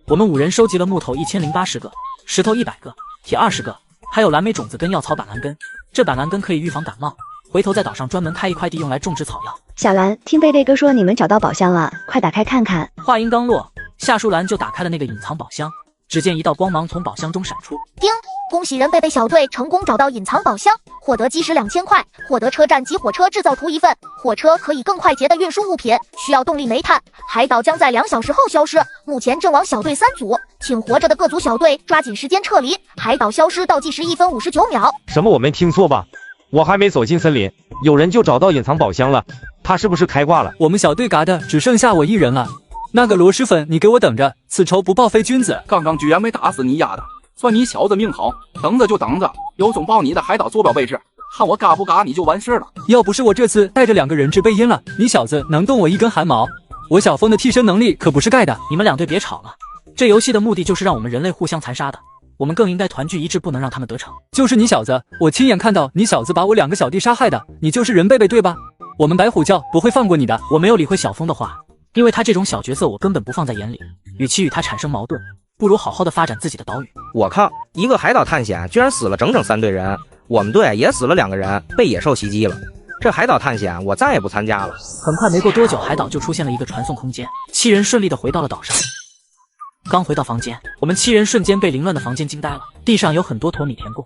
我们5人收集了木头1080个，石头100个，铁20个。还有蓝莓种子跟药草板蓝根，这板蓝根可以预防感冒，回头在岛上专门开一块地用来种植草药。小兰，听贝贝哥说你们找到宝箱了，快打开看看。话音刚落，夏淑兰就打开了那个隐藏宝箱，只见一道光芒从宝箱中闪出。叮！恭喜人贝贝小队成功找到隐藏宝箱，获得基石2000块，获得车站及火车制造图1份。火车可以更快捷的运输物品，需要动力煤炭。海岛将在2小时后消失，目前阵亡小队3组，请活着的各组小队抓紧时间撤离。海岛消失倒计时1分59秒。什么？我没听错吧？我还没走进森林，有人就找到隐藏宝箱了，他是不是开挂了？我们小队嘎的只剩下我1人了。那个螺蛳粉，你给我等着，此仇不报非君子。刚刚居然没打死你丫的！算你小子命好，等着就等着，有种报你的海岛坐标位置，看我嘎不嘎你就完事了。要不是我这次带着2个人质被阴了，你小子能动我一根汗毛？我小峰的替身能力可不是盖的。你们两队别吵了，这游戏的目的就是让我们人类互相残杀的，我们更应该团聚一致，不能让他们得逞。就是你小子，我亲眼看到你小子把我2个小弟杀害的，你就是任贝贝对吧？我们白虎教不会放过你的。我没有理会小峰的话，因为他这种小角色我根本不放在眼里，与其与他产生矛盾，不如好好的发展自己的岛屿。我靠，一个海岛探险居然死了整整3队人，我们队也死了2个人，被野兽袭击了。这海岛探险我再也不参加了。很快没过多久，海岛就出现了一个传送空间，7人顺利的回到了岛上。刚回到房间，我们7人瞬间被凌乱的房间惊呆了，地上有很多坨米田共。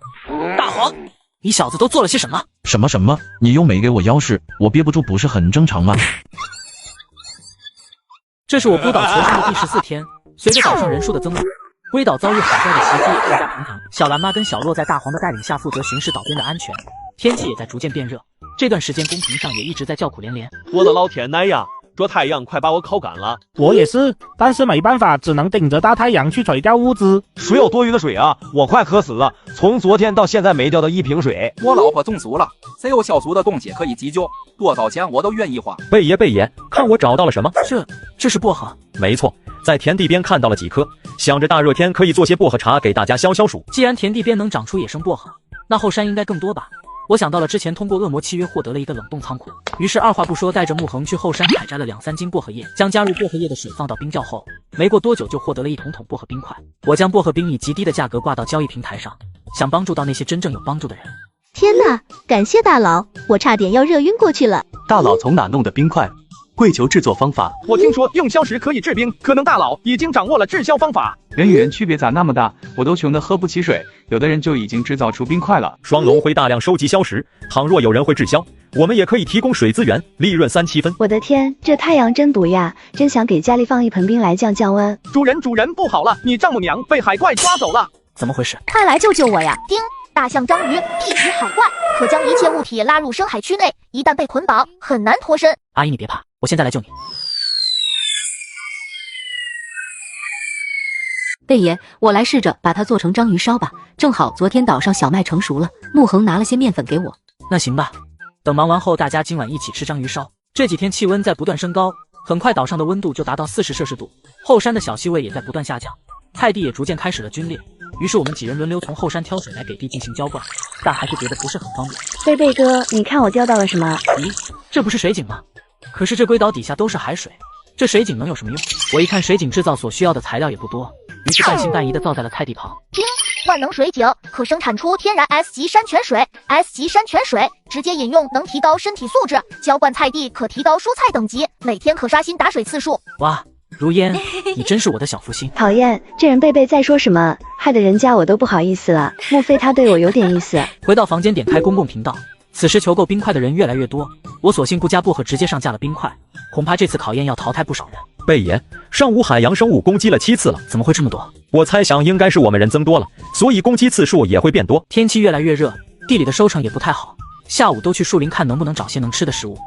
大黄，你小子都做了些什么？什么？你又没给我钥匙，我憋不住不是很正常吗？这是我孤岛求生的第14天，随着岛上人数的增多，龟岛遭遇海怪的袭击也更加频繁。小蓝妈跟小洛在大黄的带领下负责巡视岛边的安全，天气也在逐渐变热。这段时间公屏上也一直在叫苦连连。我的老天奶呀，这太阳快把我烤干了。我也是，但是没办法，只能顶着大太阳去垂钓物资。谁有多余的水啊？我快渴死了，从昨天到现在没钓到1瓶水。我老婆中暑了，谁有消暑的东西可以急救，多少钱我都愿意花。贝爷，看我找到了什么？这是薄荷。没错，在田地边看到了几颗，想着大热天可以做些薄荷茶给大家消暑。既然田地边能长出野生薄荷，那后山应该更多吧。我想到了之前通过恶魔契约获得了一个冷冻仓库，于是二话不说带着木恒去后山采摘了2-3斤薄荷叶，将加入薄荷叶的水放到冰窖后，没过多久就获得了1桶薄荷冰块。我将薄荷冰以极低的价格挂到交易平台上，想帮助到那些真正有帮助的人。天哪，感谢大佬，我差点要热晕过去了。大佬从哪弄的冰块？跪求制作方法。我听说用硝石可以制冰，可能大佬已经掌握了制硝方法。人与人区别咋那么大？我都穷得喝不起水，有的人就已经制造出冰块了。双龙会大量收集硝石，倘若有人会制硝，我们也可以提供水资源，利润3-7分。我的天，这太阳真毒呀！真想给家里放一盆冰来降温。主人，不好了，你丈母娘被海怪抓走了。怎么回事？快来救救我呀！丁，大象、章鱼、地质海怪可将一切物体拉入深海区内，一旦被捆绑，很难脱身。阿姨，你别怕，我现在来救你。贝爷，我来试着把它做成章鱼烧吧。正好昨天岛上小麦成熟了，木恒拿了些面粉给我。那行吧，等忙完后，大家今晚一起吃章鱼烧。这几天气温在不断升高，很快岛上的温度就达到40摄氏度，后山的小溪位也在不断下降，菜地也逐渐开始了龟裂。于是我们几人轮流从后山挑水来给地进行浇灌，但还是觉得不是很方便。贝贝哥，你看我钓到了什么？咦，这不是水井吗？可是这龟岛底下都是海水，这水井能有什么用？我一看水井制造所需要的材料也不多，于是半信半疑的造在了菜地旁。丁，万能水井可生产出天然 S 级山泉水 ，S 级山泉水直接饮用能提高身体素质，浇灌菜地可提高蔬菜等级，每天可刷新打水次数。哇，如烟，你真是我的小福星。讨厌，这人贝贝在说什么，害得人家我都不好意思了。莫非他对我有点意思？回到房间，点开公共频道。此时求购冰块的人越来越多，我索性不加薄荷，直接上架了冰块。恐怕这次考验要淘汰不少人。贝爷，上午海洋生物攻击了7次了，怎么会这么多？我猜想应该是我们人增多了，所以攻击次数也会变多。天气越来越热，地里的收成也不太好，下午都去树林看能不能找些能吃的食物。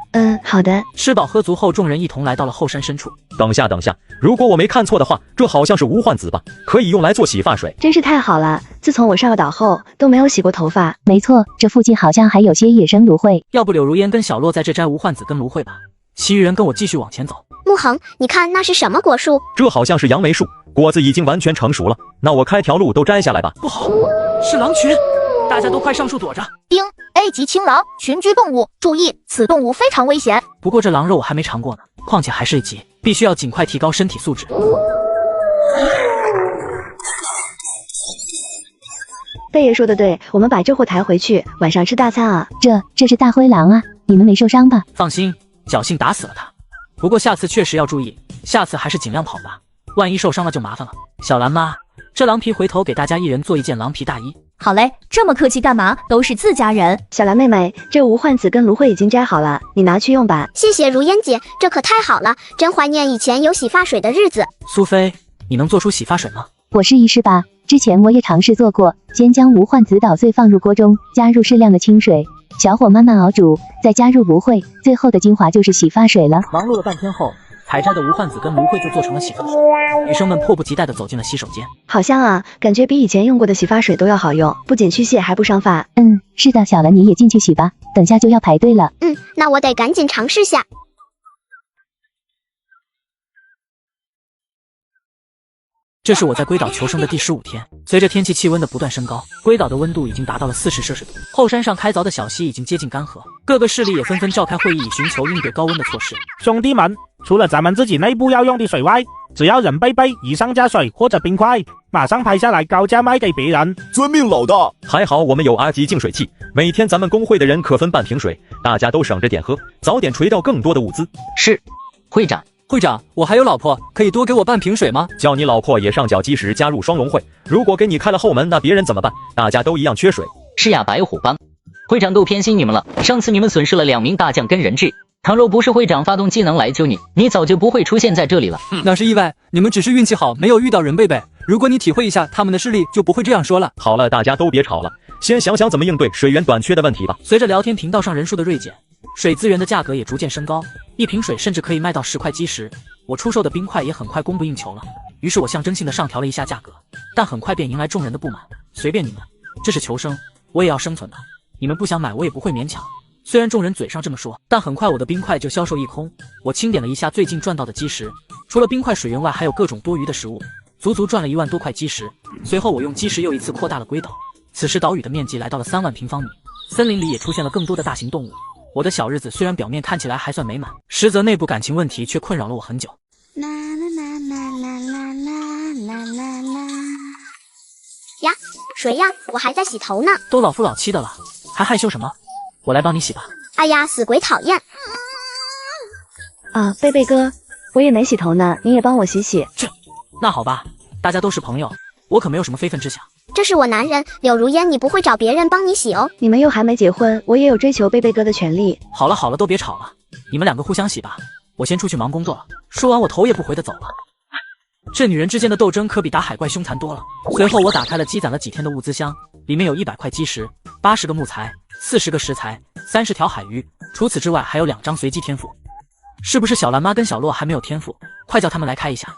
好的。吃饱喝足后，众人一同来到了后山深处。等下，如果我没看错的话，这好像是无患子吧？可以用来做洗发水。真是太好了，自从我上了岛后都没有洗过头发。没错，这附近好像还有些野生芦荟。要不柳如烟跟小洛在这摘无患子跟芦荟吧，其余人跟我继续往前走。木恒，你看那是什么果树？这好像是杨梅树，果子已经完全成熟了。那我开条路都摘下来吧。不好，是狼群，大家都快上树躲着。丁 A 级青狼，群居动物，注意，此动物非常危险。不过这狼肉我还没尝过呢，况且还是1级，必须要尽快提高身体素质。贝爷说的对，我们把这货抬回去，晚上吃大餐啊。这是大灰狼啊，你们没受伤吧？放心，侥幸打死了他。不过下次确实要注意，下次还是尽量跑吧，万一受伤了就麻烦了。小蓝妈，这狼皮回头给大家一人做一件狼皮大衣。好嘞，这么客气干嘛？都是自家人。小蓝妹妹，这无患子跟芦荟已经摘好了，你拿去用吧。谢谢如烟姐，这可太好了，真怀念以前有洗发水的日子。苏菲，你能做出洗发水吗？我试一试吧，之前我也尝试做过，先将无患子捣碎放入锅中，加入适量的清水，小火慢慢熬煮，再加入芦荟，最后的精华就是洗发水了。忙碌了半天后，才采摘的无患子跟芦荟就做成了洗发水，女生们迫不及待地走进了洗手间。好香啊，感觉比以前用过的洗发水都要好用，不仅去屑还不伤发。是的，小兰你也进去洗吧，等下就要排队了。那我得赶紧尝试下。这是我在龟岛求生的第15天，随着天气气温的不断升高，龟岛的温度已经达到了40摄氏度，后山上开凿的小溪已经接近干涸，各个势力也纷纷召开会议，以寻求应对高温的措施。兄弟们，除了咱们自己内部要用的水外，只要人贝贝一上加水或者冰块，马上拍下来高价卖给别人。遵命老大。还好我们有阿吉净水器，每天咱们工会的人可分半瓶水，大家都省着点喝，早点锤掉更多的物资。是，会长。会长，我还有老婆，可以多给我半瓶水吗？叫你老婆也上缴基石加入双龙会，如果给你开了后门，那别人怎么办？大家都一样缺水。是呀，白虎帮会长都偏心你们了，上次你们损失了2名大将跟人质，倘若不是会长发动技能来救你，你早就不会出现在这里了。那是意外，你们只是运气好，没有遇到人贝贝。如果你体会一下他们的势力，就不会这样说了。好了，大家都别吵了，先想想怎么应对水源短缺的问题吧。随着聊天频道上人数的锐减，水资源的价格也逐渐升高，一瓶水甚至可以卖到10块基石。我出售的冰块也很快供不应求了，于是我象征性的上调了一下价格，但很快便迎来众人的不满。随便你们，这是求生，我也要生存的，你们不想买我也不会勉强。虽然众人嘴上这么说，但很快我的冰块就销售一空。我清点了一下最近赚到的基石，除了冰块水源外，还有各种多余的食物，足足赚了1万多块基石。随后我用基石又一次扩大了龟岛，此时岛屿的面积来到了3万平方米，森林里也出现了更多的大型动物。我的小日子虽然表面看起来还算美满，实则内部感情问题却困扰了我很久。呀，谁呀？我还在洗头呢。都老夫老妻的了，还害羞什么？我来帮你洗吧。哎呀，死鬼讨厌！贝贝哥，我也没洗头呢，你也帮我洗洗。那好吧，大家都是朋友，我可没有什么非分之想。这是我男人柳如烟，你不会找别人帮你洗哦？你们又还没结婚，我也有追求贝贝哥的权利。好了好了，都别吵了，你们2个互相洗吧，我先出去忙工作了。说完我头也不回的走了。这女人之间的斗争可比打海怪凶残多了。随后我打开了积攒了几天的物资箱，里面有100块基石、80个木材、40个食材、30条海鱼，除此之外还有2张随机天赋。是不是小兰妈跟小洛还没有天赋？快叫他们来开一下。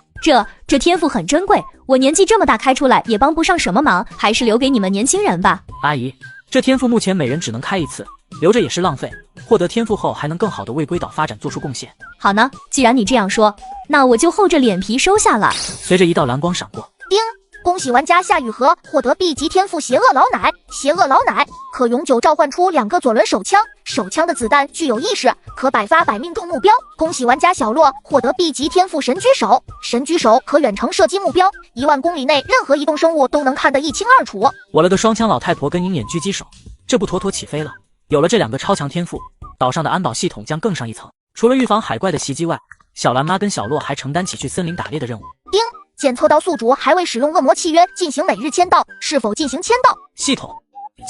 这天赋很珍贵，我年纪这么大开出来也帮不上什么忙，还是留给你们年轻人吧。阿姨，这天赋目前每人只能开1次，留着也是浪费。获得天赋后还能更好的为龟岛发展做出贡献。好呢，既然你这样说，那我就厚着脸皮收下了。随着一道蓝光闪过，叮！恭喜玩家夏雨荷获得 B 级天赋邪恶老奶。邪恶老奶可永久召唤出2个左轮手枪，手枪的子弹具有意识，可百发百命中目标。恭喜玩家小洛获得 B 级天赋神狙手，神狙手可远程射击目标，1万公里内任何移动生物都能看得一清二楚。我了个双枪老太婆跟鹰眼狙击手，这不妥妥起飞了。有了这2个超强天赋，岛上的安保系统将更上一层。除了预防海怪的袭击外，小兰妈跟小洛还承担起去森林打猎的任务。叮！检测到宿主还未使用恶魔契约进行每日签到，是否进行签到？系统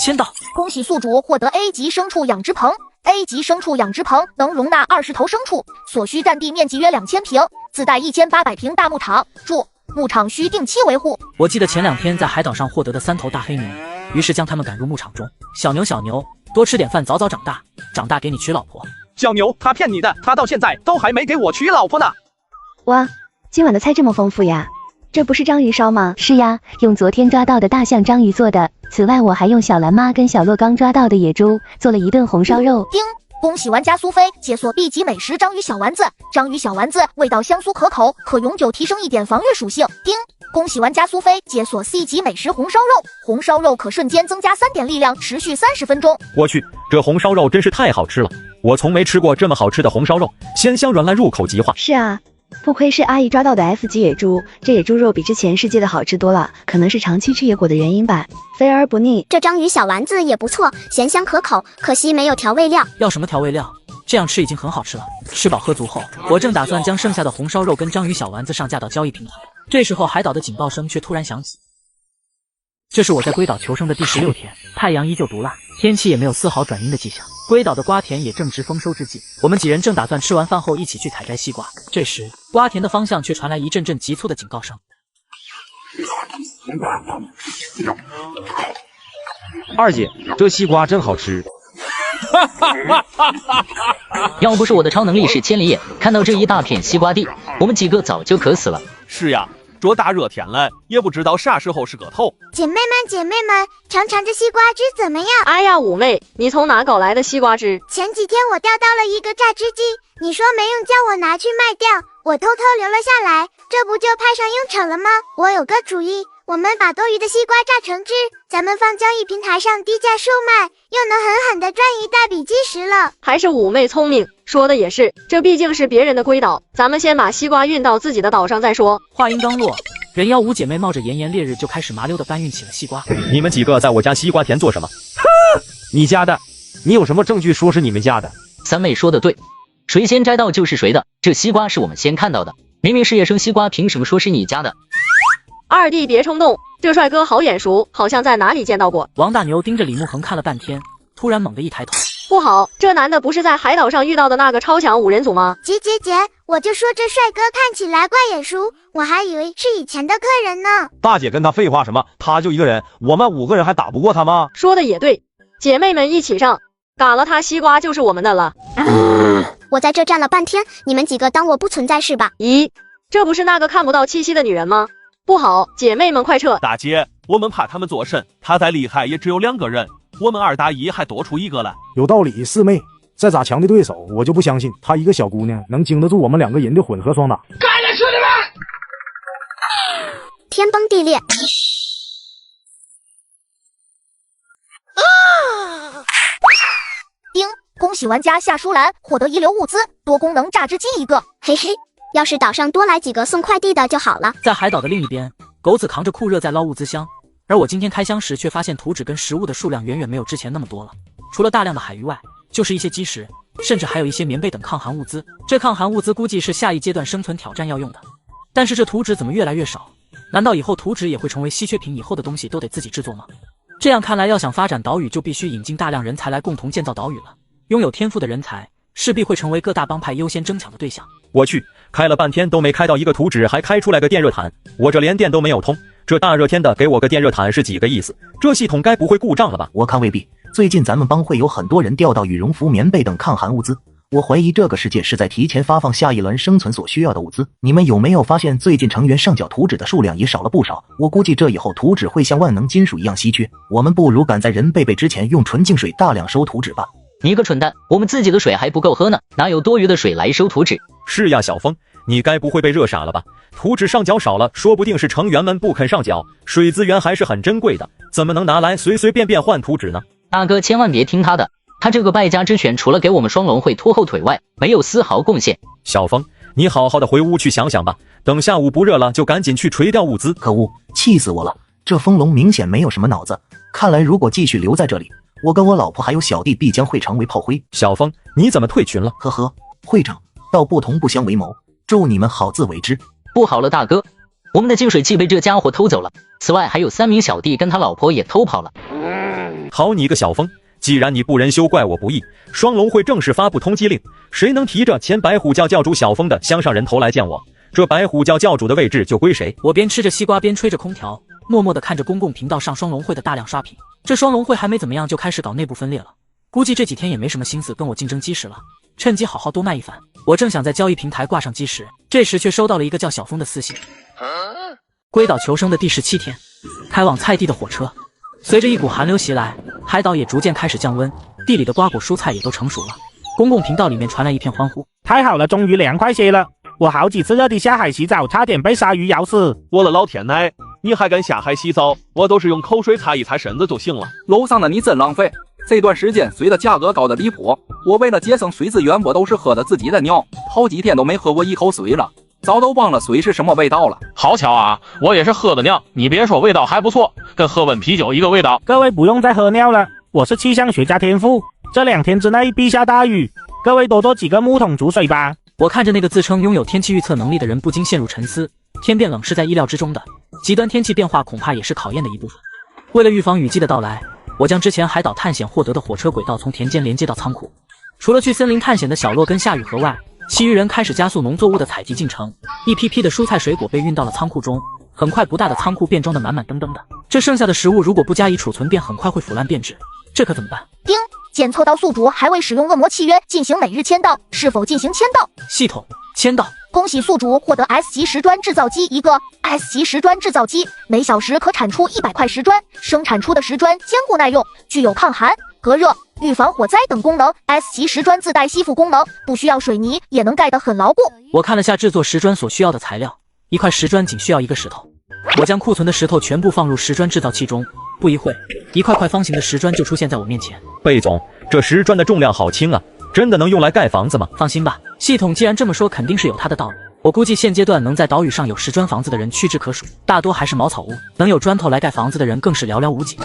签到。恭喜宿主获得 A 级牲畜养殖棚。A 级牲畜养殖棚能容纳20头牲畜，所需占地面积约2000平，自带1800平大牧场。注：牧场需定期维护。我记得前2天在海岛上获得的3头大黑牛，于是将它们赶入牧场中。小牛，小牛，多吃点饭，早早长大，长大给你娶老婆。小牛，他骗你的，他到现在都还没给我娶老婆呢。哇，今晚的菜这么丰富呀！这不是章鱼烧吗？是呀，用昨天抓到的大象章鱼做的。此外，我还用小兰妈跟小洛刚抓到的野猪做了一顿红烧肉。叮！恭喜玩家苏菲解锁 B 级美食章鱼小丸子。章鱼小丸子味道香酥可口，可永久提升1点防御属性。叮！恭喜玩家苏菲解锁 C 级美食红烧肉。红烧肉可瞬间增加3点力量，持续30分钟。我去，这红烧肉真是太好吃了！我从没吃过这么好吃的红烧肉，鲜香软烂，入口即化。是啊。不愧是阿姨抓到的 F 级野猪，这野猪肉比之前世界的好吃多了，可能是长期吃野果的原因吧，肥而不腻。这章鱼小丸子也不错，咸香可口，可惜没有调味料。要什么调味料？这样吃已经很好吃了。吃饱喝足后，我正打算将剩下的红烧肉跟章鱼小丸子上架到交易平台，这时候海岛的警报声却突然响起。这是我在龟岛求生的第16天，太阳依旧毒辣，天气也没有丝毫转阴的迹象。龟岛的瓜田也正值丰收之际，我们几人正打算吃完饭后一起去采摘西瓜。这时，瓜田的方向却传来一阵阵急促的警告声。二姐，这西瓜真好吃。要不是我的超能力是千里眼，看到这一大片西瓜地，我们几个早就渴死了。是呀，这大热天了，也不知道啥时候是个头。姐妹们，尝尝这西瓜汁怎么样？哎呀，五妹，你从哪搞来的西瓜汁？前几天我钓到了一个榨汁机，你说没用，叫我拿去卖掉，我偷偷留了下来，这不就派上用场了吗？我有个主意，我们把多余的西瓜榨成汁，咱们放交易平台上低价售卖，又能狠狠地赚一大笔基石了。还是五妹聪明，说的也是，这毕竟是别人的龟岛，咱们先把西瓜运到自己的岛上再说。话音刚落，人妖五姐妹冒着炎炎烈日就开始麻溜地搬运起了西瓜。你们几个在我家西瓜田做什么？你家的？你有什么证据说是你们家的？三妹说的对，谁先摘到就是谁的，这西瓜是我们先看到的，明明是野生西瓜，凭什么说是你家的？二弟别冲动，这帅哥好眼熟，好像在哪里见到过。王大牛盯着李慕恒看了半天，突然猛地一抬头，不好，这男的不是在海岛上遇到的那个超强5人组吗？姐，我就说这帅哥看起来怪眼熟，我还以为是以前的客人呢。大姐跟他废话什么？他就一个人，我们5个人还打不过他吗？说的也对，姐妹们一起上，打了他西瓜就是我们的了。我在这站了半天，你们几个当我不存在是吧？咦，这不是那个看不到气息的女人吗？不好，姐妹们快撤！大姐，我们怕他们做甚，他再厉害也只有2个人，我们2打1还多出1个来。有道理，四妹，再咋强的对手，我就不相信她一个小姑娘能经得住我们2个人的混合双打。干了，兄弟们！天崩地裂！叮，恭喜玩家夏淑兰获得一流物资，多功能榨汁机1个。嘿嘿。要是岛上多来几个送快递的就好了。在海岛的另一边，狗子扛着酷热在捞物资箱，而我今天开箱时却发现图纸跟食物的数量远远没有之前那么多了。除了大量的海鱼外，就是一些基石，甚至还有一些棉被等抗寒物资。这抗寒物资估计是下一阶段生存挑战要用的。但是这图纸怎么越来越少？难道以后图纸也会成为稀缺品？以后的东西都得自己制作吗？这样看来，要想发展岛屿，就必须引进大量人才来共同建造岛屿了。拥有天赋的人才势必会成为各大帮派优先争抢的对象。我去，开了半天都没开到一个图纸，还开出来个电热毯，我这连电都没有通，这大热天的给我个电热毯是几个意思？这系统该不会故障了吧？我看未必，最近咱们帮会有很多人钓到羽绒服、棉被等抗寒物资，我怀疑这个世界是在提前发放下一轮生存所需要的物资。你们有没有发现最近成员上缴图纸的数量也少了不少？我估计这以后图纸会像万能金属一样稀缺，我们不如赶在人贝贝之前用纯净水大量收图纸吧。你个蠢蛋，我们自己的水还不够喝呢，哪有多余的水来收图纸？是呀，小峰，你该不会被热傻了吧？图纸上缴少了，说不定是成员们不肯上缴，水资源还是很珍贵的，怎么能拿来随随便便换图纸呢？大哥千万别听他的，他这个败家之犬除了给我们双龙会拖后腿外，没有丝毫贡献。小峰，你好好的回屋去想想吧，等下午不热了就赶紧去垂钓物资。可恶，气死我了，这风龙明显没有什么脑子，看来如果继续留在这里，我跟我老婆还有小弟必将会成为炮灰。小峰，你怎么退群了？呵呵，会长，道不同不相为谋，祝你们好自为之。不好了，大哥，我们的净水器被这家伙偷走了，此外还有3名小弟跟他老婆也偷跑了。好你个小峰，既然你不仁休，怪我不义，双龙会正式发布通缉令，谁能提着前白虎教教主小峰的乡上人头来见我，这白虎教教主的位置就归谁。我边吃着西瓜边吹着空调，默默地看着公共频道上双龙会的大量刷屏。这双龙会还没怎么样就开始搞内部分裂了，估计这几天也没什么心思跟我竞争基石了，趁机好好多卖一番。我正想在交易平台挂上基石，这时却收到了一个叫小峰的私信。龟岛求生的第17天，开往菜地的火车，随着一股寒流袭来，海岛也逐渐开始降温，地里的瓜果蔬菜也都成熟了。公共频道里面传来一片欢呼，太好了，终于凉快些了。我好几次热地下海洗澡，差点被鲨鱼咬死。我的老天奶，你还敢下海洗澡？我都是用口水擦一擦身子就行了。楼上的你真浪费，这段时间水的价格高的离谱，我为了节省水资源，我都是喝的自己的尿，好几天都没喝过一口水了，早都忘了水是什么味道了。好巧啊，我也是喝的尿，你别说，味道还不错，跟喝温啤酒一个味道。各位不用再喝尿了，我是气象学家天赋，这2天之内必下大雨，各位多做几个木桶煮水吧。我看着那个自称拥有天气预测能力的人，不禁陷入沉思。天变冷是在意料之中的，极端天气变化恐怕也是考验的一部分。为了预防雨季的到来，我将之前海岛探险获得的火车轨道从田间连接到仓库。除了去森林探险的小洛跟夏雨荷外，其余人开始加速农作物的采集进程。一批批的蔬菜水果被运到了仓库中，很快不大的仓库便装得满满登登的。这剩下的食物如果不加以储存，便很快会腐烂变质，这可怎么办？叮，检测到宿主还未使用恶魔契约进行每日签到，是否进行签到？系统签到。恭喜宿主获得 S 级石砖制造机一个。S 级石砖制造机每小时可产出100块石砖，生产出的石砖坚固耐用，具有抗寒、隔热、预防火灾等功能。S 级石砖自带吸附功能，不需要水泥也能盖得很牢固。我看了下制作石砖所需要的材料，一块石砖仅需要1个石头。我将库存的石头全部放入石砖制造器中，不一会，一块块方形的石砖就出现在我面前。贝总，这石砖的重量好轻啊，真的能用来盖房子吗？放心吧，系统既然这么说，肯定是有它的道理。我估计现阶段能在岛屿上有石砖房子的人屈指可数，大多还是茅草屋，能有砖头来盖房子的人更是寥寥无几。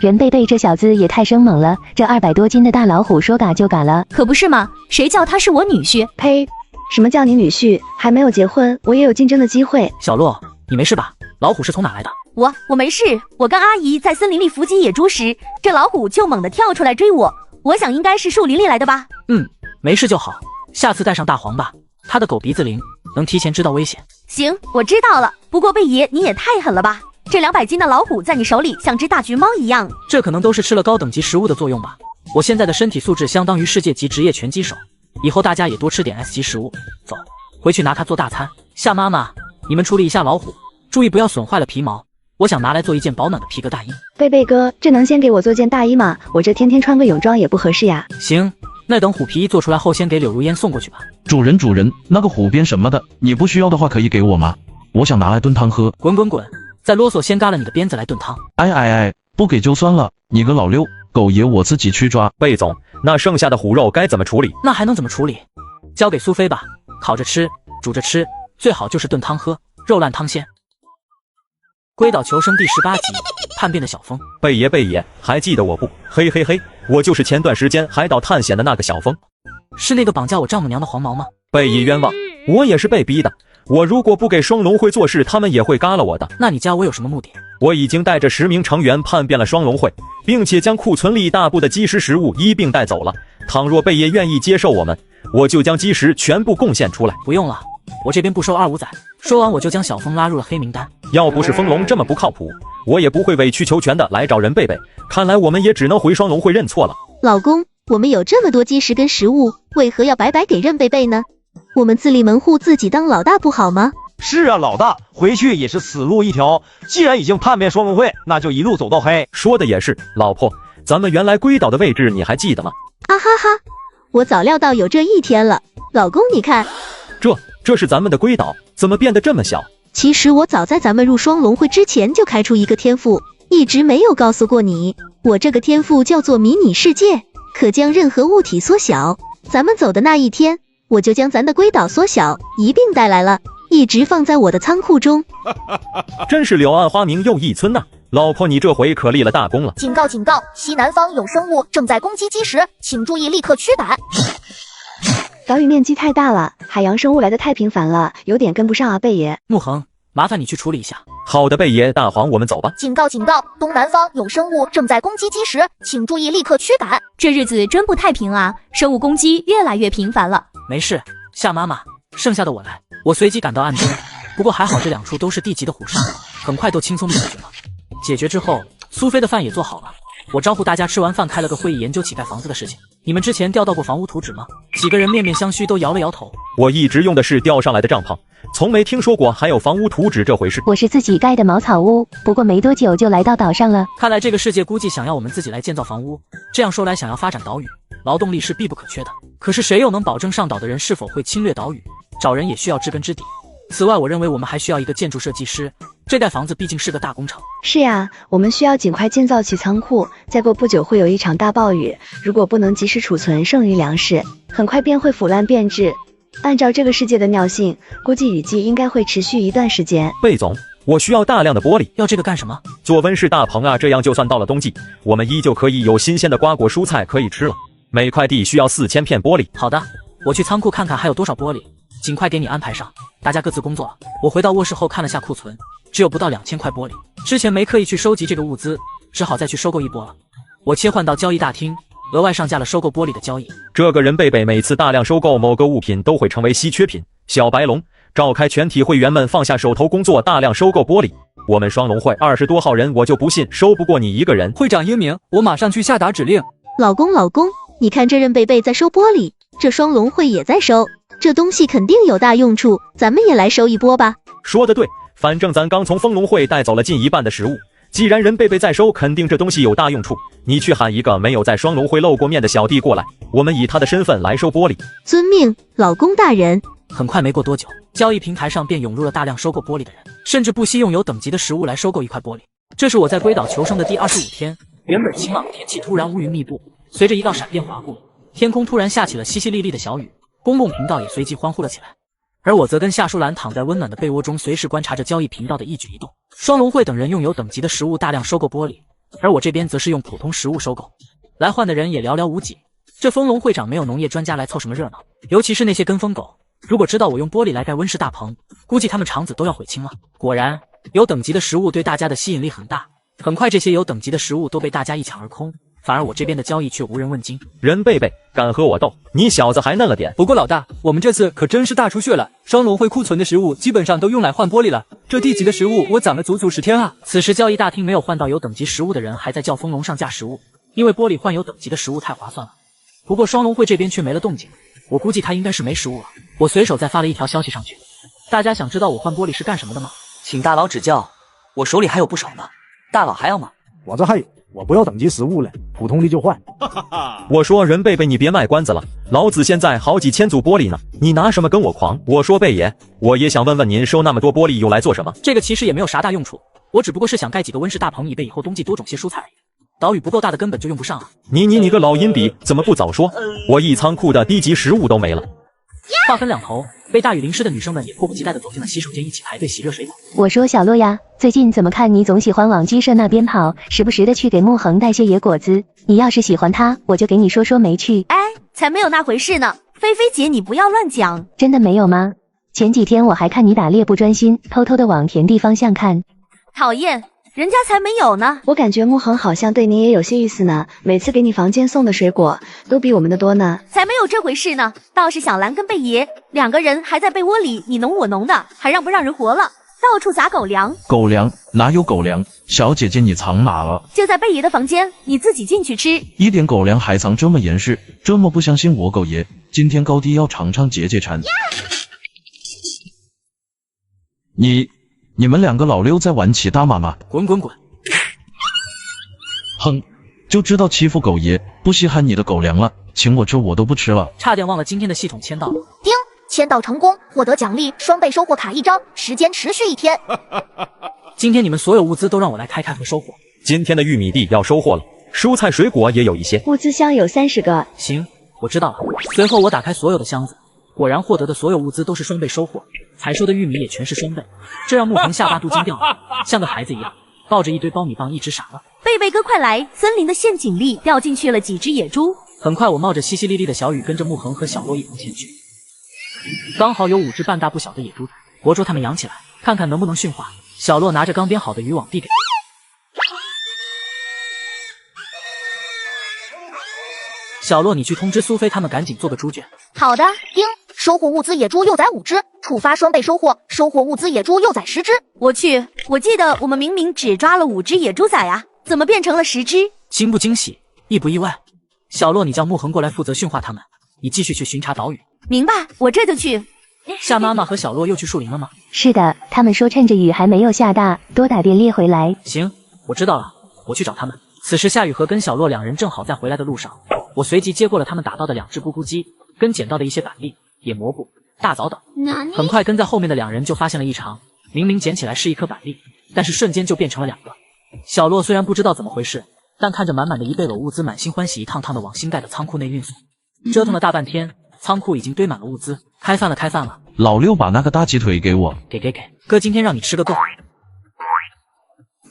任贝贝这小子也太生猛了，这200多斤的大老虎说嘎就嘎了，可不是吗？谁叫他是我女婿？呸！什么叫你女婿？还没有结婚，我也有竞争的机会。小洛，你没事吧？老虎是从哪来的？我没事，我跟阿姨在森林里伏击野猪时，这老虎就猛地跳出来追我，我想应该是树林里来的吧。没事就好，下次带上大黄吧，他的狗鼻子灵，能提前知道危险。行，我知道了。不过贝爷你也太狠了吧，这200斤的老虎在你手里像只大橘猫一样。这可能都是吃了高等级食物的作用吧。我现在的身体素质相当于世界级职业拳击手，以后大家也多吃点 S 级食物。走，回去拿它做大餐。夏妈妈，你们处理一下老虎，注意不要损坏了皮毛，我想拿来做一件保暖的皮革大衣。贝贝哥，这能先给我做件大衣吗？我这天天穿个泳装也不合适呀。行，那等虎皮衣做出来后，先给柳如烟送过去吧。主人，那个虎鞭什么的，你不需要的话可以给我吗？我想拿来炖汤喝。滚滚滚，再啰嗦先嘎了你的鞭子来炖汤。不给就算了，你个老六，狗爷我自己去抓。贝总，那剩下的虎肉该怎么处理？那还能怎么处理？交给苏菲吧，烤着吃，煮着吃，最好就是炖汤喝，肉烂汤鲜。龟岛求生第18集，叛变的小风。贝爷，还记得我不？嘿嘿嘿，我就是前段时间海岛探险的那个小风。是那个绑架我丈母娘的黄毛吗？贝爷冤枉，我也是被逼的。我如果不给双龙会做事，他们也会嘎了我的。那你加我有什么目的？我已经带着10名成员叛变了双龙会，并且将库存里大部的基石食物一并带走了。倘若贝爷愿意接受我们，我就将基石全部贡献出来。不用了，我这边不收25仔。说完我就将小风拉入了黑名单。要不是风龙这么不靠谱，我也不会委曲求全的来找任贝贝。看来我们也只能回双龙会认错了。老公，我们有这么多基石跟食物，为何要白白给任贝贝呢？我们自立门户，自己当老大不好吗？是啊，老大，回去也是死路一条。既然已经叛变双龙会，那就一路走到黑。说的也是，老婆，咱们原来龟岛的位置你还记得吗？啊哈哈，我早料到有这一天了。老公，你看，这是咱们的龟岛，怎么变得这么小？其实我早在咱们入双龙会之前就开出一个天赋，一直没有告诉过你。我这个天赋叫做迷你世界，可将任何物体缩小。咱们走的那一天，我就将咱的龟岛缩小一并带来了，一直放在我的仓库中。真是柳暗花明又一村呐！老婆，你这回可立了大功了。警告！西南方有生物正在攻击基石，请注意立刻驱赶。岛屿面积太大了，海洋生物来的太频繁了，有点跟不上啊，贝爷。怒恒，麻烦你去处理一下。好的，贝爷，大黄，我们走吧。警告！东南方有生物正在攻击基石，请注意立刻驱赶。这日子真不太平啊，生物攻击越来越频繁了。没事，夏妈妈，剩下的我来。我随即赶到岸边，不过还好这2处都是地级的虎鲨，很快都轻松地解决了。解决之后，苏菲的饭也做好了。我招呼大家吃完饭开了个会议，研究乞丐房子的事情。你们之前调到过房屋图纸吗？几个人面面相觑，都摇了摇头。我一直用的是调上来的帐篷，从没听说过还有房屋图纸这回事。我是自己盖的茅草屋，不过没多久就来到岛上了。看来这个世界估计想要我们自己来建造房屋。这样说来，想要发展岛屿，劳动力是必不可缺的。可是谁又能保证上岛的人是否会侵略岛屿？找人也需要知根知底。此外，我认为我们还需要一个建筑设计师，这盖房子毕竟是个大工程。是呀，我们需要尽快建造起仓库，再过不久会有一场大暴雨，如果不能及时储存剩余粮食，很快便会腐烂变质。按照这个世界的尿性，估计雨季应该会持续一段时间。贝总，我需要大量的玻璃。要这个干什么？做温室大棚啊，这样就算到了冬季，我们依旧可以有新鲜的瓜果蔬菜可以吃了。每块地需要4000片玻璃。好的，我去仓库看看还有多少玻璃，尽快给你安排上。大家各自工作。我回到卧室后看了下库存，只有不到2000块玻璃。之前没刻意去收集这个物资，只好再去收购一波了。我切换到交易大厅，额外上架了收购玻璃的交易。这个人贝贝每次大量收购某个物品都会成为稀缺品。小白龙，召开全体会员们放下手头工作，大量收购玻璃。我们双龙会20多号人，我就不信收不过你一个人。会长英明，我马上去下达指令。老公，你看这任贝贝在收玻璃，这双龙会也在收，这东西肯定有大用处，咱们也来收一波吧。说得对，反正咱刚从丰隆会带走了近一半的食物，既然人贝贝在收，肯定这东西有大用处。你去喊一个没有在双龙会露过面的小弟过来，我们以他的身份来收玻璃。遵命，老公大人。很快没过多久，交易平台上便涌入了大量收购玻璃的人，甚至不惜用有等级的食物来收购一块玻璃。这是我在龟岛求生的第25天，原本晴朗的天气突然乌云密布，随着一道闪电划过，天空突然下起了淅淅沥沥的小雨，公共频道也随即欢呼了起来。而我则跟夏淑兰躺在温暖的被窝中，随时观察着交易频道的一举一动。双龙会等人用有等级的食物大量收购玻璃，而我这边则是用普通食物收购，来换的人也寥寥无几。这丰隆会长没有农业专家来凑什么热闹，尤其是那些跟风狗，如果知道我用玻璃来盖温室大棚，估计他们肠子都要悔青了。果然，有等级的食物对大家的吸引力很大，很快这些有等级的食物都被大家一抢而空，反而我这边的交易却无人问津。人贝贝，敢和我斗，你小子还嫩了点。不过老大，我们这次可真是大出血了，双龙会库存的食物基本上都用来换玻璃了，这地级的食物我攒了足足10天啊。此时交易大厅没有换到有等级食物的人还在叫丰隆上架食物，因为玻璃换有等级的食物太划算了。不过双龙会这边却没了动静，我估计他应该是没食物了。我随手再发了一条消息上去，大家想知道我换玻璃是干什么的吗？请大佬指教，我手里还有不少呢，大佬还要吗？我这还有，我不要等级食物了，普通的就换。我说人贝贝，你别卖关子了，老子现在好几千组玻璃呢，你拿什么跟我狂？我说贝爷，我也想问问您收那么多玻璃用来做什么？这个其实也没有啥大用处，我只不过是想盖几个温室大棚，以备以后冬季多种些蔬菜而已。岛屿不够大的根本就用不上啊！你个老阴笔，怎么不早说？我一仓库的低级食物都没了。话分两头，被大雨淋湿的女生们也迫不及待地走进了洗手间，一起排队洗热水澡。我说小洛呀，最近怎么看你总喜欢往鸡舍那边跑，时不时的去给木恒带些野果子。你要是喜欢他，我就给你说说没趣。哎，才没有那回事呢，菲菲姐你不要乱讲。真的没有吗？前几天我还看你打猎不专心，偷偷的往田地方向看。讨厌。人家才没有呢，我感觉木恒好像对你也有些意思呢，每次给你房间送的水果都比我们的多呢。才没有这回事呢，倒是小兰跟贝爷2个人还在被窝里你侬我侬的，还让不让人活了，到处撒狗粮。狗粮哪有狗粮？小姐姐你藏哪了？就在贝爷的房间，你自己进去吃。一点狗粮还藏这么严实，这么不相信我狗爷，今天高低要尝尝解解馋。你们2个老六在玩起大马吗？滚滚滚！哼，就知道欺负狗爷，不稀罕你的狗粮了，请我吃我都不吃了。差点忘了今天的系统签到。叮，签到成功，获得奖励双倍收获卡1张，时间持续1天。今天你们所有物资都让我来开和收获。今天的玉米地要收获了，蔬菜水果也有一些。物资箱有30个。行，我知道了。随后我打开所有的箱子，果然获得的所有物资都是双倍收获。采收的玉米也全是双倍，这让木恒下巴都惊掉了，像个孩子一样抱着一堆苞米棒一直傻了。贝贝哥快来，森林的陷阱里掉进去了几只野猪。很快我冒着淅淅沥沥的小雨跟着木恒和小洛一同前去，刚好有5只半大不小的野猪，活捉它们养起来，看看能不能驯化。小洛拿着刚编好的渔网递给小洛，你去通知苏菲他们赶紧做个猪圈。好的，叮。收获物资野猪幼崽5只，触发双倍收获；收获物资野猪幼崽10只。我去，我记得我们明明只抓了5只野猪仔啊，怎么变成了10只？惊不惊喜，意不意外？小洛，你叫木恒过来负责驯化他们，你继续去巡查岛屿。明白，我这就去。夏妈妈和小洛又去树林了吗？是的，他们说趁着雨还没有下大，多打点猎回来。行，我知道了，我去找他们。此时夏雨和跟小洛2人正好在回来的路上，我随即接过了他们打到的2只咕咕鸡，跟捡到的一些板栗、野蘑菇、大枣等。很快跟在后面的2人就发现了异常，明明捡起来是一颗板栗，但是瞬间就变成了2个。小洛虽然不知道怎么回事，但看着满满的一背篓物资，满心欢喜，一趟趟的往新盖的仓库内运送。折腾了大半天，仓库已经堆满了物资，开饭了。老六把那个大鸡腿给我。给，哥今天让你吃个够。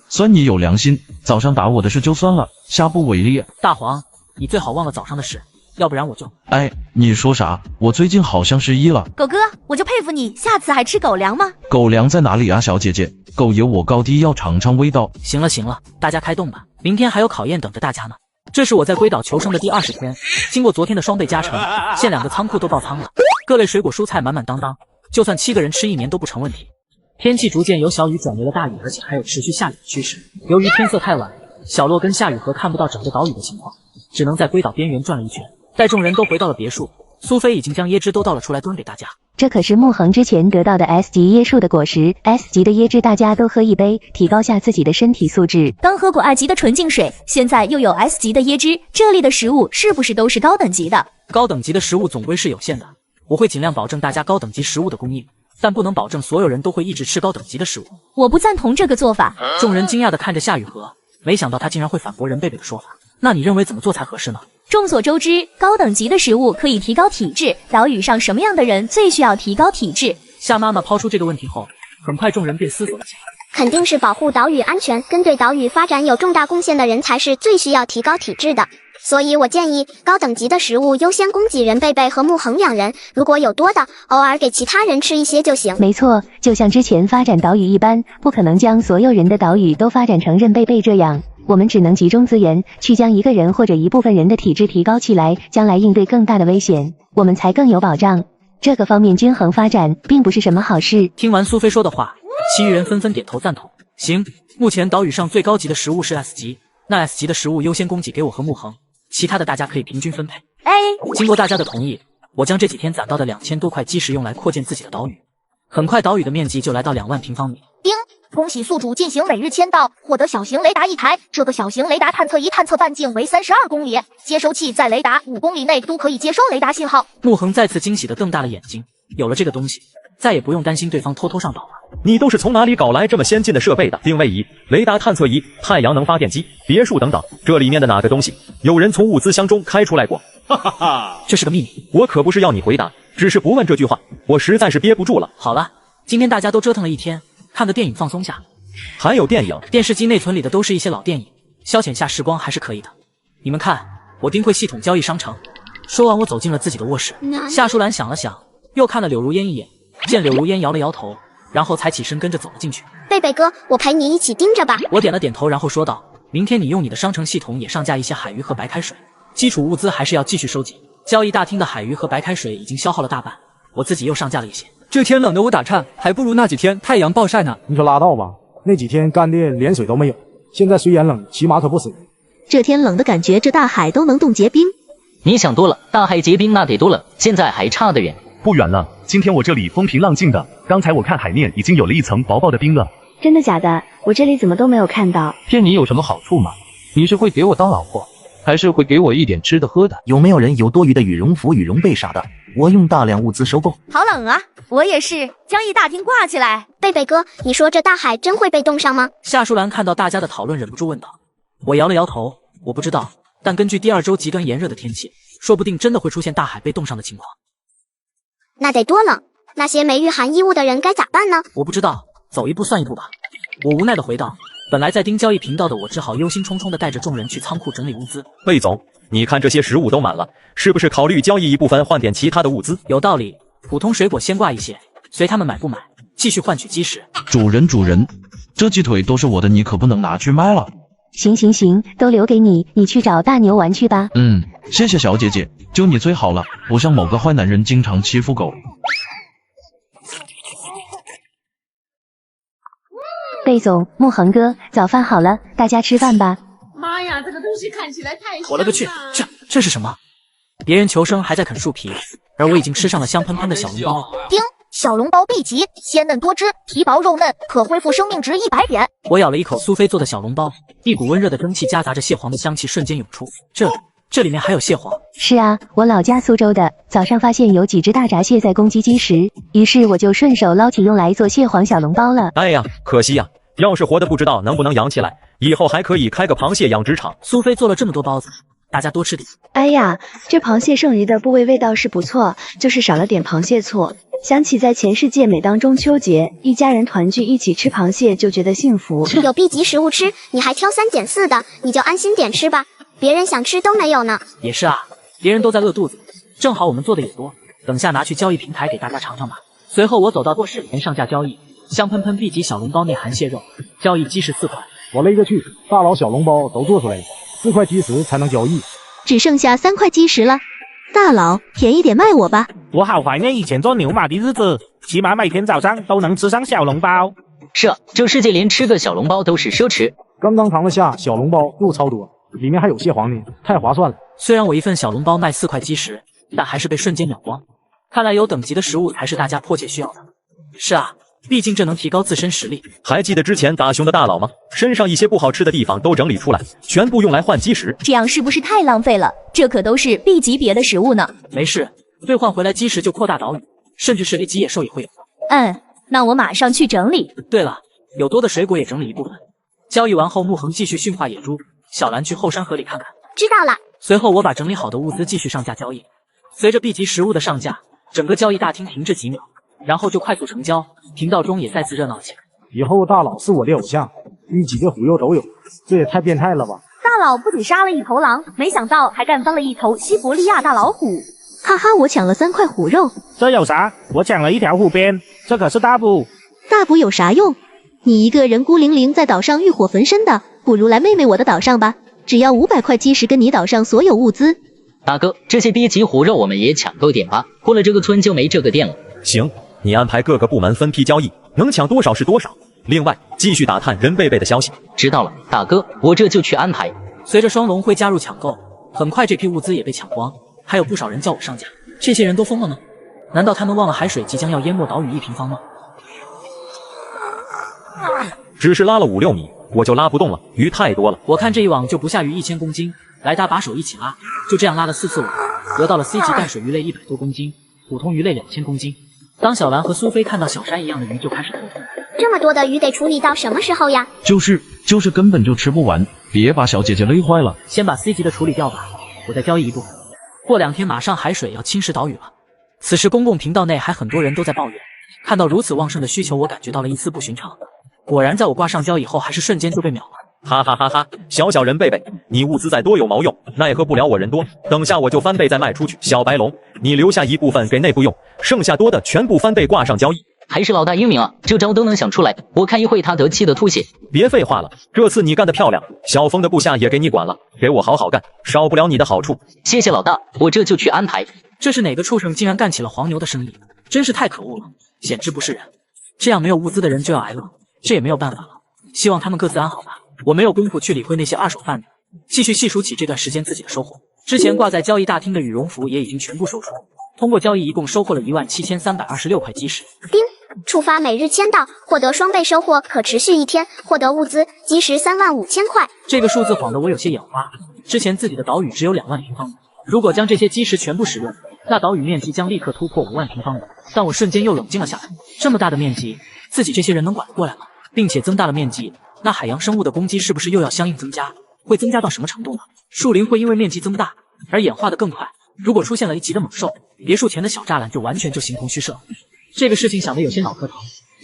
算你有良心，早上打我的事就算了，下不为例。大黄，你最好忘了早上的事，要不然我就……哎，你说啥？我最近好像失忆了。狗哥，我就佩服你，下次还吃狗粮吗？狗粮在哪里啊，小姐姐？狗爷我高低要尝尝味道。行了，大家开动吧，明天还有考验等着大家呢。这是我在龟岛求生的第20天，经过昨天的双倍加成，现2个仓库都爆仓了，各类水果蔬菜满满当当，就算7个人吃1年都不成问题。天气逐渐由小雨转为了大雨，而且还有持续下雨的趋势。由于天色太晚，小洛跟夏雨荷看不到整个岛屿的情况，只能在龟岛边缘转了一圈。待众人都回到了别墅，苏菲已经将椰汁都倒了出来，端给大家。这可是木恒之前得到的 S 级椰树的果实 ，S 级的椰汁大家都喝一杯，提高下自己的身体素质。刚喝过2级的纯净水，现在又有 S 级的椰汁，这里的食物是不是都是高等级的？高等级的食物总归是有限的，我会尽量保证大家高等级食物的供应，但不能保证所有人都会一直吃高等级的食物。我不赞同这个做法。众人惊讶地看着夏雨荷，没想到他竟然会反驳任贝贝的说法。那你认为怎么做才合适呢？众所周知，高等级的食物可以提高体质。岛屿上什么样的人最需要提高体质？夏妈妈抛出这个问题后，很快众人便思索了起来。肯定是保护岛屿安全跟对岛屿发展有重大贡献的人才是最需要提高体质的。所以我建议高等级的食物优先供给任贝贝和木恒2人，如果有多的，偶尔给其他人吃一些就行。没错，就像之前发展岛屿一般，不可能将所有人的岛屿都发展成任贝贝这样。我们只能集中资源，去将一个人或者一部分人的体质提高起来，将来应对更大的危险，我们才更有保障。这个方面均衡发展，并不是什么好事。听完苏菲说的话，其余人纷纷点头赞同。行，目前岛屿上最高级的食物是 S 级，那 S 级的食物优先供给给我和木恒，其他的大家可以平均分配。经过大家的同意，我将这几天攒到的2000多块基石用来扩建自己的岛屿。很快，岛屿的面积就来到2万平方米。恭喜宿主进行每日签到，获得小型雷达1台。这个小型雷达探测仪探测半径为32公里，接收器在雷达5公里内都可以接收雷达信号。木恒再次惊喜地瞪大了眼睛，有了这个东西，再也不用担心对方偷偷上岛了。你都是从哪里搞来这么先进的设备的？定位仪、雷达探测仪、太阳能发电机、别墅等等，这里面的哪个东西有人从物资箱中开出来过？哈哈哈，这是个秘密。我可不是要你回答，只是不问这句话，我实在是憋不住了。好了，今天大家都折腾了一天，看个电影放松下。还有电影？电视机内存里的都是一些老电影，消遣下时光还是可以的。你们看，我定会系统交易商城。说完，我走进了自己的卧室。夏淑兰想了想，又看了柳如烟一眼，见柳如烟摇了摇头，然后才起身跟着走了进去。贝贝哥，我陪你一起盯着吧。我点了点头，然后说道：明天你用你的商城系统也上架一些海鱼和白开水，基础物资还是要继续收集。交易大厅的海鱼和白开水已经消耗了大半，我自己又上架了一些。这天冷的我打颤，还不如那几天太阳暴晒呢。你说拉倒吧，那几天干的连水都没有，现在虽然冷，起码可不死。这天冷的感觉，这大海都能冻结冰。你想多了，大海结冰那得多冷，现在还差得远。不远了，今天我这里风平浪静的，刚才我看海面已经有了一层薄薄的冰了。真的假的？我这里怎么都没有看到？骗你有什么好处吗？你是会给我当老婆，还是会给我一点吃的喝的？有没有人有多余的羽绒服、羽绒被啥的？我用大量物资收购。好冷啊！我也是，交易大厅挂起来。贝贝哥，你说这大海真会被冻上吗？夏淑兰看到大家的讨论，忍不住问道。我摇了摇头，我不知道，但根据第2周极端炎热的天气，说不定真的会出现大海被冻上的情况。那得多冷？那些没御寒衣物的人该咋办呢？我不知道，走一步算一步吧。我无奈地回道。本来在盯交易频道的我，只好忧心忡忡地带着众人去仓库整理物资。魏总，你看这些食物都满了，是不是考虑交易一部分换点其他的物资？有道理，普通水果先挂一些，随他们买不买，继续换取基石。主人，这鸡腿都是我的，你可不能拿去卖了。行，都留给你，你去找大牛玩去吧。谢谢小姐姐，就你最好了，不像某个坏男人经常欺负狗。贝总，木恒哥，早饭好了，大家吃饭吧。妈呀，这个东西看起来太香了！我勒个去，这是什么？别人求生还在啃树皮，而我已经吃上了香喷喷的小笼包。丁，小笼包 B 级，鲜嫩多汁，皮薄肉嫩，可恢复生命值100点。我咬了一口苏菲做的小笼包，一股温热的蒸汽夹杂着蟹黄的香气瞬间涌出。这里面还有蟹黄？是啊，我老家苏州的，早上发现有几只大闸蟹在攻击基石，于是我就顺手捞起用来做蟹黄小笼包了。哎呀，可惜呀，要是活的不知道能不能养起来，以后还可以开个螃蟹养殖场。苏菲做了这么多包子，大家多吃点。哎呀，这螃蟹剩余的部位味道是不错，就是少了点螃蟹醋。想起在前世界，每当中秋节，一家人团聚一起吃螃蟹，就觉得幸福。有 B 级食物吃，你还挑3拣4的，你就安心点吃吧。别人想吃都没有呢。也是啊，别人都在饿肚子，正好我们做的也多，等下拿去交易平台给大家尝尝吧。随后我走到卧室里面上架交易，香喷喷 B 级小笼包内含蟹肉，交易基石4块。我勒个去，大佬小笼包都做出来了，4块基石才能交易，只剩下3块基石了。大佬，便宜点卖我吧。我好怀念以前做牛马的日子，起码每天早上都能吃上小笼包。是啊，这世界连吃个小笼包都是奢侈。刚刚尝了下小笼包，肉超多，里面还有蟹黄呢，太划算了。虽然我一份小笼包卖4块基石，但还是被瞬间秒光。看来有等级的食物才是大家迫切需要的。是啊，毕竟这能提高自身实力。还记得之前打熊的大佬吗？身上一些不好吃的地方都整理出来，全部用来换基石。这样是不是太浪费了？这可都是 B 级别的食物呢。没事，兑换回来基石就扩大岛屿，甚至是 A 级野兽也会有。那我马上去整理。对了，有多的水果也整理一部分。交易完后，穆恒继续驯化野猪，小兰去后山河里看看。知道了。随后我把整理好的物资继续上架交易。随着 B 级食物的上架，整个交易大厅停滞几秒，然后就快速成交，频道中也再次热闹起来。以后大佬是我的偶像，1级的虎肉都有，这也太变态了吧！大佬不仅杀了一头狼，没想到还干翻了一头西伯利亚大老虎。哈哈，我抢了3块虎肉。这有啥？我抢了1条虎鞭，这可是大补。大补有啥用？你一个人孤零零在岛上浴火焚身的，不如来妹妹我的岛上吧，只要500块基石跟你岛上所有物资。大哥，这些 B 级虎肉我们也抢够点吧，过了这个村就没这个店了。行，你安排各个部门分批交易，能抢多少是多少。另外，继续打探任贝贝的消息。知道了，大哥，我这就去安排。随着双龙会加入抢购，很快这批物资也被抢光，还有不少人叫我上架。这些人都疯了吗？难道他们忘了海水即将要淹没岛屿1平方吗？只是拉了5、6米，我就拉不动了，鱼太多了。我看这一网就不下于1000公斤，来搭把手一起拉，就这样拉了4次网，得到了 C 级淡水鱼类100多公斤，普通鱼类2000公斤。当小兰和苏菲看到小山一样的鱼，就开始头痛。这么多的鱼得处理到什么时候呀？就是根本就吃不完，别把小姐姐累坏了。先把 C 级的处理掉吧，我再交易一部分。过2天马上海水要侵蚀岛屿了。此时公共频道内还很多人都在抱怨，看到如此旺盛的需求，我感觉到了一丝不寻常。果然在我挂上交以后，还是瞬间就被秒了。哈哈哈哈！小人贝贝，你物资再多有毛用，奈何不了我人多。等下我就翻倍再卖出去。小白龙，你留下一部分给内部用，剩下多的全部翻倍挂上交易。还是老大英明啊，这招都能想出来，我看一会他得气的吐血。别废话了，这次你干得漂亮，小峰的部下也给你管了，给我好好干，少不了你的好处。谢谢老大，我这就去安排。这是哪个畜生竟然干起了黄牛的生意，真是太可恶了，简直不是人。这样没有物资的人就要挨饿，这也没有办法了。希望他们各自安好吧。我没有功夫去理会那些二手贩子，继续细数起这段时间自己的收获。之前挂在交易大厅的羽绒服也已经全部售出，通过交易一共收获了17326块基石。叮，触发每日签到，获得双倍收获，可持续1天，获得物资基石35000块。这个数字晃得我有些眼花。之前自己的岛屿只有2万平方米，如果将这些基石全部使用，那岛屿面积将立刻突破5万平方米。但我瞬间又冷静了下来，这么大的面积，自己这些人能管得过来吗？并且增大了面积，那海洋生物的攻击是不是又要相应增加？会增加到什么程度呢？树林会因为面积增大而演化得更快。如果出现了1级的猛兽，别墅前的小栅栏就完全就形同虚设。这个事情想得有些脑壳疼，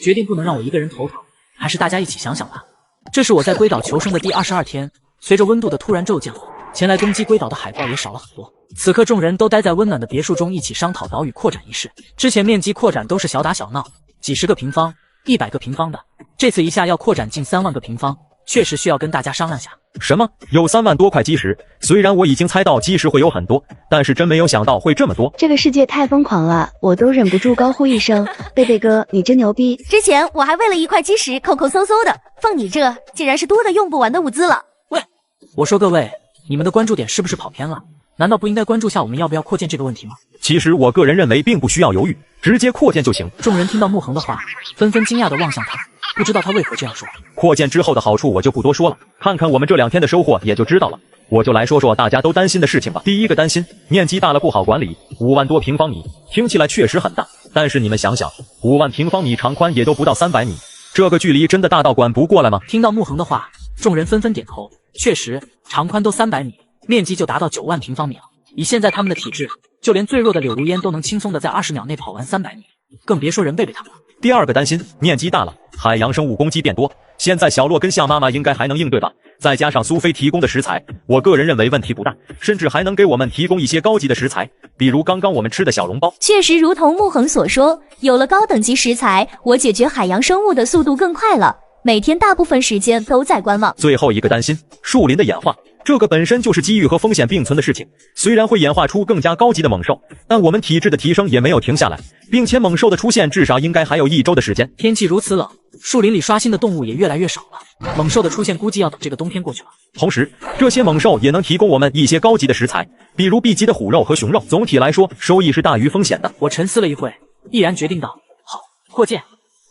决定不能让我一个人头疼，还是大家一起想想吧。这是我在龟岛求生的第22天，随着温度的突然骤降，前来攻击龟岛的海豹也少了很多。此刻众人都待在温暖的别墅中，一起商讨岛屿扩展一事。之前面积扩展都是小打小闹，几十个平方、100个平方的，这次一下要扩展近3万个平方，确实需要跟大家商量下。什么？有3万多块基石？虽然我已经猜到基石会有很多，但是真没有想到会这么多。这个世界太疯狂了，我都忍不住高呼一声：贝贝哥，你真牛逼！之前我还为了1块基石抠抠搜搜的，放你这竟然是多的用不完的物资了。喂，我说各位，你们的关注点是不是跑偏了？难道不应该关注下我们要不要扩建这个问题吗？其实我个人认为并不需要犹豫，直接扩建就行。众人听到穆恒的话，纷纷惊讶地望向他，不知道他为何这样说。扩建之后的好处我就不多说了，看看我们这2天的收获也就知道了。我就来说说大家都担心的事情吧。第一个担心，面积大了不好管理，5万多平方米，听起来确实很大，但是你们想想，5万平方米长宽也都不到300米，这个距离真的大到管不过来吗？听到穆恒的话，众人纷纷点头，确实，长宽都300米，面积就达到9万平方米了。以现在他们的体质，就连最弱的柳如烟都能轻松的在20秒内跑完300米，更别说人贝贝他们了。第二个担心，面积大了，海洋生物攻击变多。现在小洛跟夏妈妈应该还能应对吧？再加上苏菲提供的食材，我个人认为问题不大，甚至还能给我们提供一些高级的食材，比如刚刚我们吃的小笼包。确实如同穆恒所说，有了高等级食材，我解决海洋生物的速度更快了，每天大部分时间都在观望。最后一个担心，树林的演化。这个本身就是机遇和风险并存的事情，虽然会演化出更加高级的猛兽，但我们体质的提升也没有停下来，并且猛兽的出现至少应该还有1周的时间。天气如此冷，树林里刷新的动物也越来越少了，猛兽的出现估计要等这个冬天过去了。同时，这些猛兽也能提供我们一些高级的食材，比如B级的虎肉和熊肉。总体来说，收益是大于风险的。我沉思了一会，毅然决定道：好，霍剑。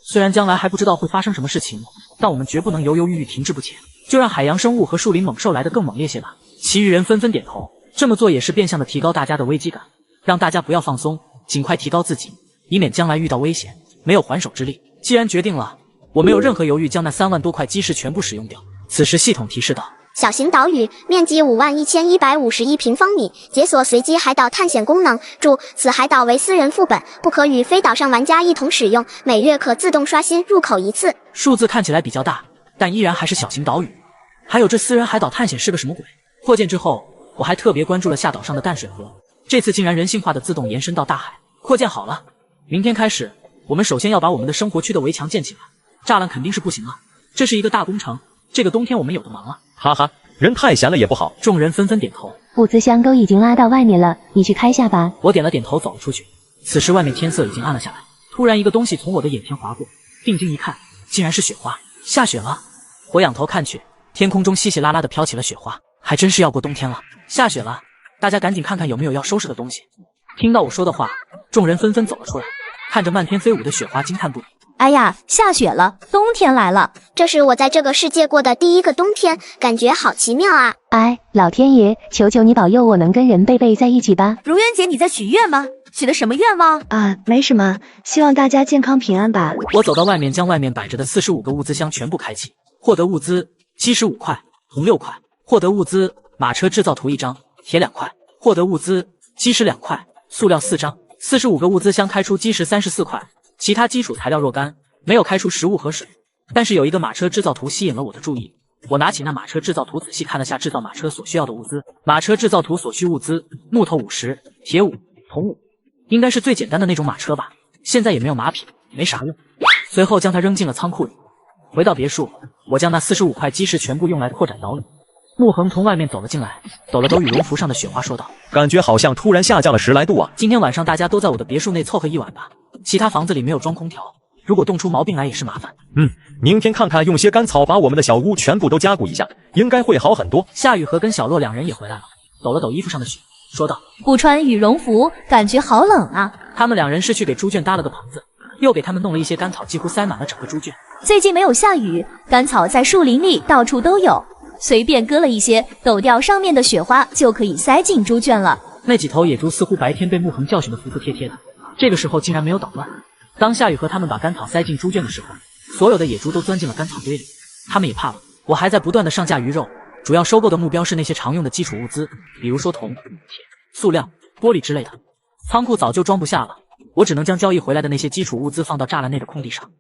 虽然将来还不知道会发生什么事情，但我们绝不能犹犹豫豫停滞不前，就让海洋生物和树林猛兽来得更猛烈些吧。其余人纷纷点头，这么做也是变相的提高大家的危机感，让大家不要放松，尽快提高自己，以免将来遇到危险没有还手之力。既然决定了，我没有任何犹豫，将那3万多块基石全部使用掉。此时系统提示道：小型岛屿，面积51151平方米，解锁随机海岛探险功能。注：此海岛为私人副本，不可与非岛上玩家一同使用，每月可自动刷新入口1次。数字看起来比较大，但依然还是小型岛屿。还有这私人海岛探险是个什么鬼？破剑之后，我还特别关注了下岛上的淡水河，这次竟然人性化的自动延伸到大海。扩建好了，明天开始，我们首先要把我们的生活区的围墙建起来，栅栏肯定是不行了，这是一个大工程，这个冬天我们有的忙了。哈哈，人太闲了也不好。众人纷纷点头。物资箱都已经拉到外面了，你去开下吧。我点了点头，走了出去。此时外面天色已经暗了下来，突然一个东西从我的眼前划过，定睛一看，竟然是雪花，下雪了。我仰头看去，天空中稀稀拉拉的飘起了雪花，还真是要过冬天了。下雪了，大家赶紧看看有没有要收拾的东西。听到我说的话，众人纷纷走了出来，看着漫天飞舞的雪花惊叹不已。哎呀，下雪了，冬天来了！这是我在这个世界过的第一个冬天，感觉好奇妙啊！哎，老天爷，求求你保佑我能跟人贝贝在一起吧！如渊姐，你在许愿吗？许的什么愿望啊？没什么，希望大家健康平安吧。我走到外面，将外面摆着的45个物资箱全部开启，获得物资基石5块，铜6块；获得物资马车制造图1张，铁2块；获得物资基石2块，塑料4张。45个物资箱开出基石34块。其他基础材料若干，没有开出食物和水，但是有一个马车制造图吸引了我的注意。我拿起那马车制造图仔细看了下制造马车所需要的物资。马车制造图所需物资：木头50，铁5，铜5，应该是最简单的那种马车吧。现在也没有马匹，没啥用。随后将它扔进了仓库里。回到别墅，我将那45块基石全部用来扩展岛屿。穆恒从外面走了进来，抖了抖羽绒服上的雪花，说道：感觉好像突然下降了10来度啊。今天晚上大家都在我的别墅内凑合一晚吧。其他房子里没有装空调，如果冻出毛病来也是麻烦。明天看看用些干草把我们的小屋全部都加固一下，应该会好很多。夏雨荷跟小洛2人也回来了，抖了抖衣服上的雪，说道：不穿羽绒服，感觉好冷啊。他们2人是去给猪圈搭了个棚子，又给他们弄了一些干草，几乎塞满了整个猪圈。最近没有下雨，干草在树林里到处都有，随便割了一些，抖掉上面的雪花就可以塞进猪圈了。那几头野猪似乎白天被穆恒教训得服服帖帖的，这个时候竟然没有捣乱。当夏雨和他们把干草塞进猪圈的时候，所有的野猪都钻进了干草堆里，他们也怕了。我还在不断的上架鱼肉，主要收购的目标是那些常用的基础物资，比如说铜、铁、塑料、玻璃之类的。仓库早就装不下了，我只能将交易回来的那些基础物资放到栅栏内的空地上。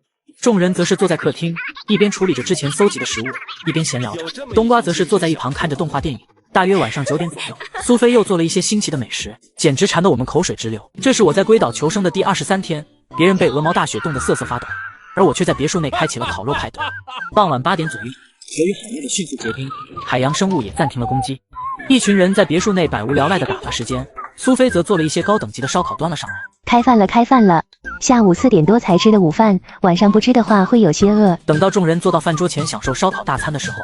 众人则是坐在客厅，一边处理着之前搜集的食物，一边闲聊着。冬瓜则是坐在一旁看着动画电影。大约晚上9点左右，苏菲又做了一些新奇的美食，简直馋得我们口水直流。这是我在龟岛求生的第23天，别人被鹅毛大雪冻得瑟瑟发抖，而我却在别墅内开启了烤肉派对。傍晚8点左右，由于海面的迅速结冰，海洋生物也暂停了攻击。一群人在别墅内百无聊赖的打发时间，苏菲则做了一些高等级的烧烤端了上来。开饭了，开饭了！下午4点多才吃的午饭，晚上不吃的话会有些饿。等到众人坐到饭桌前享受烧烤大餐的时候，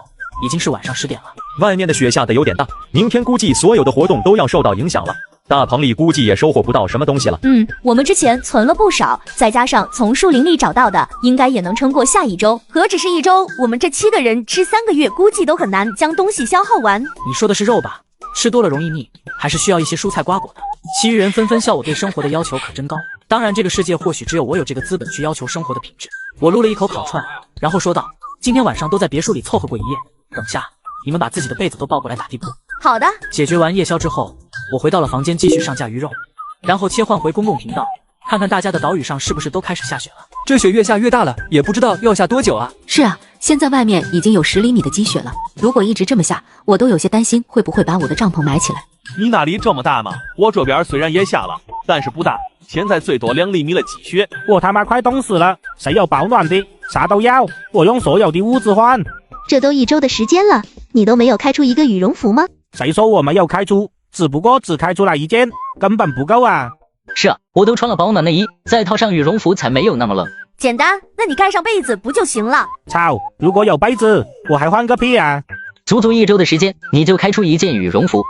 已经是晚上10点了。外面的雪下得有点大，明天估计所有的活动都要受到影响了。大棚里估计也收获不到什么东西了。我们之前存了不少，再加上从树林里找到的，应该也能撑过下1周。何止是1周，我们这7个人吃3个月，估计都很难将东西消耗完。你说的是肉吧？吃多了容易腻，还是需要一些蔬菜瓜果的。其余人纷纷笑我对生活的要求可真高。当然，这个世界或许只有我有这个资本去要求生活的品质。我撸了一口烤串，然后说道：今天晚上都在别墅里凑合过一夜，等下你们把自己的被子都抱过来打地铺。好的。解决完夜宵之后，我回到了房间继续上架鱼肉，然后切换回公共频道，看看大家的岛屿上是不是都开始下雪了。这雪越下越大了，也不知道要下多久啊。是啊，现在外面已经有10厘米的积雪了，如果一直这么下，我都有些担心会不会把我的帐篷埋起来。你那里这么大吗？我这边虽然也下了，但是不大，现在最多2厘米的积雪。我他妈快冻死了，谁有保暖的？啥都要，我用所有的物资换。这都1周的时间了，你都没有开出一个羽绒服吗？谁说我没有开出？只不过只开出来一件，根本不够啊。是啊，我都穿了保暖内衣，再套上羽绒服才没有那么冷。简单，那你盖上被子不就行了？操，如果有被子，我还换个屁啊！足足1周的时间，你就开出一件羽绒服，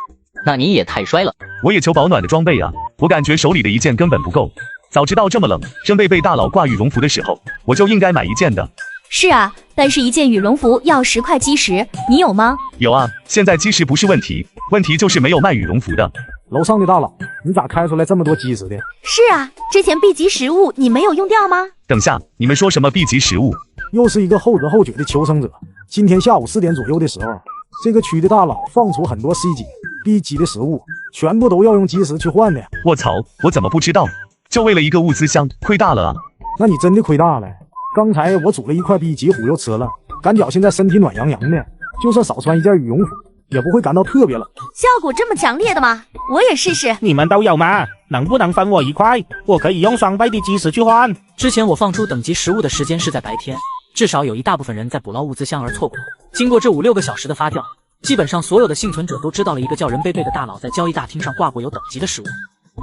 那你也太衰了。我也求保暖的装备啊，我感觉手里的一件根本不够。早知道这么冷，真贝贝大佬挂羽绒服的时候，我就应该买一件的。是啊，但是一件羽绒服要10块基石，你有吗？有啊，现在基石不是问题，问题就是没有卖羽绒服的。楼上的大佬，你咋开出来这么多基石的？是啊，之前 B 级食物你没有用掉吗？等下，你们说什么 B 级食物？又是一个后知后觉的求生者。今天下午4点左右的时候，这个区的大佬放出很多 C 级、B 级的食物，全部都要用基石去换的。我操，我怎么不知道？就为了一个物资箱，亏大了啊！那你真的亏大了。刚才我煮了1块 B 级虎肉吃了，感觉现在身体暖洋洋的，就算少穿一件羽绒服，也不会感到特别冷。效果这么强烈的吗？我也试试。你们都有吗？能不能分我1块？我可以用双倍的基石去换。之前我放出等级食物的时间是在白天，至少有一大部分人在捕捞物资箱而错过。经过这5、6个小时的发酵，基本上所有的幸存者都知道了一个叫人贝贝的大佬在交易大厅上挂过有等级的食物。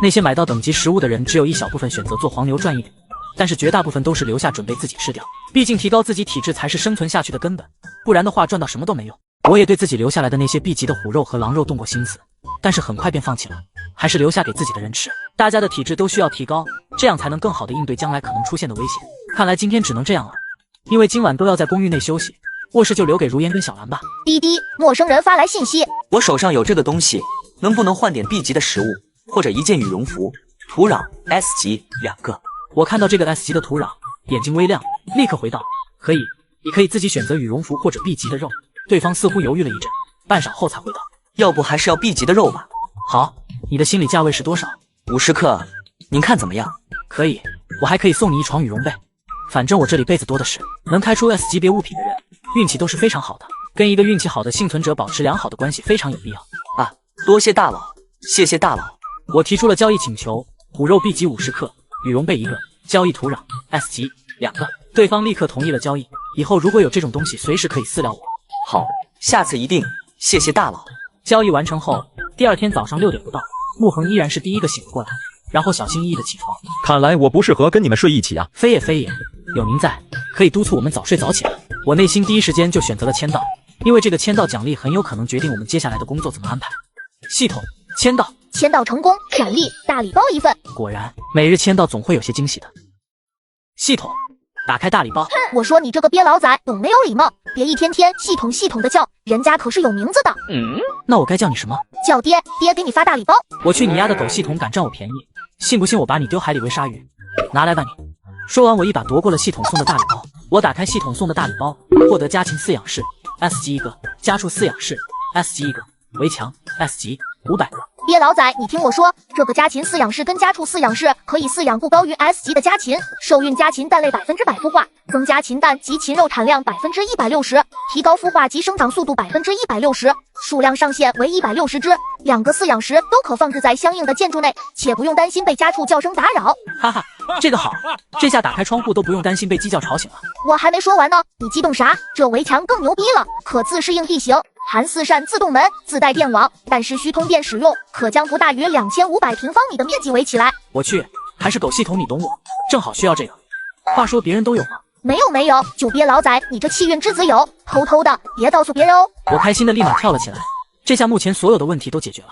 那些买到等级食物的人，只有一小部分选择做黄牛赚一点，但是绝大部分都是留下准备自己吃掉。毕竟提高自己体质才是生存下去的根本，不然的话赚到什么都没用。我也对自己留下来的那些 B 级的虎肉和狼肉动过心思，但是很快便放弃了，还是留下给自己的人吃。大家的体质都需要提高，这样才能更好的应对将来可能出现的危险。看来今天只能这样了，因为今晚都要在公寓内休息，卧室就留给如烟跟小兰吧。滴滴，陌生人发来信息，我手上有这个东西，能不能换点 B 级的食物，或者一件羽绒服？土壤 S 级2个。我看到这个 S 级的土壤，眼睛微亮，立刻回道：可以，你可以自己选择羽绒服或者 B 级的肉。对方似乎犹豫了一阵，半晌后才回道：要不还是要 B 级的肉吧。好，你的心理价位是多少？50克，您看怎么样？可以，我还可以送你一床羽绒被，反正我这里被子多的是。能开出 S 级别物品的人，运气都是非常好的，跟一个运气好的幸存者保持良好的关系非常有必要啊！多谢大佬，谢谢大佬。我提出了交易请求，虎肉 B 级50克，羽绒被1个，交易土壤 S 级2个。对方立刻同意了交易，以后如果有这种东西，随时可以私聊我。好，下次一定，谢谢大佬。交易完成后，第二天早上6点不到，穆恒依然是第一个醒过来，然后小心翼翼的起床。看来我不适合跟你们睡一起啊。非也非也，有您在，可以督促我们早睡早起来。我内心第一时间就选择了签到，因为这个签到奖励很有可能决定我们接下来的工作怎么安排。系统签到，签到成功，奖励大礼包1份。果然，每日签到总会有些惊喜的。系统打开大礼包。我说你这个鳖老仔懂没有礼貌，别一天天系统的叫，人家可是有名字的。那我该叫你什么？叫爹，爹给你发大礼包。我去你丫的狗，系统敢占我便宜，信不信我把你丢海里喂鲨鱼？拿来吧你！说完我一把夺过了系统送的大礼包。我打开系统送的大礼包，获得家禽饲养室 S 级1个，家畜饲养室 S 级1个，围墙 S 级500个。鳖老仔，你听我说，这个家禽饲养室跟家畜饲养室可以饲养不高于 S 级的家禽，受孕家禽蛋类100%孵化，增加禽蛋及禽肉产量160%，提高孵化及生长速度160%，数量上限为160只，2个饲养室都可放置在相应的建筑内，且不用担心被家畜叫声打扰。哈哈，这个好，这下打开窗户都不用担心被鸡叫吵醒了。我还没说完呢，你激动啥？这围墙更牛逼了，可自适应地形，含4扇自动门，自带电网，但是需通电使用，可将不大于2500平方米的面积围起来。我去，还是狗系统，你懂我，正好需要这个。话说别人都有吗？没有，就鳖老仔你这气运之子有，偷偷的别告诉别人哦。我开心的立马跳了起来，这下目前所有的问题都解决了。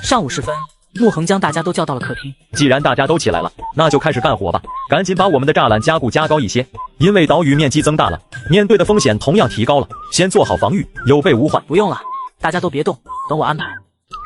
上午时分，穆恒将大家都叫到了客厅。既然大家都起来了，那就开始干活吧，赶紧把我们的栅栏加固加高一些，因为岛屿面积增大了，面对的风险同样提高了，先做好防御，有备无患。不用了，大家都别动，等我安排。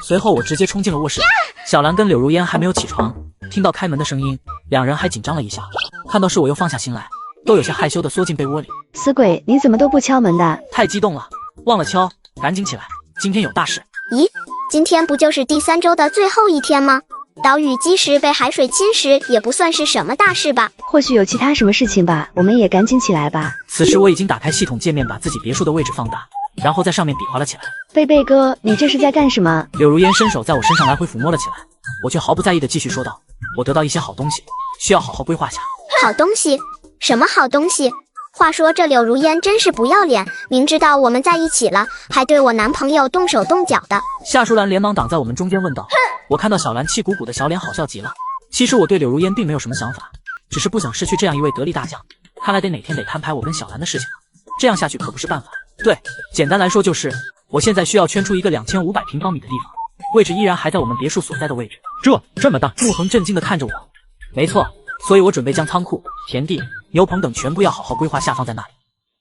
随后我直接冲进了卧室，小兰跟柳如烟还没有起床，听到开门的声音，两人还紧张了一下，看到是我又放下心来，都有些害羞的缩进被窝里。死鬼，你怎么都不敲门的？太激动了，忘了敲，赶紧起来，今天有大事。咦，今天不就是第3周的最后一天吗？岛屿基石被海水侵蚀也不算是什么大事吧？或许有其他什么事情吧，我们也赶紧起来吧。此时我已经打开系统界面，把自己别墅的位置放大，然后在上面比划了起来。贝贝哥，你这是在干什么？柳如烟伸手在我身上来回抚摸了起来，我却毫不在意的继续说道：我得到一些好东西，需要好好规划下。好东西？什么好东西？话说这柳如烟真是不要脸，明知道我们在一起了，还对我男朋友动手动脚的。夏淑兰连忙挡在我们中间问道。我看到小兰气鼓鼓的小脸，好笑极了。其实我对柳如烟并没有什么想法，只是不想失去这样一位得力大将。看来得哪天得摊牌我跟小兰的事情了，这样下去可不是办法。对，简单来说就是，我现在需要圈出一个2500平方米的地方，位置依然还在我们别墅所在的位置。这么大？穆恒震惊地看着我。没错，所以我准备将仓库、田地、牛棚等全部要好好规划下放在那里。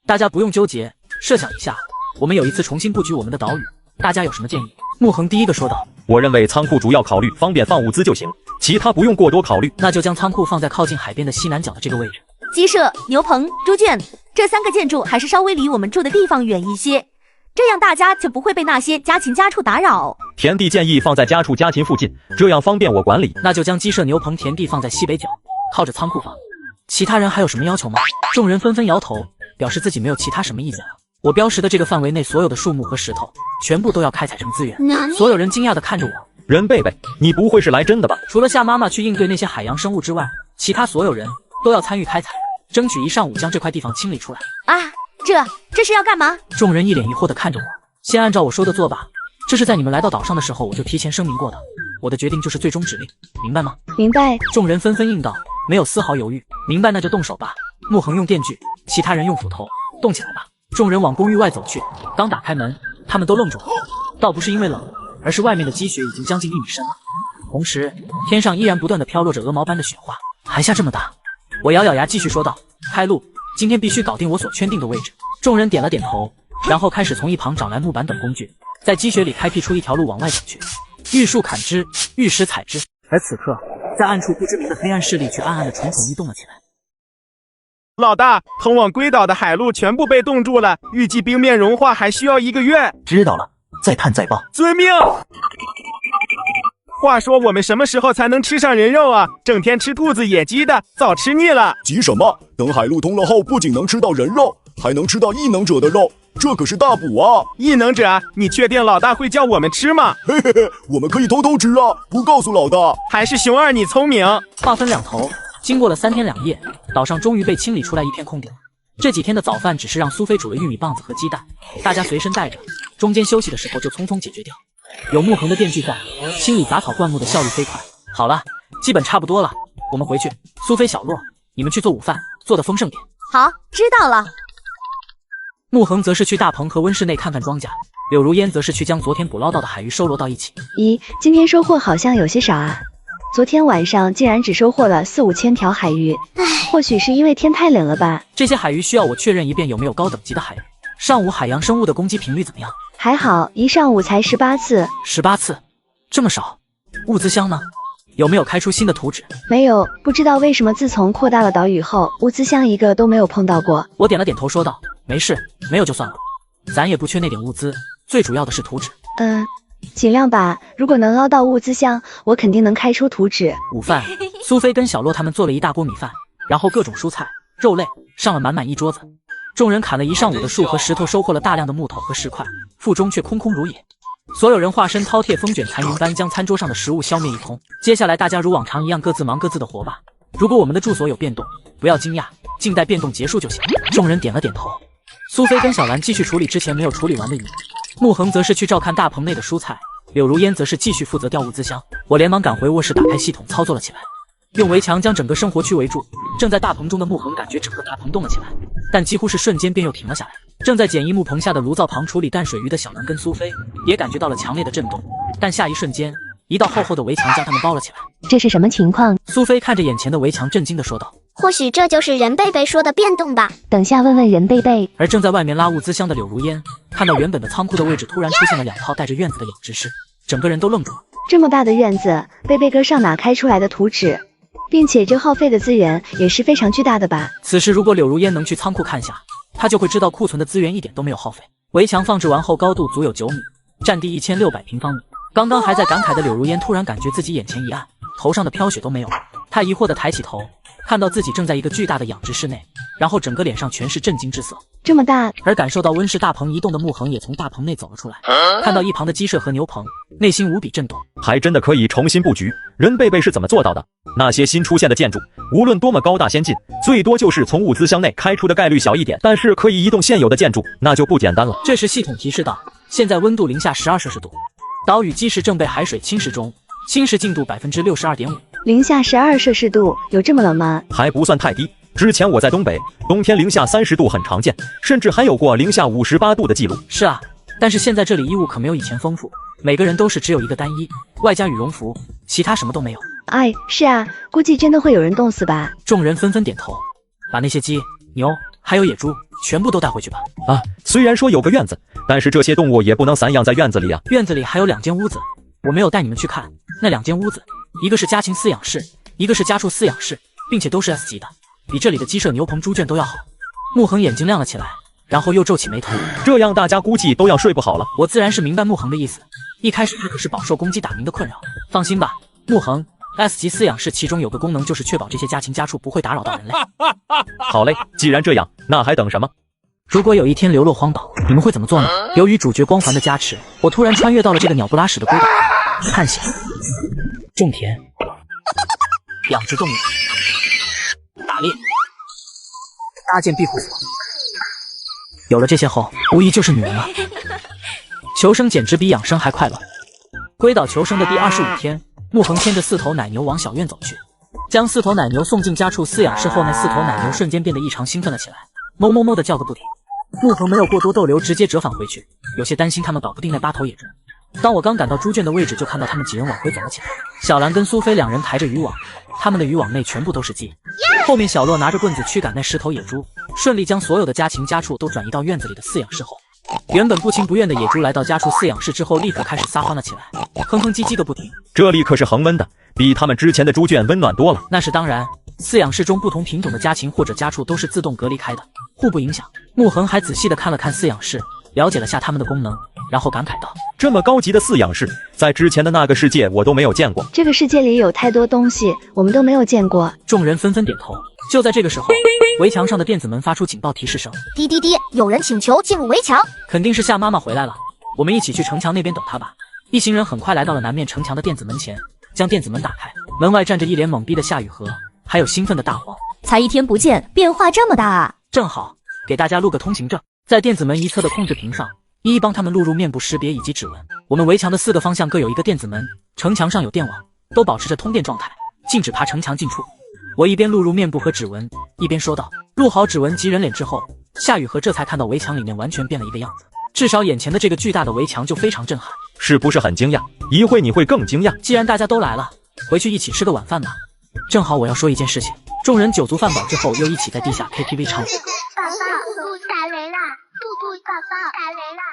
大家不用纠结，设想一下，我们有一次重新布局我们的岛屿，大家有什么建议？穆恒第一个说道。我认为仓库主要考虑方便放物资就行，其他不用过多考虑。那就将仓库放在靠近海边的西南角的这个位置。鸡舍、牛棚、猪圈，这3个建筑还是稍微离我们住的地方远一些，这样大家就不会被那些家禽家畜打扰。田地建议放在家畜家禽附近，这样方便我管理。那就将鸡舍、牛棚、田地放在西北角，靠着仓库放。其他人还有什么要求吗？众人纷纷摇头，表示自己没有其他什么意见了。我标识的这个范围内所有的树木和石头，全部都要开采成资源。所有人惊讶地看着我。任贝贝，你不会是来真的吧？除了夏妈妈去应对那些海洋生物之外，其他所有人都要参与开采，争取一上午将这块地方清理出来。啊，这是要干嘛？众人一脸疑惑地看着我。先按照我说的做吧，这是在你们来到岛上的时候我就提前声明过的，我的决定就是最终指令，明白吗？明白。众人纷纷应道，没有丝毫犹豫。明白，那就动手吧。穆恒用电锯，其他人用斧头，动起来吧。众人往公寓外走去，刚打开门，他们都愣住了，倒不是因为冷，而是外面的积雪已经将近1米深了，同时天上依然不断地飘落着鹅毛般的雪花，还下这么大。我咬咬牙继续说道，开路，今天必须搞定我所圈定的位置。众人点了点头，然后开始从一旁找来木板等工具，在积雪里开辟出一条路往外走去。玉树砍枝，玉石采枝。而此刻，在暗处不知名的黑暗势力却暗暗地蠢蠢欲动了起来。老大，通往龟岛的海路全部被冻住了，预计冰面融化还需要1个月。知道了，再探再报。遵命。话说我们什么时候才能吃上人肉啊？整天吃兔子野鸡的，早吃腻了。急什么？等海路通了后，不仅能吃到人肉，还能吃到异能者的肉，这可是大补啊！异能者，你确定老大会叫我们吃吗？嘿嘿嘿，我们可以偷偷吃啊，不告诉老大。还是熊二你聪明。话分两头，经过了3天2夜，岛上终于被清理出来一片空地了。这几天的早饭只是让苏菲煮了玉米棒子和鸡蛋，大家随身带着，中间休息的时候就匆匆解决掉。有穆恒的电锯在，清理杂草灌木的效率飞快。好了，基本差不多了，我们回去。苏菲、小洛，你们去做午饭，做得丰盛点。好，知道了。穆恒则是去大棚和温室内看看庄稼，柳如烟则是去将昨天捕捞到的海鱼收罗到一起。咦，今天收获好像有些少啊。昨天晚上竟然只收获了4、5千条海鱼，或许是因为天太冷了吧。这些海鱼需要我确认一遍有没有高等级的海鱼。上午海洋生物的攻击频率怎么样？还好，一上午才18次。18次？这么少？物资箱呢？有没有开出新的图纸？没有，不知道为什么自从扩大了岛屿后，物资箱一个都没有碰到过。我点了点头说道，没事，没有就算了，咱也不缺那点物资，最主要的是图纸。尽量吧，如果能捞到物资箱，我肯定能开出图纸。午饭，苏菲跟小洛他们做了一大锅米饭，然后各种蔬菜、肉类上了满满一桌子。众人砍了一上午的树和石头，收获了大量的木头和石块，腹中却空空如也。所有人化身饕餮风卷残云般将餐桌上的食物消灭一空。接下来大家如往常一样各自忙各自的活吧。如果我们的住所有变动，不要惊讶，静待变动结束就行。众人点了点头。苏菲跟小兰继续处理之前没有处理完的鱼，穆恒则是去照看大棚内的蔬菜，柳如烟则是继续负责调物资箱。我连忙赶回卧室，打开系统操作了起来，用围墙将整个生活区围住。正在大棚中的穆恒感觉整个大棚动了起来，但几乎是瞬间便又停了下来。正在简易木棚下的炉灶旁处理淡水鱼的小兰跟苏菲也感觉到了强烈的震动，但下一瞬间，一道厚厚的围墙将他们包了起来。这是什么情况？苏菲看着眼前的围墙，震惊地说道：“或许这就是任贝贝说的变动吧。等下问问任贝贝。”而正在外面拉物资箱的柳如烟看到原本的仓库的位置突然出现了2套带着院子的养殖室，整个人都愣住了。这么大的院子，贝贝哥上哪开出来的图纸？并且这耗费的资源也是非常巨大的吧？此时如果柳如烟能去仓库看下，他就会知道库存的资源一点都没有耗费。围墙放置完后，高度足有9米，占地1600平方米。刚刚还在感慨的柳如烟突然感觉自己眼前一暗，头上的飘雪都没有了。他疑惑地抬起头，看到自己正在一个巨大的养殖室内，然后整个脸上全是震惊之色。这么大，而感受到温室大棚移动的穆恒也从大棚内走了出来，看到一旁的鸡舍和牛棚，内心无比震动。还真的可以重新布局，人贝贝是怎么做到的？那些新出现的建筑，无论多么高大先进，最多就是从物资箱内开出的概率小一点，但是可以移动现有的建筑，那就不简单了。这时系统提示道，现在温度零下12摄氏度，岛屿基石正被海水侵蚀中，侵蚀进度62.5%。零下12摄氏度，有这么冷吗？还不算太低。之前我在东北，冬天零下30度很常见，甚至还有过零下58度的记录。是啊，但是现在这里衣物可没有以前丰富，每个人都是只有一个单衣，外加羽绒服，其他什么都没有。哎，是啊，估计真的会有人冻死吧。众人纷纷点头，把那些鸡、牛还有野猪全部都带回去吧。啊，虽然说有个院子，但是这些动物也不能散养在院子里啊。院子里还有2间屋子，我没有带你们去看。那2间屋子，一个是家禽饲养室，一个是家畜饲养室，并且都是 S 级的，比这里的鸡舍、牛棚、猪圈都要好。穆恒眼睛亮了起来，然后又皱起眉头。这样大家估计都要睡不好了。我自然是明白穆恒的意思，一开始他可是饱受公鸡打鸣的困扰。放心吧，穆恒。S 级饲养室其中有个功能就是确保这些家禽家畜不会打扰到人类。好嘞，既然这样，那还等什么？如果有一天流落荒岛，你们会怎么做呢？由于主角光环的加持，我突然穿越到了这个鸟不拉屎的孤岛，探险、种田、养殖动物、打猎、搭建庇护所。有了这些后，无疑就是女人了。求生简直比养生还快乐。龟岛求生的第25天。穆恒牵着4头奶牛往小院走去，将4头奶牛送进家畜饲养室后，那4头奶牛瞬间变得异常兴奋了起来，哞哞哞的叫个不停。穆恒没有过多逗留，直接折返回去，有些担心他们搞不定那8头野猪。当我刚赶到猪圈的位置，就看到他们几人往回走了起来。小兰跟苏菲2人抬着渔网，他们的渔网内全部都是鸡。后面小洛拿着棍子驱赶那10头野猪，顺利将所有的家禽家畜都转移到院子里的饲养室后。原本不情不愿的野猪来到家畜饲养室之后，立刻开始撒欢了起来，哼哼唧唧个不停。这里可是恒温的，比他们之前的猪圈温暖多了。那是当然，饲养室中不同品种的家禽或者家畜都是自动隔离开的，互不影响。穆恒还仔细的看了看饲养室，了解了下他们的功能，然后感慨道：这么高级的饲养室，在之前的那个世界我都没有见过。这个世界里有太多东西，我们都没有见过。众人纷纷点头。就在这个时候，围墙上的电子门发出警报提示声：滴滴滴，有人请求进入围墙。肯定是夏妈妈回来了，我们一起去城墙那边等她吧。一行人很快来到了南面城墙的电子门前，将电子门打开，门外站着一脸懵逼的夏雨荷，还有兴奋的大黄。才1天不见，变化这么大啊！正好给大家录个通行证，在电子门一侧的控制屏上，一一帮他们录入面部识别以及指纹。我们围墙的4个方向各有一个电子门，城墙上有电网，都保持着通电状态，禁止爬城墙进出。我一边录入面部和指纹，一边说道。录好指纹及人脸之后，夏雨荷这才看到围墙里面完全变了一个样子，至少眼前的这个巨大的围墙就非常震撼。是不是很惊讶？一会你会更惊讶。既然大家都来了，回去一起吃个晚饭吧。正好我要说一件事情。众人酒足饭饱之后，又一起在地下 KTV 唱。爸爸，嘟嘟打雷啦！嘟嘟爸爸打雷啦！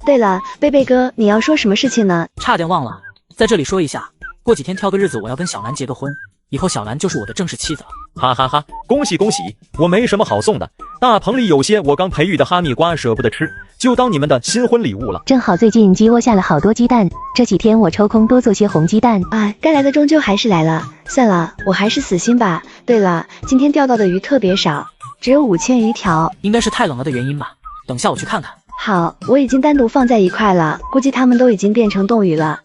对了，贝贝哥，你要说什么事情呢？差点忘了，在这里说一下，过几天挑个日子，我要跟小兰结个婚，以后小兰就是我的正式妻子了。哈哈哈，恭喜恭喜！我没什么好送的，大棚里有些我刚培育的哈密瓜，舍不得吃，就当你们的新婚礼物了。正好最近鸡窝下了好多鸡蛋，这几天我抽空多做些红鸡蛋。哎，该来的终究还是来了，算了，我还是死心吧。对了，今天钓到的鱼特别少，只有5000余条，应该是太冷了的原因吧。等下我去看看。好，我已经单独放在一块了，估计它们都已经变成冻鱼了。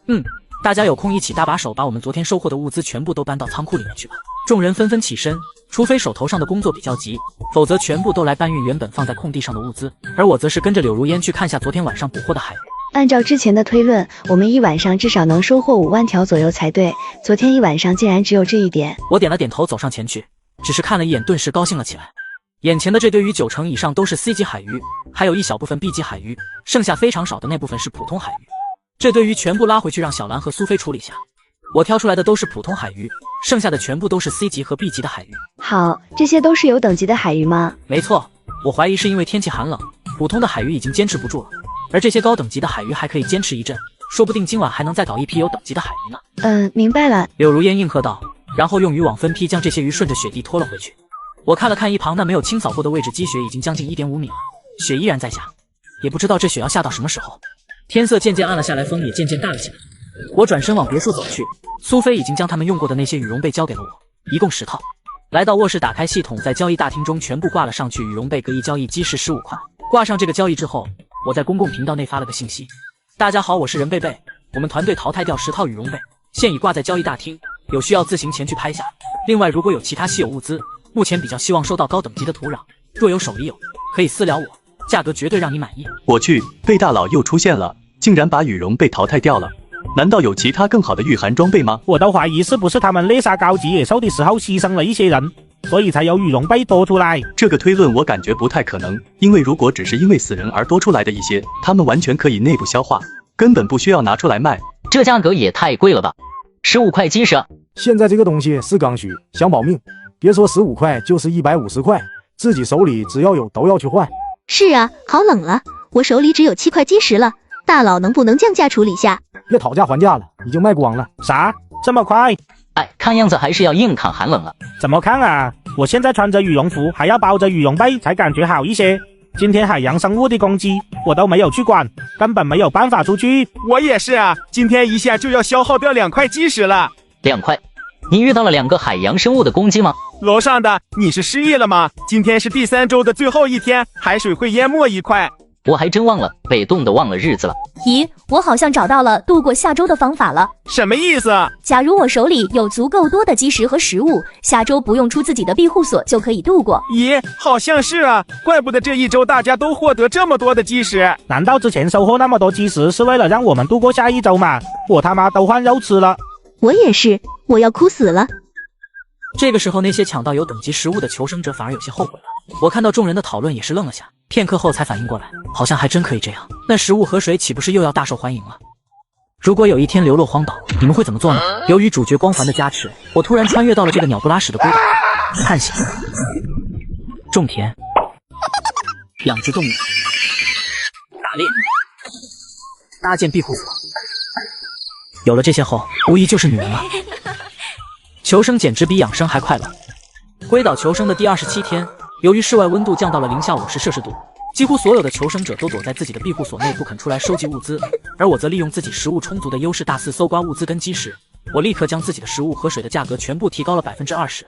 大家有空一起搭把手，把我们昨天收获的物资全部都搬到仓库里面去吧。众人纷纷起身，除非手头上的工作比较急，否则全部都来搬运原本放在空地上的物资。而我则是跟着柳如烟去看下昨天晚上捕获的海鱼。按照之前的推论，我们一晚上至少能收获5万条左右才对，昨天一晚上竟然只有这一点。我点了点头，走上前去，只是看了一眼，顿时高兴了起来。眼前的这堆鱼90%以上都是 C 级海鱼，还有一小部分 B 级海鱼，剩下非常少的那部分是普通海鱼。这堆鱼全部拉回去让小兰和苏菲处理下。我挑出来的都是普通海鱼，剩下的全部都是 C 级和 B 级的海鱼。好，这些都是有等级的海鱼吗？没错，我怀疑是因为天气寒冷，普通的海鱼已经坚持不住了，而这些高等级的海鱼还可以坚持一阵，说不定今晚还能再搞一批有等级的海鱼呢。明白了。柳如烟应和道，然后用渔网分批将这些鱼顺着雪地拖了回去。我看了看一旁那没有清扫过的位置，积雪已经将近1.5米了，雪依然在下，也不知道这雪要下到什么时候。天色渐渐暗了下来，风也渐渐大了起来。我转身往别墅走去，苏菲已经将他们用过的那些羽绒被交给了我，一共10套。来到卧室，打开系统，在交易大厅中全部挂了上去。羽绒被各一交易基石15块。挂上这个交易之后，我在公共频道内发了个信息：大家好，我是任贝贝，我们团队淘汰掉10套羽绒被，现已挂在交易大厅，有需要自行前去拍下。另外，如果有其他稀有物资，目前比较希望收到高等级的土壤，若有手里有，可以私聊我，价格绝对让你满意。我去，贝大佬又出现了，竟然把羽绒被淘汰掉了。难道有其他更好的御寒装备吗？我都怀疑是不是他们猎杀高级野兽的时候牺牲了一些人，所以才有羽绒被多出来。这个推论我感觉不太可能，因为如果只是因为死人而多出来的一些，他们完全可以内部消化，根本不需要拿出来卖。这价格也太贵了吧，15块基石。现在这个东西是刚需，想保命，别说15块，就是150块，自己手里只要有都要去换。是啊，好冷了，我手里只有7块基石了，大佬能不能降价处理下？别讨价还价了，已经卖光了。啥？这么快？哎，看样子还是要硬抗寒冷了。怎么看啊？我现在穿着羽绒服，还要包着羽绒被才感觉好一些。今天海洋生物的攻击我都没有去管，根本没有办法出去。我也是啊，今天一下就要消耗掉2块基石了。2块？你遇到了2个海洋生物的攻击吗？楼上的，你是失忆了吗？今天是第3周的最后一天，海水会淹没1块。我还真忘了，被冻得忘了日子了。咦，我好像找到了度过下周的方法了。什么意思？假如我手里有足够多的基石和食物，下周不用出自己的庇护所就可以度过。咦，好像是啊，怪不得这一周大家都获得这么多的基石。难道之前收获那么多基石是为了让我们度过下一周吗？我他妈都换肉吃了。我也是，我要哭死了。这个时候，那些抢到有等级食物的求生者反而有些后悔了。我看到众人的讨论也是愣了下，片刻后才反应过来，好像还真可以这样。那食物和水岂不是又要大受欢迎了？如果有一天流落荒岛，你们会怎么做呢？由于主角光环的加持，我突然穿越到了这个鸟不拉屎的孤岛，探险、种田、养殖动物、打猎、搭建庇护所。有了这些后，无疑就是女人了。求生简直比养生还快乐。龟岛求生的第27天，由于室外温度降到了零下50摄氏度，几乎所有的求生者都躲在自己的庇护所内，不肯出来收集物资。而我则利用自己食物充足的优势，大肆搜刮物资跟基石。我立刻将自己的食物和水的价格全部提高了20%，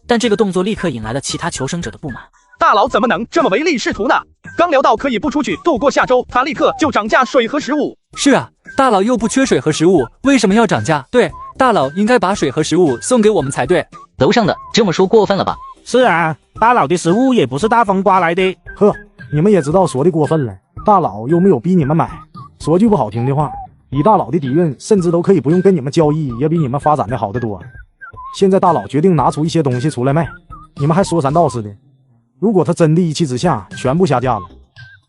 但这个动作立刻引来了其他求生者的不满。大佬怎么能这么唯利是图呢？刚聊到可以不出去度过下周，他立刻就涨价水和食物。是啊，大佬又不缺水和食物，为什么要涨价？对，大佬应该把水和食物送给我们才对。楼上的这么说过分了吧？是啊，大佬的食物也不是大风刮来的。呵，你们也知道说的过分了，大佬又没有逼你们买。说句不好听的话，以大佬的底蕴，甚至都可以不用跟你们交易，也比你们发展的好得多。现在大佬决定拿出一些东西出来卖，你们还说三道四的。如果他真的一气之下全部下架了，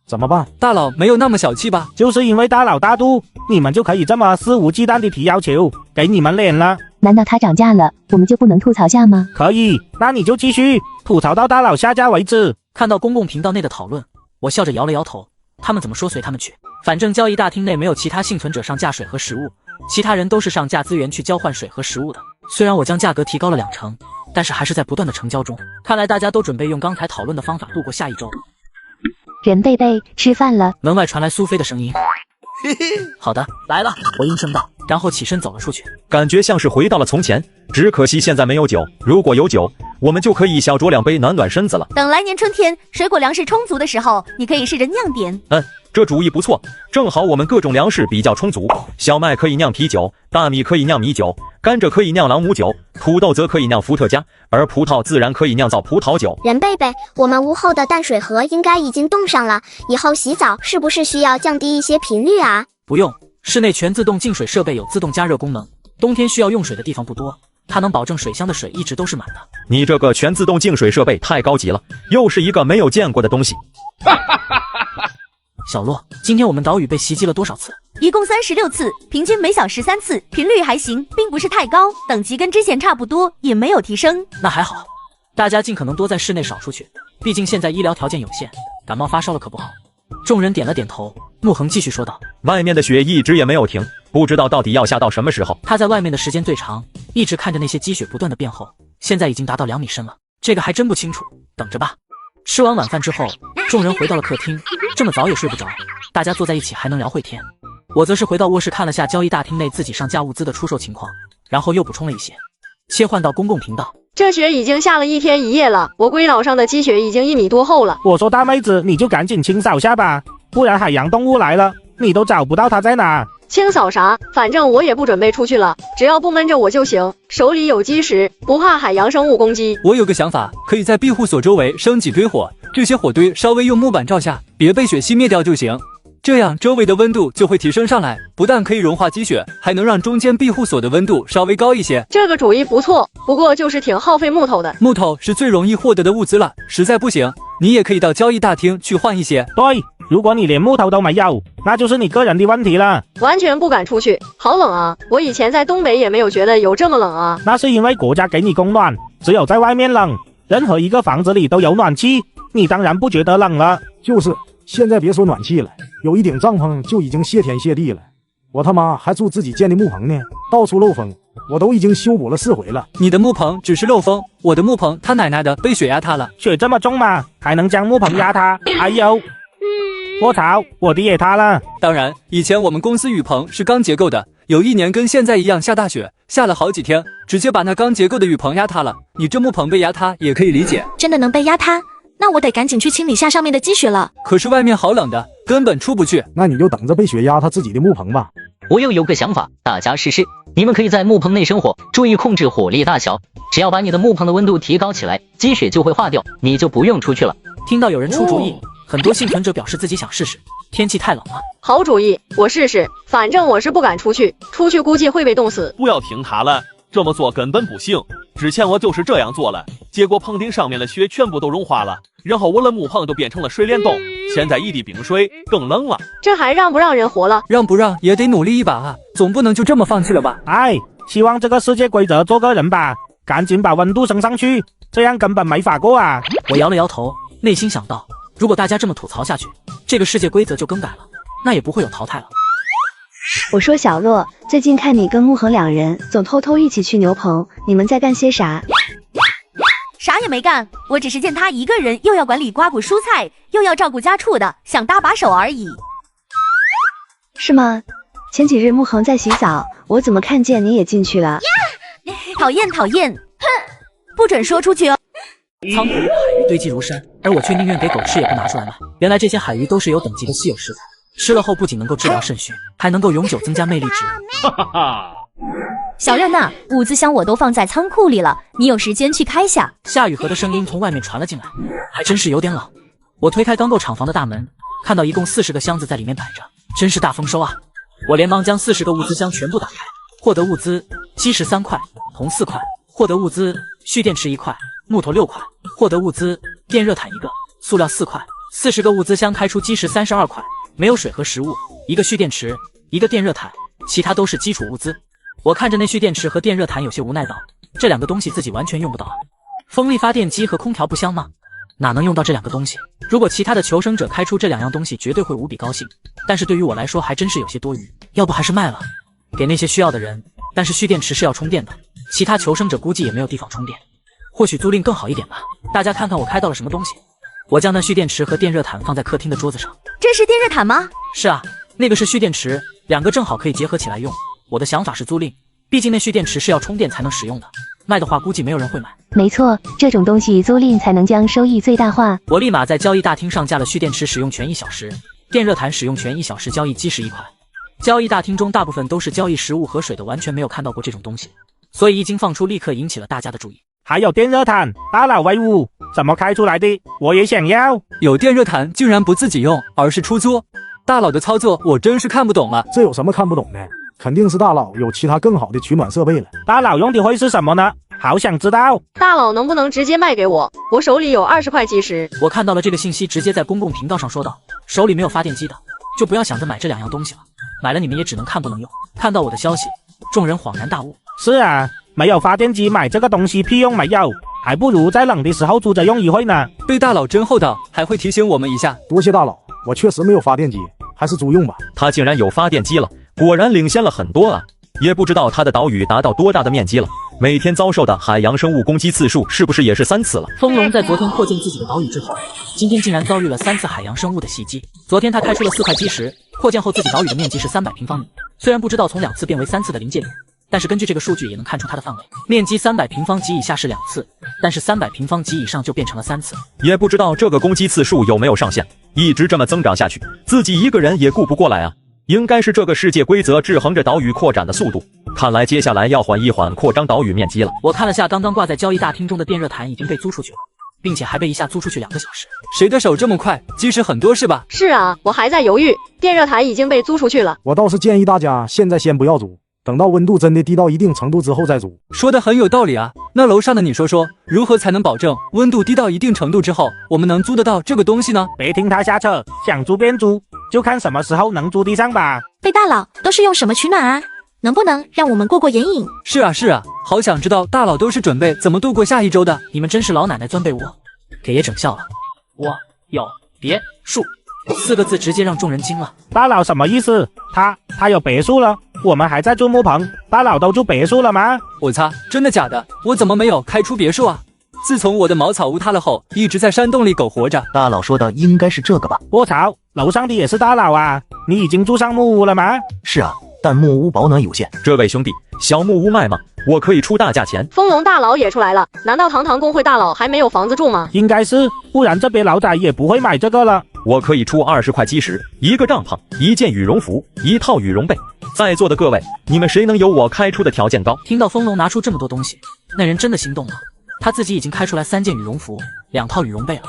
怎么办？大佬没有那么小气吧？就是因为大佬大度，你们就可以这么肆无忌惮的提要求，给你们脸了。难道他涨价了，我们就不能吐槽下吗？可以，那你就继续吐槽到大佬下架为止。看到公共频道内的讨论，我笑着摇了摇头，他们怎么说随他们去，反正交易大厅内没有其他幸存者上架水和食物，其他人都是上架资源去交换水和食物的。虽然我将价格提高了2成，但是还是在不断的成交中。看来大家都准备用刚才讨论的方法度过下一周。任贝贝，吃饭了。门外传来苏菲的声音。好的，来了，我应声道，然后起身走了出去。感觉像是回到了从前，只可惜现在没有酒。如果有酒，我们就可以小酌2杯暖暖身子了。等来年春天水果粮食充足的时候，你可以试着酿点。这主意不错，正好我们各种粮食比较充足，小麦可以酿啤酒，大米可以酿米酒，甘蔗可以酿朗姆酒，土豆则可以酿伏特加，而葡萄自然可以酿造葡萄酒。任贝贝，我们屋后的淡水河应该已经冻上了，以后洗澡是不是需要降低一些频率啊？不用，室内全自动净水设备有自动加热功能，冬天需要用水的地方不多，它能保证水箱的水一直都是满的。你这个全自动净水设备太高级了，又是一个没有见过的东西。小洛，今天我们岛屿被袭击了多少次？一共36次，平均每小时3次，频率还行，并不是太高，等级跟之前差不多，也没有提升。那还好，大家尽可能多在室内少出去，毕竟现在医疗条件有限，感冒发烧了可不好。众人点了点头，怒恒继续说道：外面的雪一直也没有停，不知道到底要下到什么时候。他在外面的时间最长，一直看着那些积雪不断的变厚，现在已经达到2米深了。这个还真不清楚，等着吧。吃完晚饭之后，众人回到了客厅，这么早也睡不着，大家坐在一起还能聊会天。我则是回到卧室看了下交易大厅内自己上架物资的出售情况，然后又补充了一些。切换到公共频道，这雪已经下了1天1夜了，我龟岛上的积雪已经1米多厚了。我说大妹子，你就赶紧清扫下吧，不然海洋动物来了，你都找不到它在哪。清扫啥？反正我也不准备出去了，只要不闷着我就行。手里有基石，不怕海洋生物攻击。我有个想法，可以在庇护所周围升几堆火，这些火堆稍微用木板罩下，别被雪熄灭掉就行。这样周围的温度就会提升上来，不但可以融化积雪，还能让中间庇护所的温度稍微高一些。这个主意不错，不过就是挺耗费木头的。木头是最容易获得的物资了，实在不行，你也可以到交易大厅去换一些。对，如果你连木头都没有，那就是你个人的问题了。完全不敢出去，好冷啊！我以前在东北也没有觉得有这么冷啊。那是因为国家给你供暖，只有在外面冷，任何一个房子里都有暖气，你当然不觉得冷了。就是，现在别说暖气了，有一顶帐篷就已经谢天谢地了。我他妈还住自己建的木棚呢，到处漏风，我都已经修补了4回了。你的木棚只是漏风，我的木棚他奶奶的被雪压塌了。雪这么重吗？还能将木棚压塌？哎呦！我操，我的也塌了。当然，以前我们公司雨棚是钢结构的，有一年跟现在一样下大雪，下了好几天，直接把那钢结构的雨棚压塌了。你这木棚被压塌也可以理解。真的能被压塌？那我得赶紧去清理下上面的积雪了。可是外面好冷的，根本出不去。那你就等着被雪压他自己的木棚吧。我又有个想法，大家试试。你们可以在木棚内生火，注意控制火力大小。只要把你的木棚的温度提高起来，积雪就会化掉，你就不用出去了。听到有人出主意，很多幸存者表示自己想试试。天气太冷了，好主意，我试试。反正我是不敢出去，出去估计会被冻死。不要听他了，这么做根本不行。之前我就是这样做了，结果棚顶上面的雪全部都融化了，然后我的木棚都变成了水帘洞，现在一地冰水，更冷了。这还让不让人活了？让不让也得努力一把啊，总不能就这么放弃了吧？哎，希望这个世界规则做个人吧，赶紧把温度升上去，这样根本没法过啊。我摇了摇头，内心想到，如果大家这么吐槽下去，这个世界规则就更改了，那也不会有淘汰了。我说小洛，最近看你跟木恒两人总偷偷一起去牛棚，你们在干些啥？啥也没干，我只是见他一个人又要管理瓜果蔬菜，又要照顾家畜的，想搭把手而已。是吗？前几日木恒在洗澡，我怎么看见你也进去了？讨厌讨厌，哼，不准说出去哦。仓库里的海鱼堆积如山，而我却宁愿给狗吃也不拿出来卖。原来这些海鱼都是有等级的稀有食材，吃了后不仅能够治疗肾虚，还能够永久增加魅力值。哈哈哈！小任呐，物资箱我都放在仓库里了，你有时间去开下。夏雨荷的声音从外面传了进来，还真是有点冷。我推开刚够厂房的大门，看到一共40个箱子在里面摆着，真是大丰收啊！我连忙将40个物资箱全部打开，获得物资：基石3块，铜4块；获得物资：蓄电池1块，木头6块；获得物资：电热毯1个，塑料4块。40个物资箱开出基石32块，没有水和食物，1个蓄电池，1个电热毯，其他都是基础物资。我看着那蓄电池和电热毯有些无奈道，这2个东西自己完全用不到啊。风力发电机和空调不香吗？哪能用到这2个东西？如果其他的求生者开出这2样东西，绝对会无比高兴。但是对于我来说，还真是有些多余，要不还是卖了，给那些需要的人。但是蓄电池是要充电的，其他求生者估计也没有地方充电，或许租赁更好一点吧。大家看看我开到了什么东西。我将那蓄电池和电热毯放在客厅的桌子上。这是电热毯吗？是啊，那个是蓄电池，2个正好可以结合起来用。我的想法是租赁，毕竟那蓄电池是要充电才能使用的，卖的话估计没有人会买。没错，这种东西租赁才能将收益最大化。我立马在交易大厅上架了蓄电池使用权1小时，电热毯使用权1小时，交易基石1块。交易大厅中大部分都是交易食物和水的，完全没有看到过这种东西，所以一经放出立刻引起了大家的注意。还有电热毯，大佬威武，怎么开出来的？我也想要。有电热毯竟然不自己用，而是出租，大佬的操作我真是看不懂了。这有什么看不懂的？肯定是大佬有其他更好的取暖设备了。大佬用的会是什么呢？好想知道。大佬能不能直接卖给我？我手里有20块基石。我看到了这个信息，直接在公共频道上说道：手里没有发电机的，就不要想着买这2样东西了，买了你们也只能看不能用。看到我的消息，众人恍然大悟。是啊，没有发电机买这个东西屁用没有，还不如在冷的时候租着用一会呢。被大佬真厚道，还会提醒我们一下。多谢大佬，我确实没有发电机，还是租用吧。他竟然有发电机了，果然领先了很多啊！也不知道他的岛屿达到多大的面积了，每天遭受的海洋生物攻击次数是不是也是3次了？风龙在昨天扩建自己的岛屿之后，今天竟然遭遇了3次海洋生物的袭击。昨天他开出了4块基石，扩建后自己岛屿的面积是300平方米，虽然不知道从2次变为3次的临界点但是根据这个数据也能看出它的范围，面积300平方级以下是2次，但是300平方级以上就变成了3次。也不知道这个攻击次数有没有上限，一直这么增长下去，自己一个人也顾不过来啊。应该是这个世界规则制衡着岛屿扩展的速度，看来接下来要缓一缓扩张岛屿面积了。我看了下刚刚挂在交易大厅中的电热毯已经被租出去了，并且还被一下租出去2个小时。谁的手这么快？基石很多是吧？是啊，我还在犹豫，电热毯已经被租出去了。我倒是建议大家现在先不要租，等到温度真的低到一定程度之后再租。说的很有道理啊。那楼上的你说说，如何才能保证温度低到一定程度之后，我们能租得到这个东西呢？别听他瞎扯，想租便租，就看什么时候能租得上吧。贝大佬都是用什么取暖啊？能不能让我们过过眼瘾？是啊是啊，好想知道大佬都是准备怎么度过下一周的。你们真是老奶奶钻被窝，给爷整笑了。我有别墅4个字直接让众人惊了。大佬什么意思？他有别墅了？我们还在住木棚，大佬都住别墅了吗？我擦，真的假的？我怎么没有开出别墅啊？自从我的茅草屋塌了后，一直在山洞里苟活着。大佬说的应该是这个吧？我操，楼上的也是大佬啊！你已经住上木屋了吗？是啊，但木屋保暖有限。这位兄弟，小木屋卖吗？我可以出大价钱。风龙大佬也出来了，难道堂堂工会大佬还没有房子住吗？应该是，不然这边老仔也不会买这个了。我可以出20块基石，1个帐篷，1件羽绒服，1套羽绒被。在座的各位，你们谁能有我开出的条件高？听到风龙拿出这么多东西，那人真的心动了。他自己已经开出来3件羽绒服，2套羽绒被了，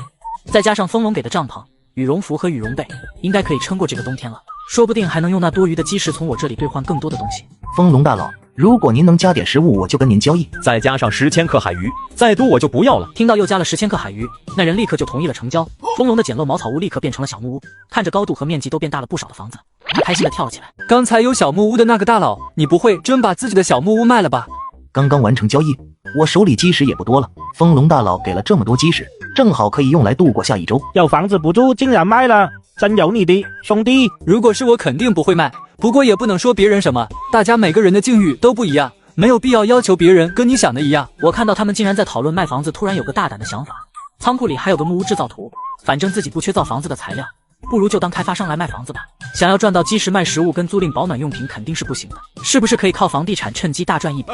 再加上风龙给的帐篷、羽绒服和羽绒被，应该可以撑过这个冬天了。说不定还能用那多余的基石从我这里兑换更多的东西。风龙大佬，如果您能加点食物，我就跟您交易。再加上10千克海鱼，再多我就不要了。听到又加了10千克海鱼，那人立刻就同意了成交。风龙的简陋茅草屋立刻变成了小木屋，看着高度和面积都变大了不少的房子，他开心的跳了起来。刚才有小木屋的那个大佬，你不会真把自己的小木屋卖了吧？刚刚完成交易，我手里基石也不多了。风龙大佬给了这么多基石，正好可以用来度过下一周。有房子不住竟然卖了，真有你的兄弟！如果是我肯定不会卖，不过也不能说别人什么，大家每个人的境遇都不一样，没有必要要求别人跟你想的一样。我看到他们竟然在讨论卖房子，突然有个大胆的想法，仓库里还有个木屋制造图，反正自己不缺造房子的材料，不如就当开发商来卖房子吧。想要赚到基石卖食物跟租赁保暖用品肯定是不行的，是不是可以靠房地产趁机大赚一笔？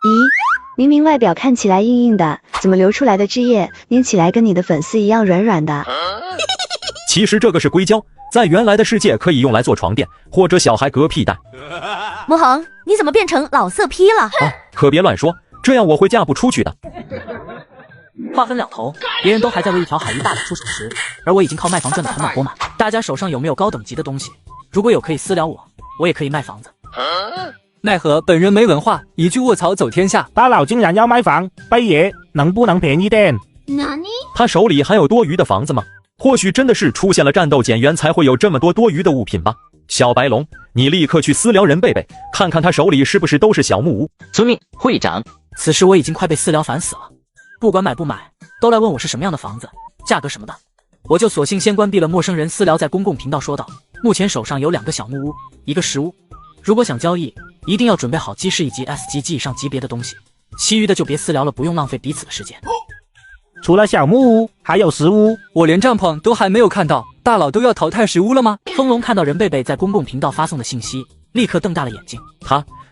咦，明明外表看起来硬硬的，怎么流出来的汁液捏起来跟你的粉丝一样软软的？其实这个是硅胶，在原来的世界可以用来做床垫或者小孩嗝屁袋。魔恒，你怎么变成老色批了？可别乱说，这样我会嫁不出去的。话分两头，别人都还在为一条海鱼大打出手时，而我已经靠卖房赚得盆满钵满。大家手上有没有高等级的东西？如果有可以私聊我也可以卖房子。奈何本人没文化，一句卧槽走天下。大佬竟然要卖房，贝爷能不能便宜点？他手里还有多余的房子吗？或许真的是出现了战斗减员才会有这么多余的物品吧。小白龙，你立刻去私聊任贝贝，看看他手里是不是都是小木屋。遵命，会长。此时我已经快被私聊烦死了，不管买不买，都来问我是什么样的房子，价格什么的。我就索性先关闭了陌生人私聊，在公共频道说道：目前手上有2个小木屋，1个实屋，如果想交易，一定要准备好基石以及 S 级及以上级别的东西，其余的就别私聊了，不用浪费彼此的时间。除了小木屋，还有实屋，我连帐篷都还没有看到，大佬都要淘汰实屋了吗？风龙看到任贝贝在公共频道发送的信息，立刻瞪大了眼睛。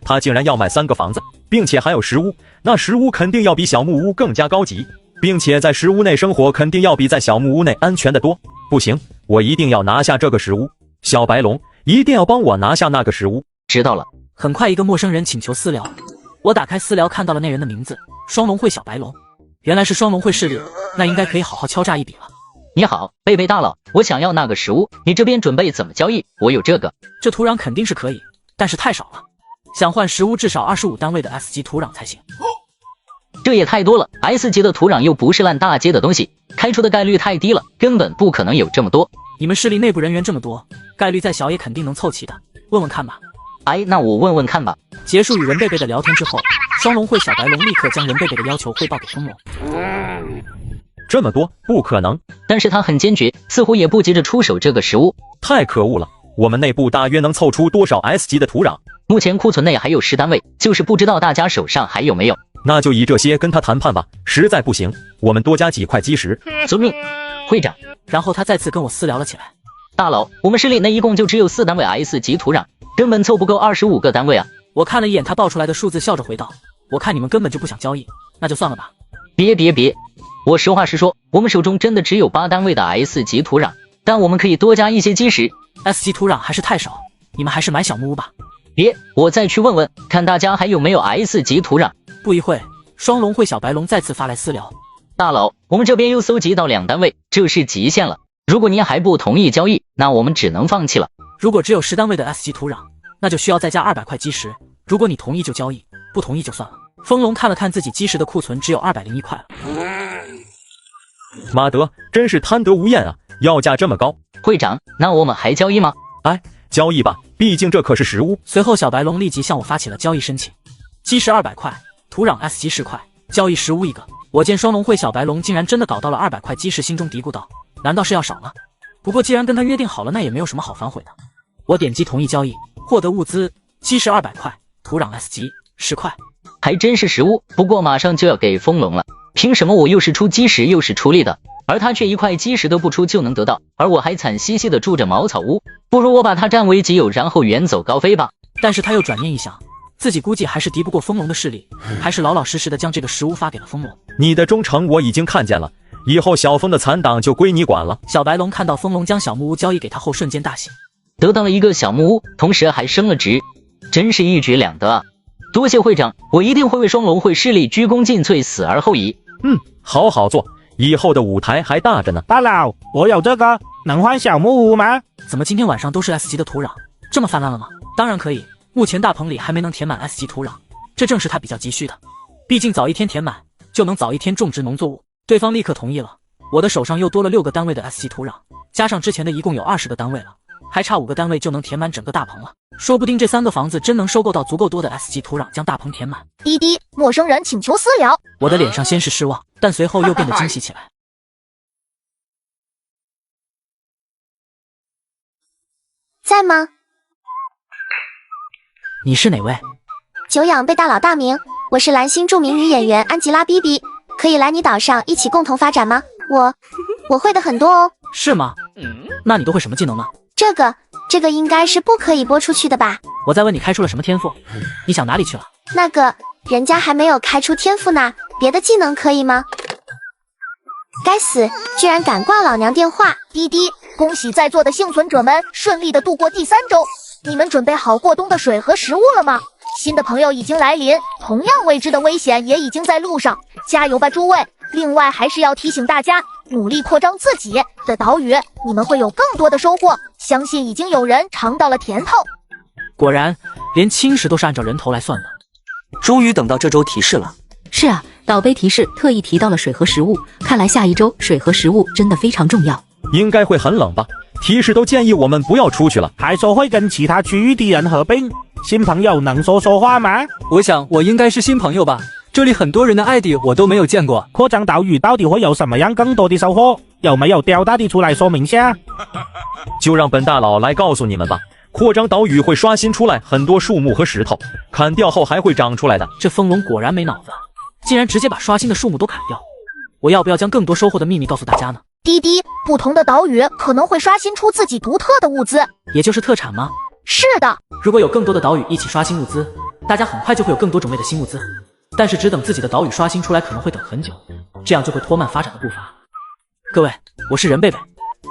他竟然要买3个房子，并且还有实屋，那实屋肯定要比小木屋更加高级，并且在实屋内生活肯定要比在小木屋内安全得多。不行，我一定要拿下这个实屋。小白龙，一定要帮我拿下那个实屋。知道了。很快一个陌生人请求私聊，我打开私聊看到了那人的名字，双龙会小白龙，原来是双龙会势力，那应该可以好好敲诈一笔了。你好，贝贝大佬，我想要那个实物，你这边准备怎么交易？我有这个。这土壤肯定是可以，但是太少了，想换实物至少25单位的 S 级土壤才行。这也太多了 ，S 级的土壤又不是烂大街的东西，开出的概率太低了，根本不可能有这么多。你们势力内部人员这么多，概率再小也肯定能凑齐的，问问看吧。那我问问看吧。结束与任贝贝的聊天之后，双龙会小白龙立刻将任贝贝的要求汇报给风龙。这么多不可能，但是他很坚决，似乎也不急着出手这个实物。太可恶了，我们内部大约能凑出多少 S 级的土壤？目前库存内还有10单位，就是不知道大家手上还有没有。那就以这些跟他谈判吧，实在不行，我们多加几块基石。遵命，会长。然后他再次跟我私聊了起来，大佬，我们市里那一共就只有4单位 S 级土壤，根本凑不够25个单位啊！我看了一眼他报出来的数字，笑着回道：“我看你们根本就不想交易，那就算了吧。”别，我实话实说，我们手中真的只有8单位的 S 级土壤，但我们可以多加一些基石。S 级土壤还是太少，你们还是买小木屋吧。别，我再去问问，看大家还有没有 S 级土壤。不一会，双龙会小白龙再次发来私聊：“大佬，我们这边又搜集到2单位，这是极限了。如果您还不同意交易，那我们只能放弃了。如果只有10单位的 S 级土壤，那就需要再加200块基石。如果你同意就交易，不同意就算了。”风龙看了看自己基石的库存，只有201块了。马德真是贪得无厌啊，要价这么高。会长，那我们还交易吗？哎，交易吧，毕竟这可是实物。随后小白龙立即向我发起了交易申请，基石200块，土壤 S 级10块，交易实物1个。我见双龙会小白龙竟然真的搞到了200块基石，心中嘀咕道：难道是要少了？不过既然跟他约定好了，那也没有什么好反悔的。我点击同意交易，获得物资：基石200块，土壤 S 级10块。还真是实物，不过马上就要给风龙了，凭什么我又是出基石又是出力的，而他却1块基石都不出就能得到，而我还惨兮兮的住着茅草屋，不如我把他占为己有，然后远走高飞吧。但是他又转念一想，自己估计还是敌不过风龙的势力，还是老老实实的将这个实物发给了风龙。你的忠诚我已经看见了，以后小风的残党就归你管了。小白龙看到风龙将小木屋交易给他后，瞬间大喜，得到了一个小木屋，同时还升了职，真是一举两得啊！多谢会长，我一定会为双龙会势力鞠躬尽瘁，死而后已。好好做，以后的舞台还大着呢。大佬，我有这个，能换小木屋吗？怎么今天晚上都是 S 级的土壤，这么泛滥了吗？当然可以，目前大棚里还没能填满 S 级土壤，这正是他比较急需的。毕竟早一天填满，就能早一天种植农作物。对方立刻同意了，我的手上又多了6个单位的 S 级土壤，加上之前的一共有20个单位了，还差5个单位就能填满整个大棚了。说不定这3个房子真能收购到足够多的 S 级土壤，将大棚填满。滴滴，陌生人请求私聊。我的脸上先是失望，但随后又变得惊喜起来。在吗？你是哪位？久仰被大佬大名，我是蓝星著名女演员安吉拉 BB， 可以来你岛上一起共同发展吗？我会的很多哦。是吗？那你都会什么技能呢？这个应该是不可以播出去的吧？我在问你开出了什么天赋？你想哪里去了？那个人家还没有开出天赋呢，别的技能可以吗？该死，居然敢挂老娘电话！滴滴，恭喜在座的幸存者们顺利的度过第3周，你们准备好过冬的水和食物了吗？新的朋友已经来临，同样未知的危险也已经在路上，加油吧诸位！另外还是要提醒大家，努力扩张自己的岛屿，你们会有更多的收获，相信已经有人尝到了甜头。果然，连侵蚀都是按照人头来算的。终于等到这周提示了。是啊，岛杯提示特意提到了水和食物，看来下一周水和食物真的非常重要。应该会很冷吧？提示都建议我们不要出去了，还说会跟其他区域的人合并。新朋友能说话吗？我想我应该是新朋友吧，这里很多人的 ID 我都没有见过。扩张岛屿到底会有什么样更多的收获？有没有雕大的出来说明下？就让本大佬来告诉你们吧。扩张岛屿会刷新出来很多树木和石头，砍掉后还会长出来的。这风龙果然没脑子，竟然直接把刷新的树木都砍掉。我要不要将更多收获的秘密告诉大家呢？滴滴，不同的岛屿可能会刷新出自己独特的物资，也就是特产吗？是的。如果有更多的岛屿一起刷新物资，大家很快就会有更多种类的新物资。但是只等自己的岛屿刷新出来可能会等很久，这样就会拖慢发展的步伐。各位，我是任贝贝，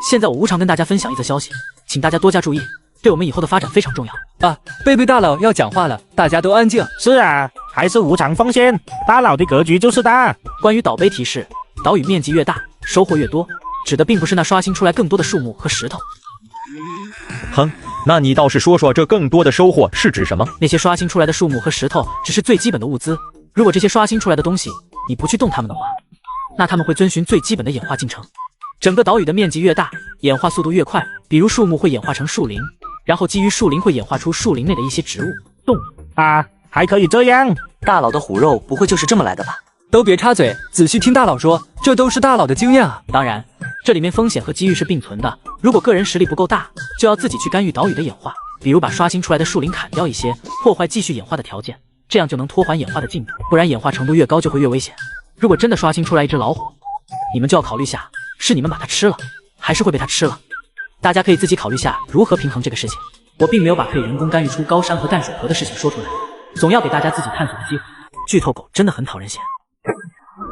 现在我无偿跟大家分享一则消息，请大家多加注意，对我们以后的发展非常重要啊！贝贝大佬要讲话了，大家都安静。是啊，还是无偿奉献，大佬的格局就是大。关于岛杯提示，岛屿面积越大，收获越多，指的并不是那刷新出来更多的树木和石头。哼，那你倒是说说这更多的收获是指什么？那些刷新出来的树木和石头只是最基本的物资，如果这些刷新出来的东西你不去动它们的话，那它们会遵循最基本的演化进程。整个岛屿的面积越大，演化速度越快，比如树木会演化成树林，然后基于树林会演化出树林内的一些植物、动物啊，还可以这样？大佬的虎肉不会就是这么来的吧？都别插嘴，仔细听大佬说，这都是大佬的经验啊。当然，这里面风险和机遇是并存的，如果个人实力不够大，就要自己去干预岛屿的演化，比如把刷新出来的树林砍掉一些，破坏继续演化的条件，这样就能拖缓演化的进度，不然演化程度越高就会越危险。如果真的刷新出来一只老虎，你们就要考虑下，是你们把它吃了，还是会被它吃了。大家可以自己考虑下如何平衡这个事情。我并没有把可以人工干预出高山和淡水河的事情说出来，总要给大家自己探索的机会。剧透狗真的很讨人嫌。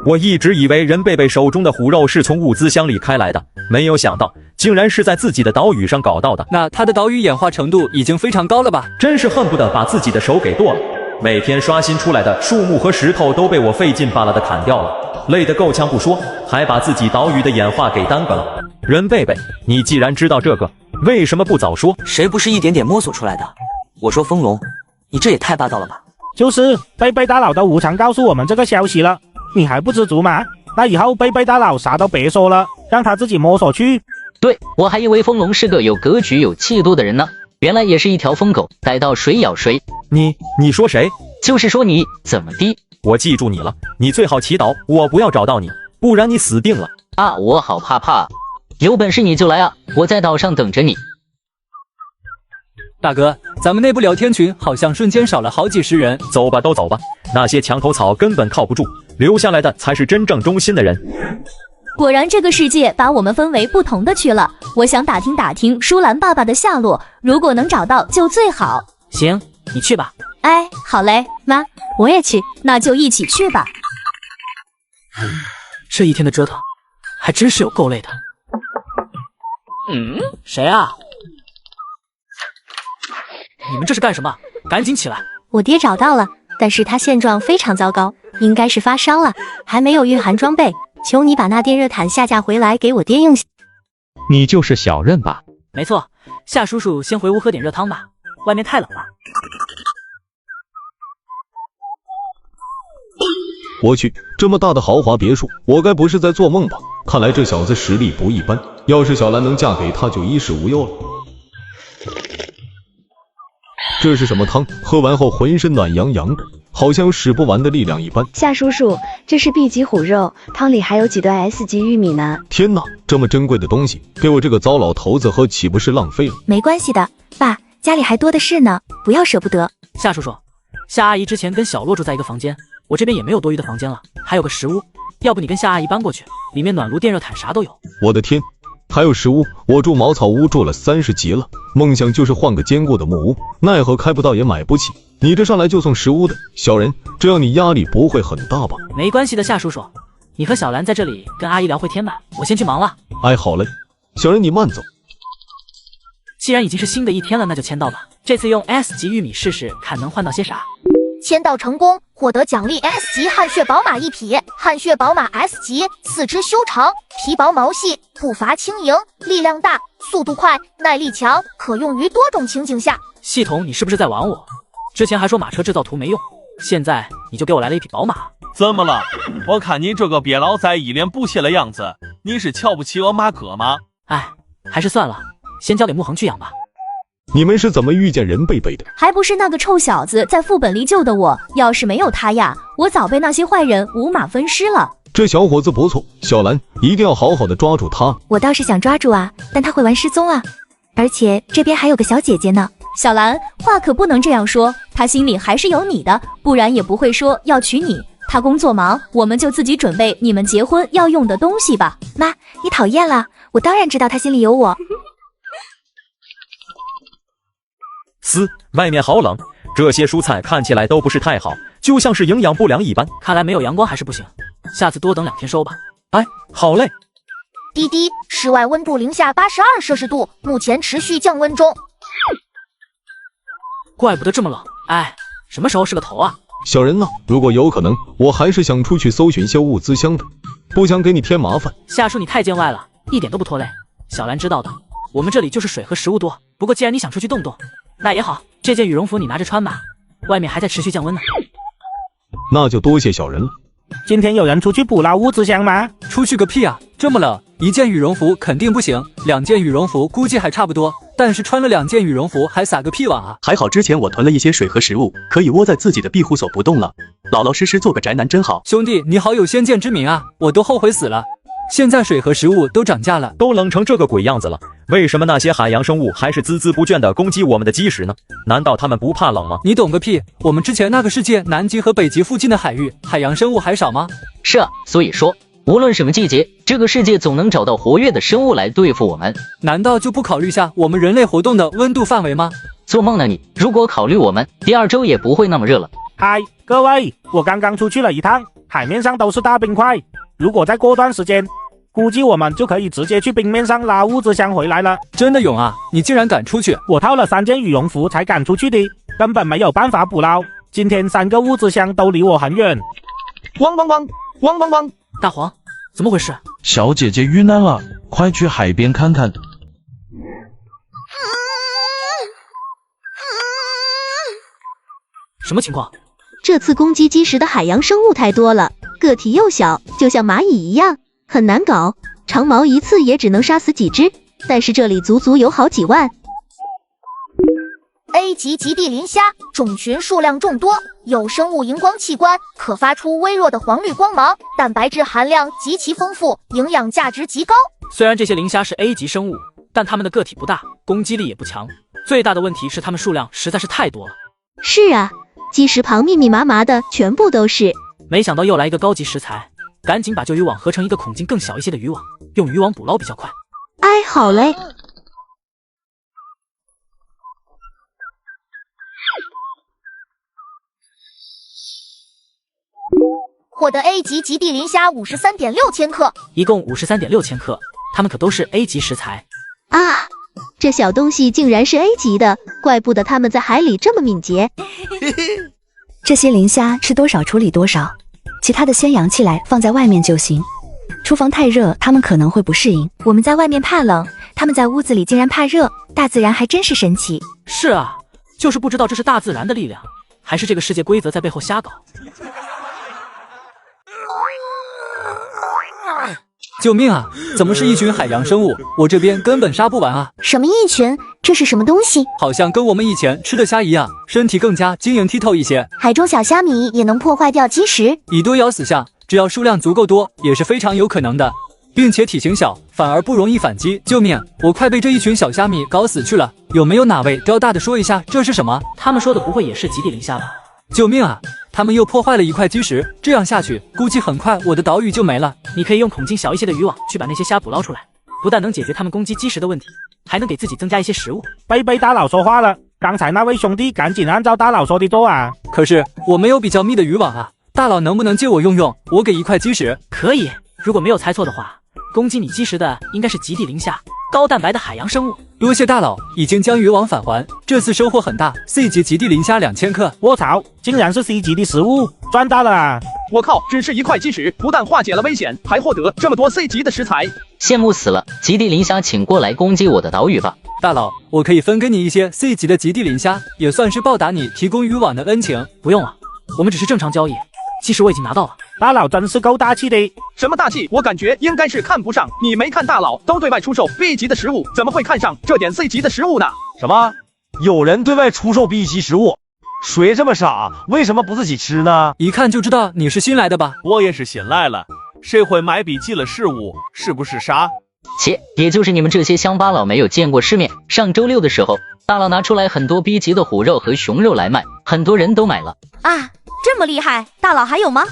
我一直以为任贝贝手中的虎肉是从物资箱里开来的，没有想到竟然是在自己的岛屿上搞到的。那他的岛屿演化程度已经非常高了吧？真是恨不得把自己的手给剁了。每天刷新出来的树木和石头都被我费劲巴拉的砍掉了，累得够呛不说，还把自己岛屿的演化给耽搁了。任贝贝，你既然知道这个，为什么不早说？谁不是一点点摸索出来的？我说风龙，你这也太霸道了吧！就是贝贝大佬都无偿告诉我们这个消息了，你还不知足吗？那以后贝贝大佬啥都别说了，让他自己摸索去。对，我还以为风龙是个有格局有气度的人呢，原来也是一条疯狗，逮到谁咬谁。你说谁？就是说你怎么的？我记住你了，你最好祈祷我不要找到你，不然你死定了啊！我好怕怕，有本事你就来啊，我在岛上等着你。大哥，咱们内部聊天群好像瞬间少了好几十人。走吧，都走吧，那些墙头草根本靠不住，留下来的才是真正忠心的人。果然这个世界把我们分为不同的区了，我想打听打听舒兰爸爸的下落，如果能找到就最好。行，你去吧。哎，好嘞，妈，我也去，那就一起去吧。这一天的折腾，还真是有够累的。谁啊？你们这是干什么？赶紧起来！我爹找到了，但是他现状非常糟糕，应该是发烧了，还没有御寒装备，求你把那电热毯下架回来给我爹用。你就是小任吧？没错，夏叔叔先回屋喝点热汤吧，外面太冷了。我去，这么大的豪华别墅，我该不是在做梦吧？看来这小子实力不一般，要是小兰能嫁给他，就衣食无忧了。这是什么汤？喝完后浑身暖洋洋的，好像有使不完的力量一般。夏叔叔，这是 B 级虎肉，汤里还有几段 S 级玉米呢。天哪，这么珍贵的东西，给我这个糟老头子喝，岂不是浪费了？没关系的，爸，家里还多的是呢，不要舍不得。夏叔叔，夏阿姨之前跟小洛住在一个房间，我这边也没有多余的房间了，还有个食屋，要不你跟夏阿姨搬过去，里面暖炉、电热毯啥都有。我的天，还有食屋，我住茅草屋住了30集了，梦想就是换个坚固的木屋，奈何开不到也买不起。你这上来就送食屋的，小人，这样你压力不会很大吧？没关系的，夏叔叔，你和小兰在这里跟阿姨聊会天吧，我先去忙了。哎，好嘞，小人你慢走。既然已经是新的一天了，那就签到吧。这次用 S 级玉米试试，看能换到些啥。签到成功，获得奖励 S 级汗血宝马1匹，汗血宝马 S 级，四肢修长，皮薄毛细，步伐轻盈，力量大，速度快，耐力强，可用于多种情景下。系统，你是不是在玩我？之前还说马车制造图没用，现在你就给我来了一匹宝马。怎么了？我看你这个瘪老仔一脸不屑的样子，你是瞧不起我马哥吗？哎，还是算了，先交给木恒去养吧。你们是怎么遇见任贝贝的？还不是那个臭小子在副本里救的我，要是没有他呀，我早被那些坏人五马分尸了。这小伙子不错，小兰一定要好好的抓住他。我倒是想抓住啊，但他会玩失踪啊，而且这边还有个小姐姐呢。小兰，话可不能这样说，他心里还是有你的，不然也不会说要娶你。他工作忙，我们就自己准备你们结婚要用的东西吧。妈，你讨厌了，我当然知道他心里有我。外面好冷，这些蔬菜看起来都不是太好，就像是营养不良一般。看来没有阳光还是不行，下次多等2天收吧。哎，好嘞。滴滴，室外温度零下82摄氏度，目前持续降温中。怪不得这么冷，哎，什么时候是个头啊？小人呢？如果有可能，我还是想出去搜寻些物资箱的，不想给你添麻烦。夏叔，你太见外了，一点都不拖累。小兰知道的，我们这里就是水和食物多。不过既然你想出去动动，那也好，这件羽绒服你拿着穿吧，外面还在持续降温呢。那就多谢小人了。今天有人出去捕捞物资箱吗？出去个屁啊！这么冷，1件羽绒服肯定不行，2件羽绒服估计还差不多，但是穿了2件羽绒服还撒个屁网啊！还好之前我囤了一些水和食物，可以窝在自己的庇护所不动了，老老实实做个宅男真好。兄弟，你好有先见之明啊，我都后悔死了。现在水和食物都涨价了，都冷成这个鬼样子了，为什么那些海洋生物还是孜孜不倦地攻击我们的基石呢？难道他们不怕冷吗？你懂个屁！我们之前那个世界南极和北极附近的海域，海洋生物还少吗？是啊，所以说无论什么季节，这个世界总能找到活跃的生物来对付我们。难道就不考虑下我们人类活动的温度范围吗？做梦呢你！如果考虑我们，第2周也不会那么热了。嗨，各位，我刚刚出去了一趟，海面上都是大冰块。如果再过段时间，估计我们就可以直接去冰面上拉物资箱回来了。真的勇啊！你竟然敢出去！我套了3件羽绒服才敢出去的，根本没有办法捕捞。今天3个物资箱都离我很远。汪汪汪汪汪汪！大黄，怎么回事？小姐姐遇难了，快去海边看看。什么情况？这次攻击基石的海洋生物太多了，个体又小，就像蚂蚁一样，很难搞。长矛一次也只能杀死几只，但是这里足足有好几万。A 级极地磷虾种群数量众多，有生物荧光器官，可发出微弱的黄绿光芒，蛋白质含量极其丰富，营养价值极高。虽然这些磷虾是 A 级生物，但它们的个体不大，攻击力也不强。最大的问题是它们数量实在是太多了。是啊，基石旁密密麻麻的，全部都是。没想到又来一个高级食材，赶紧把旧渔网合成一个孔径更小一些的渔网，用渔网捕捞比较快。哎，好嘞。获得 A 级极地磷虾53.6千克，一共53.6千克，它们可都是 A 级食材啊！这小东西竟然是 A 级的，怪不得它们在海里这么敏捷。这些磷虾吃多少处理多少，其他的先养起来放在外面就行。厨房太热，它们可能会不适应。我们在外面怕冷，它们在屋子里竟然怕热，大自然还真是神奇。是啊，就是不知道这是大自然的力量，还是这个世界规则在背后瞎搞。救命啊！怎么是一群海洋生物？我这边根本杀不完啊！什么一群？这是什么东西？好像跟我们以前吃的虾一样，身体更加晶莹剔透一些。海中小虾米也能破坏掉基石？以多咬死象，只要数量足够多，也是非常有可能的，并且体型小，反而不容易反击。救命！我快被这一群小虾米搞死去了！有没有哪位高大的说一下这是什么？他们说的不会也是极地磷虾吧？救命啊！他们又破坏了一块基石，这样下去，估计很快我的岛屿就没了。你可以用孔径小一些的渔网去把那些虾捕捞出来，不但能解决他们攻击基石的问题，还能给自己增加一些食物。贝贝大佬说话了，刚才那位兄弟赶紧按照大佬说的做啊！可是我没有比较密的渔网啊，大佬能不能借我用用？我给一块基石。可以，如果没有猜错的话，攻击你基石的应该是极地磷虾，高蛋白的海洋生物。多谢大佬，已经将渔网返还，这次收获很大。C 级极地磷虾2000克，卧槽，竟然是 C 级的食物，赚大了啊！我靠，只是一块基石，不但化解了危险，还获得这么多 C 级的食材，羡慕死了！极地磷虾，请过来攻击我的岛屿吧！大佬，我可以分给你一些 C 级的极地磷虾，也算是报答你提供渔网的恩情。不用了，我们只是正常交易。其实我已经拿到了。大佬真是够大气的。什么大气？我感觉应该是看不上。你没看大佬都对外出售 B 级的食物，怎么会看上这点 C 级的食物呢？什么？有人对外出售 B 级食物？谁这么傻？为什么不自己吃呢？一看就知道你是新来的吧？我也是新来了，谁会买笔记了事物？是不是傻？切，也就是你们这些乡巴佬没有见过世面。上周六的时候，大佬拿出来很多 B 级的虎肉和熊肉来卖，很多人都买了。啊，这么厉害，大佬还有吗？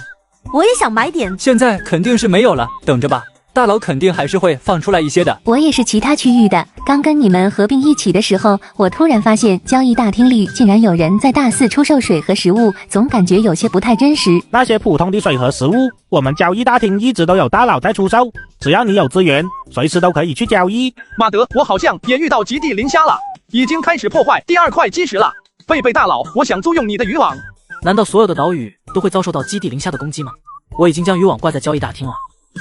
我也想买点。现在肯定是没有了，等着吧。大佬肯定还是会放出来一些的。我也是其他区域的，刚跟你们合并一起的时候，我突然发现交易大厅里竟然有人在大肆出售水和食物，总感觉有些不太真实。那些普通的水和食物，我们交易大厅一直都有大佬在出售，只要你有资源，随时都可以去交易。马德，我好像也遇到极地磷虾了，已经开始破坏第2块基石了。贝贝大佬，我想租用你的渔网。难道所有的岛屿都会遭受到极地磷虾的攻击吗？我已经将渔网挂在交易大厅了，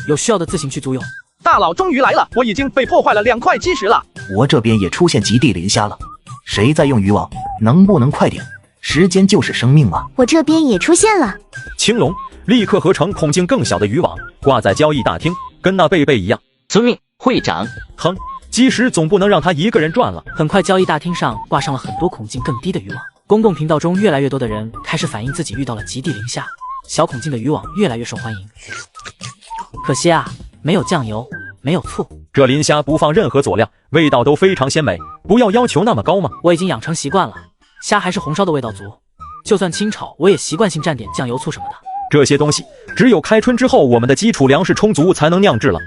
有需要的自行去租用。大佬终于来了，我已经被破坏了2块基石了。我这边也出现极地磷虾了，谁在用渔网？能不能快点？时间就是生命啊！我这边也出现了。青龙，立刻合成孔径更小的渔网，挂在交易大厅，跟那贝贝一样。遵命，会长。哼，基石总不能让他一个人赚了。很快，交易大厅上挂上了很多孔径更低的渔网。公共频道中，越来越多的人开始反映自己遇到了极地磷虾，小孔径的渔网越来越受欢迎。可惜啊，没有酱油，没有醋。这磷虾不放任何佐料，味道都非常鲜美，不要要求那么高嘛。我已经养成习惯了，虾还是红烧的味道足，就算清炒，我也习惯性蘸点酱油醋什么的。这些东西只有开春之后，我们的基础粮食充足才能酿制了。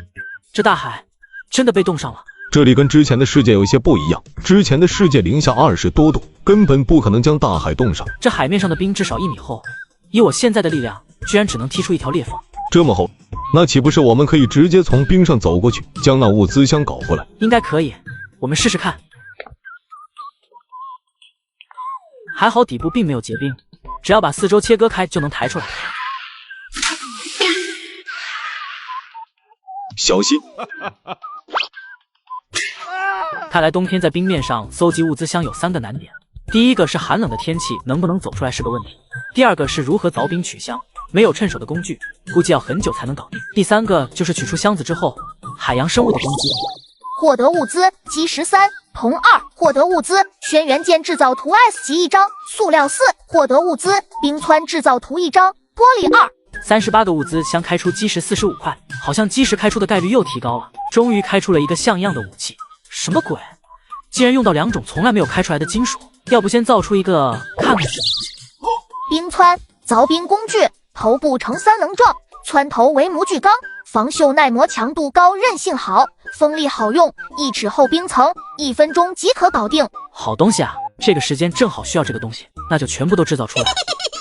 这大海真的被冻上了。这里跟之前的世界有些不一样，之前的世界零下20多度，根本不可能将大海冻上。这海面上的冰至少1米厚，以我现在的力量，居然只能踢出一条裂缝。这么厚，那岂不是我们可以直接从冰上走过去，将那物资箱搞过来？应该可以，我们试试看。还好底部并没有结冰，只要把四周切割开就能抬出来。小心！看来冬天在冰面上搜集物资箱有3个难点。第一个是寒冷的天气能不能走出来是个问题，第二个是如何凿冰取箱，没有趁手的工具，估计要很久才能搞定。第三个就是取出箱子之后，海洋生物的攻击。获得物资基石3，铜2。获得物资轩辕剑制造图 S 级1张，塑料4。获得物资冰川制造图1张，玻璃2。38个物资箱开出基石45块，好像基石开出的概率又提高了。终于开出了一个像样的武器，什么鬼？竟然用到2种从来没有开出来的金属，要不先造出一个看看。冰湍凿冰工具，头部呈3棱状，湍头为模具钢，防锈耐磨，强度高，韧性好，锋利好用，1尺厚冰层，1分钟即可搞定。好东西啊，这个时间正好需要这个东西，那就全部都制造出来，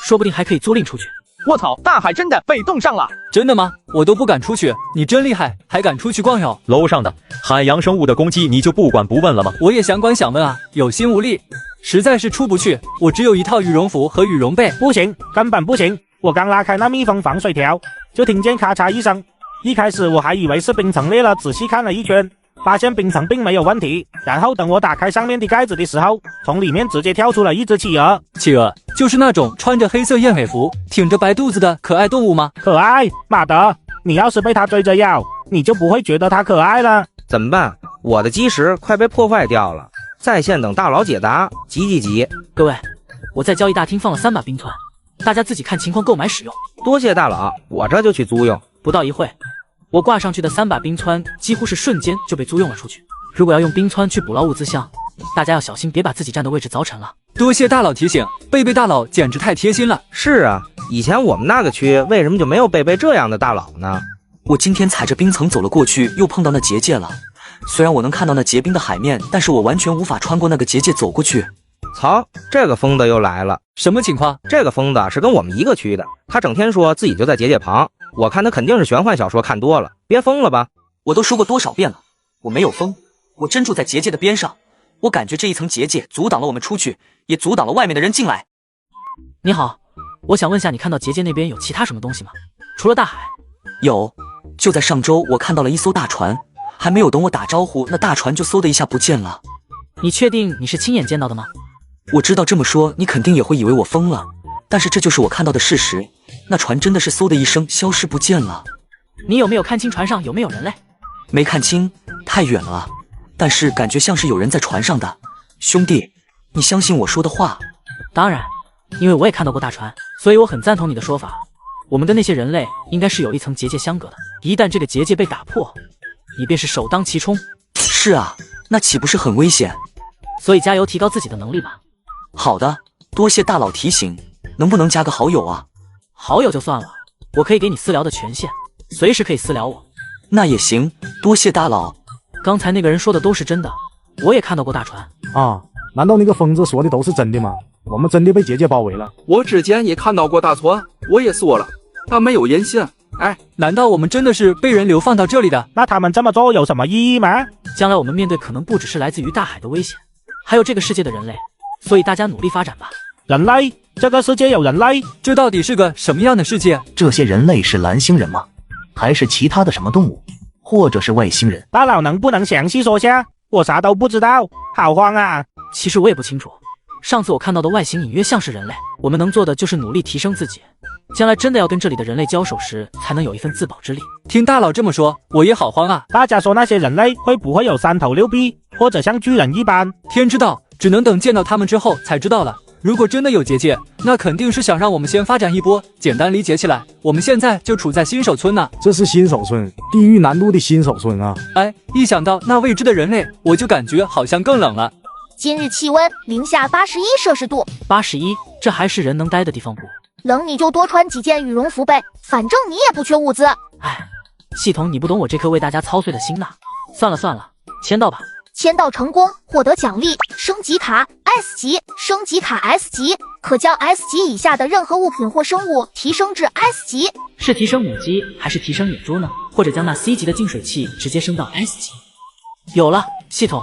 说不定还可以租赁出去。我操，大海真的被冻上了！真的吗？我都不敢出去，你真厉害，还敢出去逛悠。楼上的海洋生物的攻击你就不管不问了吗？我也想管想问啊，有心无力，实在是出不去。我只有一套羽绒服和羽绒被。不行，根本不行！我刚拉开那密封防水条，就听见咔嚓一声。一开始我还以为是冰层裂了，仔细看了一圈，发现冰层并没有问题。然后等我打开上面的盖子的时候，从里面直接跳出了一只企鹅。企鹅就是那种穿着黑色燕尾服、挺着白肚子的可爱动物吗？可爱？马德，你要是被它追着咬，你就不会觉得它可爱了。怎么办？我的基石快被破坏掉了，在线等大佬解答。急！各位，我在交易大厅放了3把冰湍，大家自己看情况购买使用。多谢大佬，我这就去租用。不到一会，我挂上去的3把冰湍几乎是瞬间就被租用了出去。如果要用冰湍去捕捞物资箱，大家要小心，别把自己站的位置凿沉了。多谢大佬提醒，贝贝大佬简直太贴心了。是啊，以前我们那个区为什么就没有贝贝这样的大佬呢？我今天踩着冰层走了过去，又碰到那结界了。虽然我能看到那结冰的海面，但是我完全无法穿过那个结界走过去。操，这个疯子又来了！什么情况？这个疯子是跟我们一个区的，他整天说自己就在结界旁，我看他肯定是玄幻小说看多了，别疯了吧！我都说过多少遍了，我没有疯，我真住在结界的边上。我感觉这一层结界阻挡了我们出去，也阻挡了外面的人进来。你好，我想问下，你看到结界那边有其他什么东西吗？除了大海？有，就在上周我看到了一艘大船，还没有等我打招呼，那大船就嗖的一下不见了。你确定你是亲眼见到的吗？我知道这么说你肯定也会以为我疯了，但是这就是我看到的事实，那船真的是嗖的一声消失不见了。你有没有看清船上有没有人类？没看清，太远了，但是感觉像是有人在船上的。兄弟，你相信我说的话？当然，因为我也看到过大船，所以我很赞同你的说法。我们跟那些人类应该是有一层结界相隔的，一旦这个结界被打破，你便是首当其冲。是啊，那岂不是很危险？所以加油，提高自己的能力吧。好的，多谢大佬提醒，能不能加个好友啊？好友就算了，我可以给你私聊的权限，随时可以私聊我。那也行，多谢大佬。刚才那个人说的都是真的，我也看到过大船。啊，难道那个疯子说的都是真的吗？我们真的被结界包围了。我之前也看到过大船，我也说了，但没有人信。哎，难道我们真的是被人流放到这里的？那他们这么做有什么意义吗？将来我们面对可能不只是来自于大海的危险，还有这个世界的人类，所以大家努力发展吧。人类？这个世界有人类？这到底是个什么样的世界？这些人类是蓝星人吗？还是其他的什么动物？或者是外星人？大佬能不能详细说下？我啥都不知道，好慌啊！其实我也不清楚，上次我看到的外形隐约像是人类，我们能做的就是努力提升自己，将来真的要跟这里的人类交手时，才能有一份自保之力。听大佬这么说，我也好慌啊！大家说那些人类会不会有3头6臂，或者像巨人一般？天知道，只能等见到他们之后才知道了。如果真的有结界，那肯定是想让我们先发展一波。简单理解起来，我们现在就处在新手村呢。这是新手村，地狱难度的新手村啊！哎，一想到那未知的人类，我就感觉好像更冷了。今日气温零下81摄氏度。81，这还是人能待的地方不？冷你就多穿几件羽绒服呗，反正你也不缺物资。哎，系统你不懂我这颗为大家操碎的心呐。算了算了，签到吧。签到成功，获得奖励：升级卡 S 级，升级卡 S 级，可将 S 级以下的任何物品或生物提升至 S 级。是提升母鸡还是提升野猪呢？或者将那 C 级的净水器直接升到 S 级？有了，系统，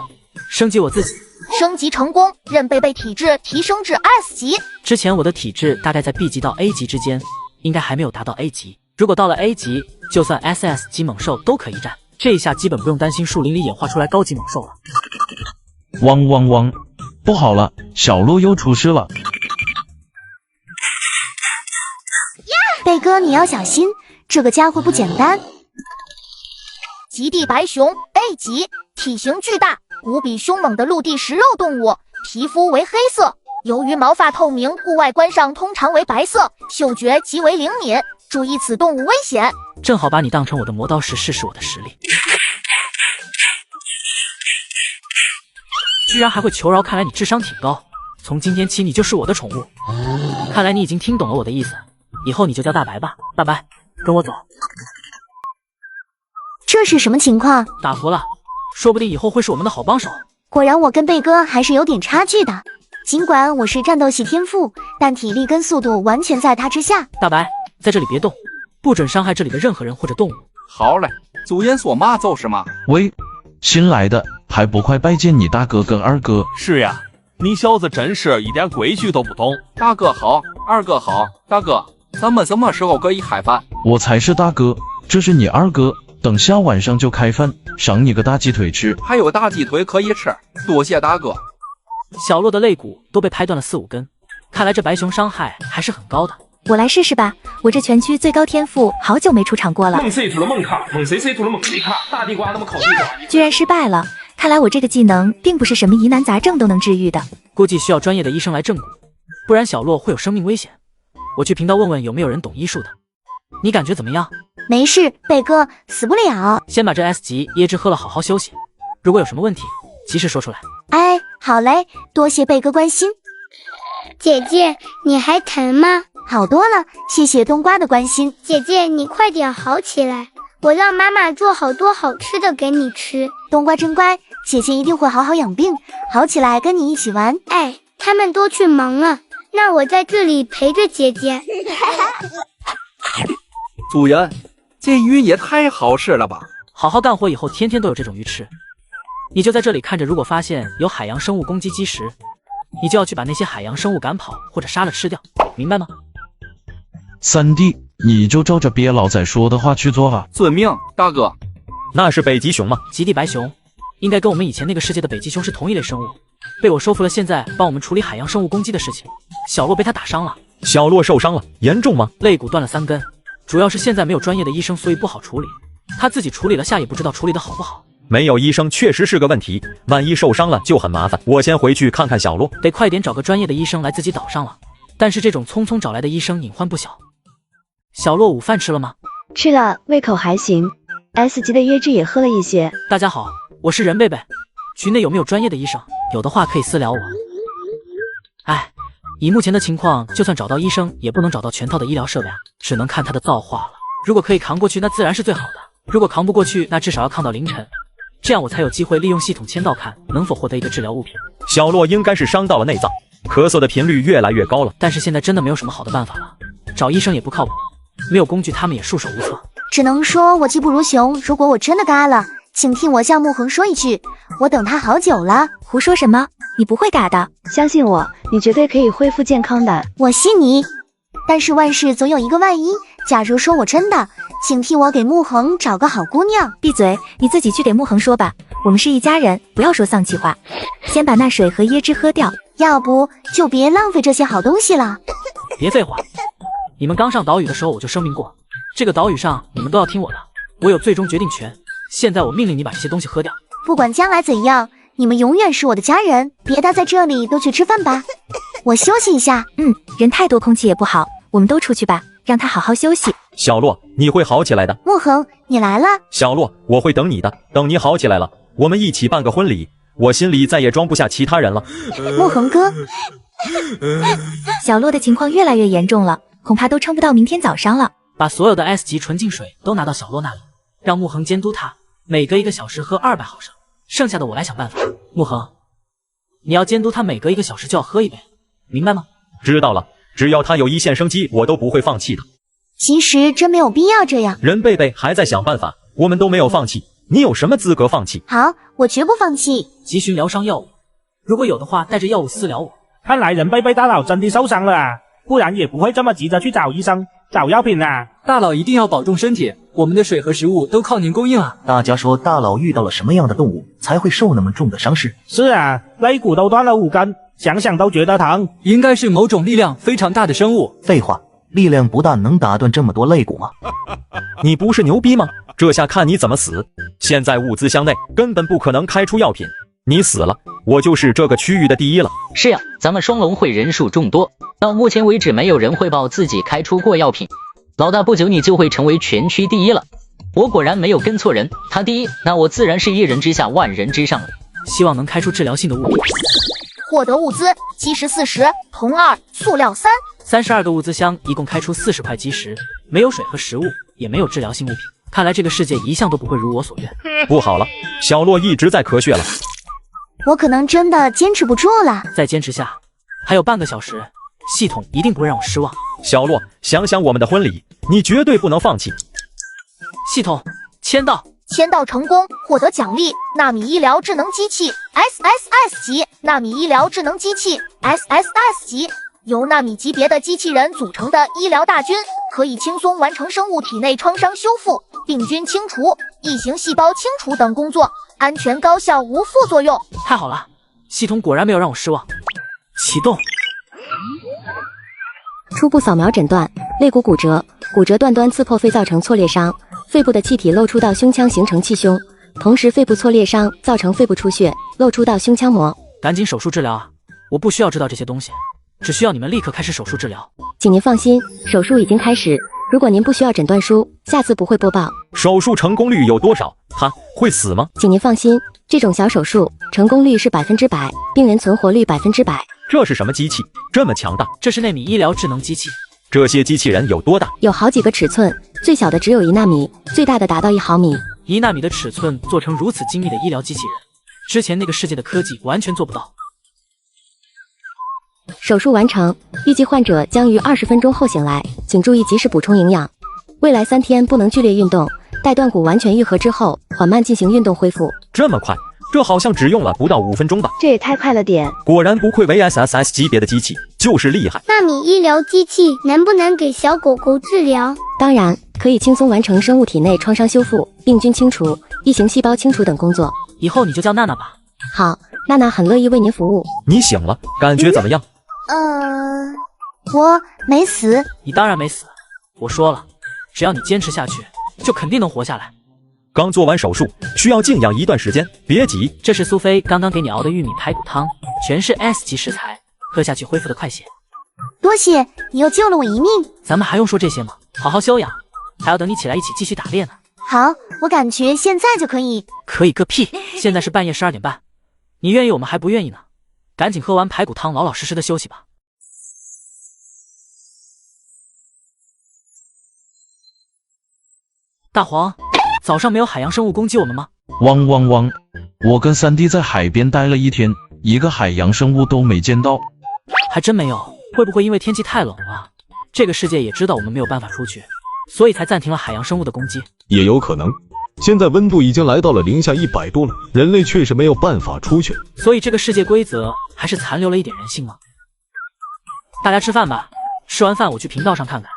升级我自己。升级成功，任贝贝体质提升至 S 级。之前我的体质大概在 B 级到 A 级之间，应该还没有达到 A 级。如果到了 A 级，就算 SS 级猛兽都可以战。这一下基本不用担心树林里演化出来高级猛兽了。汪汪汪！不好了，小鹿又出事了。贝哥，你要小心，这个家伙不简单。极地白熊 A 级，体型巨大，无比凶猛的陆地食肉动物，皮肤为黑色，由于毛发透明，故外观上通常为白色，嗅觉极为灵敏，注意此动物危险。正好把你当成我的磨刀石试试我的实力。居然还会求饶，看来你智商挺高。从今天起你就是我的宠物。看来你已经听懂了我的意思，以后你就叫大白吧。大白，跟我走。这是什么情况？打服了，说不定以后会是我们的好帮手。果然我跟贝哥还是有点差距的，尽管我是战斗系天赋，但体力跟速度完全在他之下。大白，在这里别动，不准伤害这里的任何人或者动物。好嘞，祖言所嘛就是嘛。喂，新来的还不快拜见你大哥跟二哥？是呀，你小子真是一点规矩都不懂。大哥好，二哥好。大哥，咱们什么时候可以开饭？我才是大哥，这是你二哥。等下晚上就开饭，赏你个大鸡腿吃。还有大鸡腿可以吃，多谢大哥。小洛的肋骨都被拍断了4、5根，看来这白熊伤害还是很高的。我来试试吧，我这全区最高天赋好久没出场过了。猛谁出了猛卡，猛谁出了猛谁卡，大地瓜那么烤地瓜，居然失败了。看来我这个技能并不是什么疑难杂症都能治愈的，估计需要专业的医生来正骨，不然小洛会有生命危险。我去频道问问有没有人懂医术的。你感觉怎么样？没事，贝哥死不了。先把这 S 级椰汁喝了，好好休息。如果有什么问题，及时说出来。哎，好嘞，多谢贝哥关心。姐姐，你还疼吗？好多了，谢谢冬瓜的关心。姐姐，你快点好起来，我让妈妈做好多好吃的给你吃。冬瓜真乖，姐姐一定会好好养病，好起来跟你一起玩。哎，他们都去忙了，那我在这里陪着姐姐。主人，这鱼也太好吃了吧！好好干活，以后天天都有这种鱼吃。你就在这里看着，如果发现有海洋生物攻击基石，你就要去把那些海洋生物赶跑或者杀了吃掉，明白吗？三弟，你就照着别老在说的话去做啊！遵命，大哥。那是北极熊吗？极地白熊，应该跟我们以前那个世界的北极熊是同一类生物，被我收服了。现在帮我们处理海洋生物攻击的事情。小洛被他打伤了。小洛受伤了，严重吗？肋骨断了3根，主要是现在没有专业的医生，所以不好处理。他自己处理了下，也不知道处理的好不好。没有医生确实是个问题，万一受伤了就很麻烦。我先回去看看小洛，得快点找个专业的医生来自己岛上了。但是这种匆匆找来的医生隐患不小。小洛午饭吃了吗？吃了，胃口还行。S 级的椰汁也喝了一些。大家好，我是任贝贝，局内有没有专业的医生？有的话可以私聊我。哎，以目前的情况，就算找到医生，也不能找到全套的医疗设备啊，只能看他的造化了。如果可以扛过去，那自然是最好的；如果扛不过去，那至少要抗到凌晨，这样我才有机会利用系统签到看能否获得一个治疗物品。小洛应该是伤到了内脏，咳嗽的频率越来越高了。但是现在真的没有什么好的办法了，找医生也不靠谱，没有工具，他们也束手无策。只能说我技不如熊，如果我真的嘎了，请听我向沐恒说一句，我等他好久了。胡说什么？你不会嘎的，相信我，你绝对可以恢复健康的。我信你，但是万事总有一个万一，假如说我真的，请替我给沐恒找个好姑娘。闭嘴，你自己去给沐恒说吧，我们是一家人，不要说丧气话。先把那水和椰汁喝掉，要不就别浪费这些好东西了。别废话，你们刚上岛屿的时候我就声明过，这个岛屿上你们都要听我的，我有最终决定权。现在我命令你把这些东西喝掉。不管将来怎样，你们永远是我的家人，别待在这里，都去吃饭吧。我休息一下。人太多空气也不好，我们都出去吧，让他好好休息。小洛，你会好起来的。沐恒，你来了。小洛，我会等你的，等你好起来了，我们一起办个婚礼。我心里再也装不下其他人了。沐恒哥，小洛的情况越来越严重了，恐怕都撑不到明天早上了。把所有的 S 级纯净水都拿到小洛那里，让穆恒监督他，每隔1个小时喝200毫升，剩下的我来想办法。穆恒，你要监督他每隔1个小时就要喝1杯，明白吗？知道了，只要他有一线生机，我都不会放弃的。其实真没有必要这样。任贝贝还在想办法，我们都没有放弃，你有什么资格放弃？好，我绝不放弃。急需疗伤药物，如果有的话，带着药物私聊我。看来任贝贝大佬真的受伤了啊，不然也不会这么急着去找医生、找药品啊。大佬一定要保重身体，我们的水和食物都靠您供应啊。大家说大佬遇到了什么样的动物才会受那么重的伤势？是啊，肋骨都断了5根，想想都觉得疼。应该是某种力量非常大的生物。废话，力量不大能打断这么多肋骨吗？你不是牛逼吗？这下看你怎么死！现在物资箱内根本不可能开出药品，你死了，我就是这个区域的第一了。是呀，咱们双龙会人数众多，到目前为止没有人汇报自己开出过药品。老大，不久你就会成为全区第一了。我果然没有跟错人，他第一，那我自然是1人之下万人之上了。希望能开出治疗性的物品。获得物资：基石40，铜2，塑料3。32个物资箱，一共开出40块基石，没有水和食物，也没有治疗性物品。看来这个世界一向都不会如我所愿。不好了，小洛一直在咳血了。我可能真的坚持不住了。再坚持下，还有半个小时，系统一定不会让我失望。小洛，想想我们的婚礼，你绝对不能放弃。系统签到。签到成功，获得奖励：纳米医疗智能机器 SSS 级，纳米医疗智能机器 SSS 级。由纳米级别的机器人组成的医疗大军，可以轻松完成生物体内创伤修复、病菌清除、异形细胞清除等工作，安全高效无副作用。太好了，系统果然没有让我失望。启动。初步扫描诊断：肋骨骨折，骨折断端刺破肺造成挫裂伤，肺部的气体漏出到胸腔形成气胸，同时肺部挫裂伤造成肺部出血，漏出到胸腔膜。赶紧手术治疗啊！我不需要知道这些东西，只需要你们立刻开始手术治疗。请您放心，手术已经开始。如果您不需要诊断书，下次不会播报。手术成功率有多少？他会死吗？请您放心，这种小手术成功率是100%，病人存活率100%。这是什么机器？这么强大？这是纳米医疗智能机器。这些机器人有多大？有好几个尺寸，最小的只有1纳米，最大的达到1毫米。1纳米的尺寸做成如此精密的医疗机器人，之前那个世界的科技完全做不到。手术完成，预计患者将于20分钟后醒来，请注意及时补充营养。未来3天不能剧烈运动，待断骨完全愈合之后，缓慢进行运动恢复。这么快？这好像只用了不到5分钟吧？这也太快了点。果然不愧为 SSS 级别的机器，就是厉害。纳米医疗机器能不能给小狗狗治疗？当然，可以轻松完成生物体内创伤修复、病菌清除、异形细胞清除等工作。以后你就叫娜娜吧。好，娜娜很乐意为您服务。你醒了，感觉怎么样？我没死。你当然没死，我说了，只要你坚持下去，就肯定能活下来。刚做完手术，需要静养一段时间，别急。这是苏菲刚刚给你熬的玉米排骨汤，全是 S 级食材，喝下去恢复的快些。多谢，你又救了我一命。咱们还用说这些吗？好好休养，还要等你起来一起继续打猎呢。好，我感觉现在就可以。可以个屁！现在是半夜12点半，你愿意我们还不愿意呢。赶紧喝完排骨汤，老老实实的休息吧。大黄，早上没有海洋生物攻击我们吗？汪汪汪！我跟3弟在海边待了1天，一个海洋生物都没见到。还真没有，会不会因为天气太冷了？这个世界也知道我们没有办法出去，所以才暂停了海洋生物的攻击。也有可能，现在温度已经来到了零下100度了，人类确实没有办法出去。所以这个世界规则还是残留了一点人性吗？大家吃饭吧，吃完饭我去频道上看看，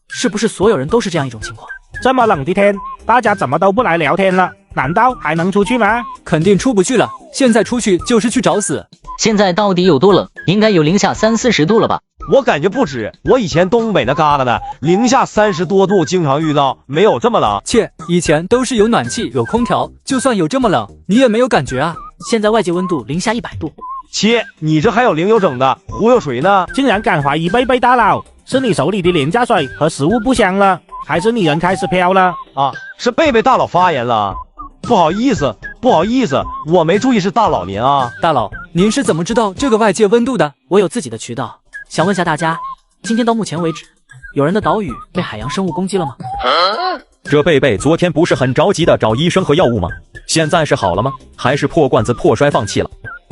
是不是所有人都是这样一种情况。这么冷的天，大家怎么都不来聊天了？难道还能出去吗？肯定出不去了，现在出去就是去找死。现在到底有多冷？应该有零下30-40度了吧？我感觉不止，我以前东北那旮旯的零下30多度经常遇到，没有这么冷。切，以前都是有暖气有空调，就算有这么冷，你也没有感觉啊。现在外界温度零下100度。切，你这还有零有整的，忽悠谁呢？竟然敢怀疑贝贝大佬，是你手里的廉价水和食物不香了，还是你人开始飘了？啊，是贝贝大佬发言了。不好意思，我没注意是大佬您啊。大佬，您是怎么知道这个外界温度的？我有自己的渠道。想问下大家，今天到目前为止，有人的岛屿被海洋生物攻击了吗？这贝贝昨天不是很着急的找医生和药物吗？现在是好了吗？还是破罐子破摔放弃了？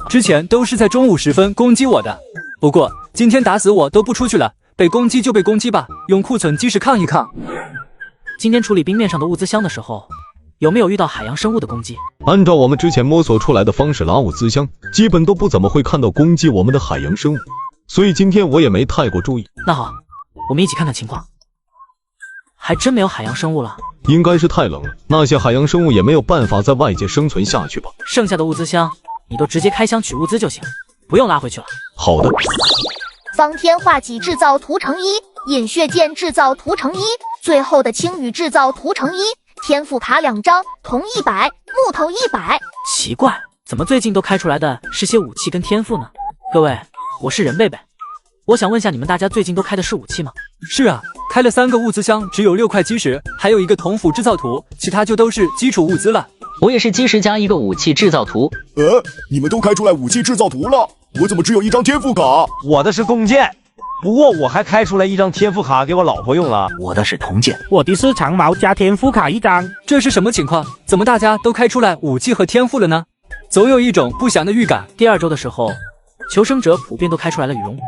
之前都是在中午时分攻击我的，不过今天打死我都不出去了，被攻击就被攻击吧，用库存基石抗一抗。今天处理冰面上的物资箱的时候，有没有遇到海洋生物的攻击？按照我们之前摸索出来的方式拉物资箱，基本都不怎么会看到攻击我们的海洋生物，所以今天我也没太过注意。那好，我们一起看看情况。还真没有海洋生物了，应该是太冷了，那些海洋生物也没有办法在外界生存下去吧。剩下的物资箱，你都直接开箱取物资就行，不用拉回去了。好的。方天画戟制造图腾1，饮血剑制造图腾1，最后的青羽制造图腾1，天赋卡2张，铜100，木头100。奇怪，怎么最近都开出来的是些武器跟天赋呢？各位，我是人贝贝，我想问下你们大家最近都开的是武器吗？是啊，开了3个物资箱，只有6块基石，还有一个铜斧制造图，其他就都是基础物资了。我也是基石加一个武器制造图。你们都开出来武器制造图了，我怎么只有一张天赋卡？我的是弓箭，不过我还开出来一张天赋卡给我老婆用了。我的是铜剑，我的是长矛加天赋卡1张。这是什么情况？怎么大家都开出来武器和天赋了呢？总有一种不祥的预感。第2周的时候，求生者普遍都开出来了羽绒服，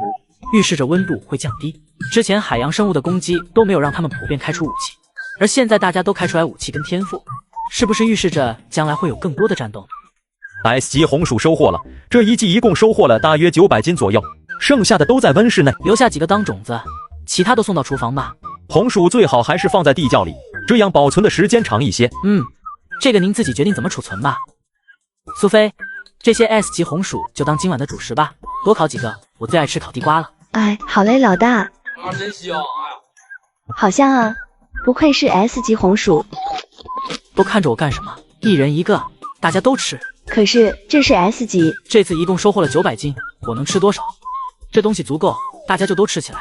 预示着温度会降低。之前海洋生物的攻击都没有让他们普遍开出武器，而现在大家都开出来武器跟天赋，是不是预示着将来会有更多的战斗呢？ S 级红薯收获了，这一季一共收获了大约900斤左右，剩下的都在温室内，留下几个当种子，其他都送到厨房吧。红薯最好还是放在地窖里，这样保存的时间长一些。这个您自己决定怎么储存吧。苏菲，这些 S 级红薯就当今晚的主食吧，多烤几个，我最爱吃烤地瓜了。哎，好嘞，老大。真香！哎呀，好香啊，不愧是 S 级红薯。都看着我干什么？一人一个，大家都吃。可是这是 S 级，这次一共收获了900斤，我能吃多少？这东西足够，大家就都吃起来。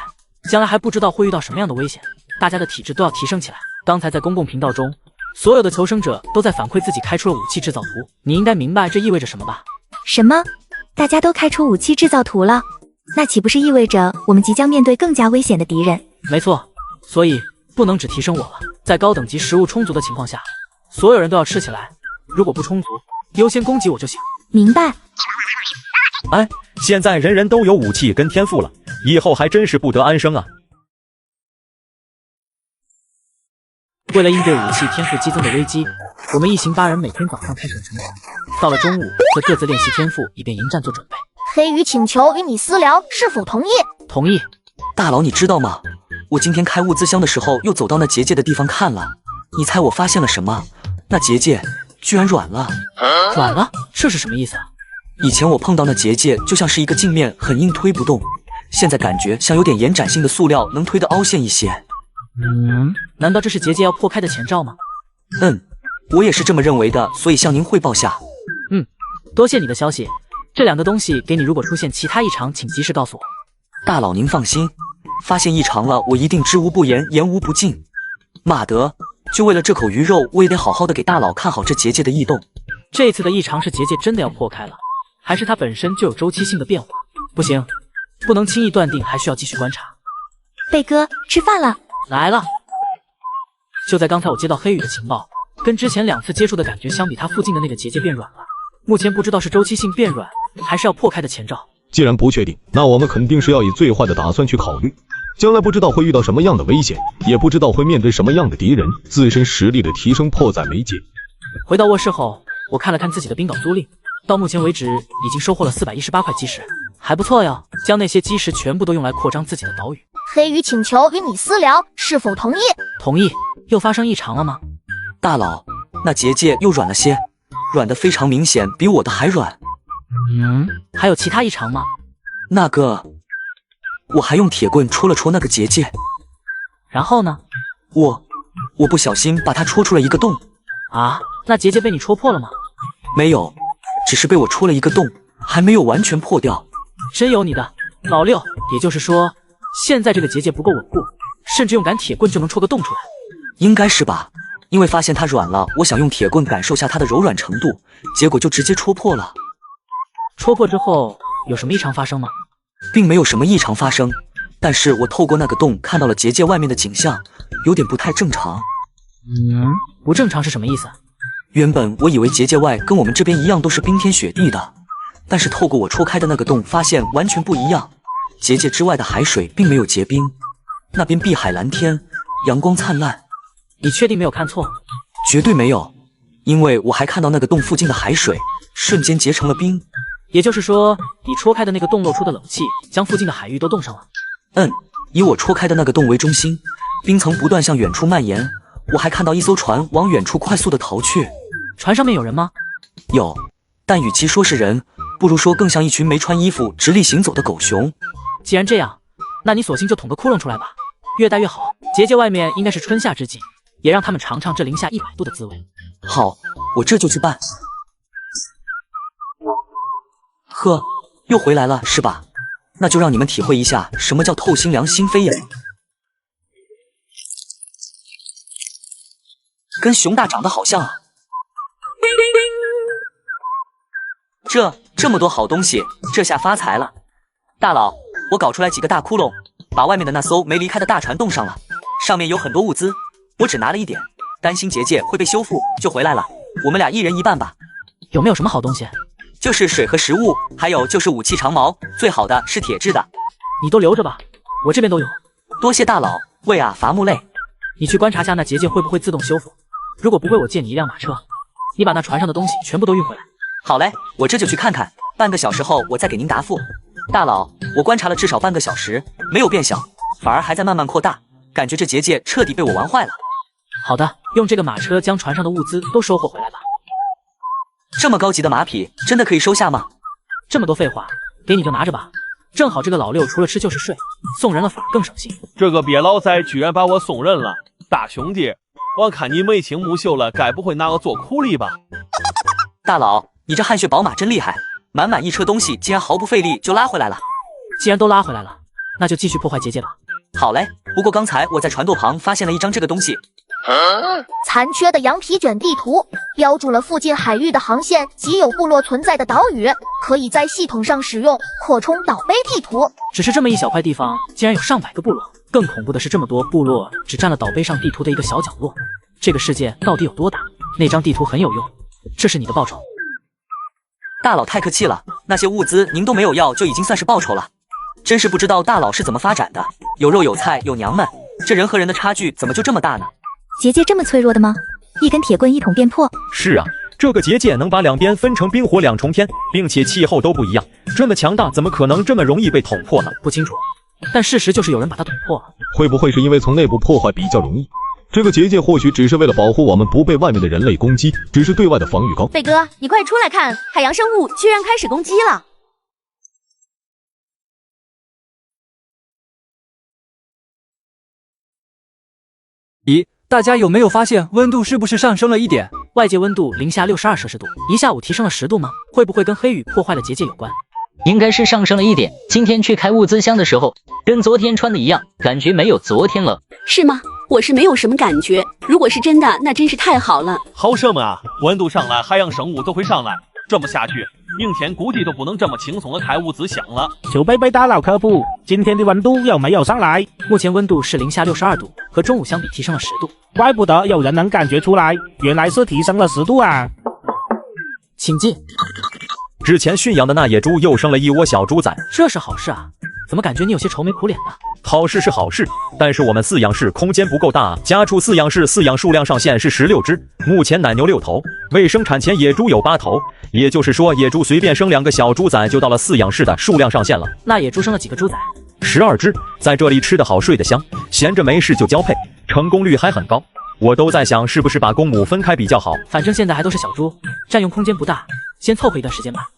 将来还不知道会遇到什么样的危险，大家的体质都要提升起来。刚才在公共频道中，所有的求生者都在反馈自己开出了武器制造图，你应该明白这意味着什么吧？什么？大家都开出武器制造图了？那岂不是意味着我们即将面对更加危险的敌人？没错，所以不能只提升我了。在高等级食物充足的情况下，所有人都要吃起来。如果不充足，优先攻击我就行。明白。哎，现在人人都有武器跟天赋了，以后还真是不得安生啊！为了应对武器天赋激增的危机，我们一行8人每天早上开始晨练，到了中午则各自练习天赋，以便迎战做准备。黑鱼请求与你私聊，是否同意？同意。大佬，你知道吗？我今天开物资箱的时候，又走到那结界的地方看了。你猜我发现了什么？那结界居然软了。软了？这是什么意思啊？以前我碰到那结界就像是一个镜面，很硬推不动，现在感觉像有点延展性的塑料，能推得凹陷一些。难道这是结界要破开的前兆吗？我也是这么认为的，所以向您汇报下。多谢你的消息。这2个东西给你，如果出现其他异常，请及时告诉我。大佬您放心，发现异常了，我一定知无不言，言无不尽。马德，就为了这口鱼肉，我也得好好的给大佬看好这结界的异动。这次的异常是结界真的要破开了，还是它本身就有周期性的变化？不行，不能轻易断定，还需要继续观察。贝哥，吃饭了。来了。就在刚才我接到黑羽的情报，跟之前2次接触的感觉相比，它附近的那个结界变软了。目前不知道是周期性变软，还是要破开的前兆。既然不确定，那我们肯定是要以最坏的打算去考虑。将来不知道会遇到什么样的危险，也不知道会面对什么样的敌人，自身实力的提升迫在眉睫。回到卧室后，我看了看自己的冰岛租赁，到目前为止已经收获了418块基石，还不错哟。将那些基石全部都用来扩张自己的岛屿。黑鱼请求与你私聊，是否同意？同意。又发生异常了吗？大佬，那结界又软了些，软得非常明显，比我的还软。还有其他异常吗？那个，我还用铁棍戳了戳那个结界，然后呢？我不小心把它戳出了一个洞。啊，那结界被你戳破了吗？没有，只是被我戳了一个洞，还没有完全破掉。真有你的，老六。也就是说，现在这个结界不够稳固，甚至用杆铁棍就能戳个洞出来。应该是吧，因为发现它软了，我想用铁棍感受下它的柔软程度，结果就直接戳破了。戳破之后有什么异常发生吗？并没有什么异常发生，但是我透过那个洞看到了结界外面的景象，有点不太正常。不正常是什么意思？原本我以为结界外跟我们这边一样都是冰天雪地的，但是透过我戳开的那个洞，发现完全不一样。结界之外的海水并没有结冰，那边碧海蓝天，阳光灿烂。你确定没有看错？绝对没有，因为我还看到那个洞附近的海水瞬间结成了冰。也就是说，你戳开的那个洞露出的冷气，将附近的海域都冻上了。以我戳开的那个洞为中心，冰层不断向远处蔓延。我还看到一艘船往远处快速的逃去。船上面有人吗？有，但与其说是人，不如说更像一群没穿衣服直立行走的狗熊。既然这样，那你索性就捅个窟窿出来吧，越大越好。结界外面应该是春夏之际，也让他们尝尝这零下100度的滋味。好，我这就去办。呵，又回来了是吧？那就让你们体会一下什么叫透心凉心飞呀！跟熊大长得好像啊！这么多好东西，这下发财了。大佬，我搞出来几个大窟窿，把外面的那艘没离开的大船冻上了，上面有很多物资，我只拿了一点，担心结界会被修复，就回来了。我们俩一人一半吧。有没有什么好东西？就是水和食物，还有就是武器长矛，最好的是铁制的。你都留着吧，我这边都有。多谢大佬，为啊伐木累。你去观察下那结界会不会自动修复，如果不会，我借你一辆马车，你把那船上的东西全部都运回来。好嘞，我这就去看看，半个小时后我再给您答复。大佬，我观察了至少半个小时，没有变小，反而还在慢慢扩大，感觉这结界彻底被我玩坏了。好的，用这个马车将船上的物资都收获回来吧。这么高级的马匹，真的可以收下吗？这么多废话，给你就拿着吧。正好这个老六除了吃就是睡，送人了反而更省心。这个瘪老仔居然把我送人了，大兄弟，我看你眉清目秀了，该不会拿我做苦力吧？大佬，你这汗血宝马真厉害，满满一车东西竟然毫不费力就拉回来了。既然都拉回来了，那就继续破坏结界吧。好嘞，不过刚才我在船舵旁发现了一张这个东西。残缺的羊皮卷地图标注了附近海域的航线及有部落存在的岛屿，可以在系统上使用扩充岛碑地图。只是这么一小块地方，竟然有上百个部落。更恐怖的是，这么多部落只占了岛碑上地图的一个小角落。这个世界到底有多大？那张地图很有用，这是你的报酬。大佬太客气了，那些物资您都没有要，就已经算是报酬了。真是不知道大佬是怎么发展的，有肉有菜有娘们，这人和人的差距怎么就这么大呢？结界这么脆弱的吗？一根铁棍一捅便破。是啊，这个结界能把两边分成冰火两重天，并且气候都不一样，这么强大，怎么可能这么容易被捅破呢？不清楚，但事实就是有人把它捅破了。会不会是因为从内部破坏比较容易？这个结界或许只是为了保护我们不被外面的人类攻击，只是对外的防御高。贝哥，你快出来看，海洋生物居然开始攻击了！咦，大家有没有发现温度是不是上升了一点？外界温度零下62摄氏度，一下午提升了10度吗？会不会跟黑雨破坏了结界有关？应该是上升了一点。今天去开物资箱的时候，跟昨天穿的一样，感觉没有昨天冷。是吗？我是没有什么感觉。如果是真的，那真是太好了。好什么啊？温度上来，海洋生物都会上来。这么下去，明天估计都不能这么轻松的开物资箱了。求贝贝大佬科普，今天的温度有没有上来？目前温度是零下62度，和中午相比提升了10度。怪不得有人能感觉出来，原来是提升了10度啊！请进。之前驯养的那野猪又生了一窝小猪仔，这是好事啊！怎么感觉你有些愁眉苦脸的？好事是好事，但是我们饲养室空间不够大啊。家畜饲养室饲养数量上限是16只，目前奶牛6头，未生产前野猪有8头，也就是说野猪随便生2个小猪仔就到了饲养室的数量上限了。那野猪生了几个猪仔？12只，在这里吃得好睡得香，闲着没事就交配，成功率还很高。我都在想是不是把公母分开比较好，反正现在还都是小猪，占用空间不大，先凑合一段时间吧。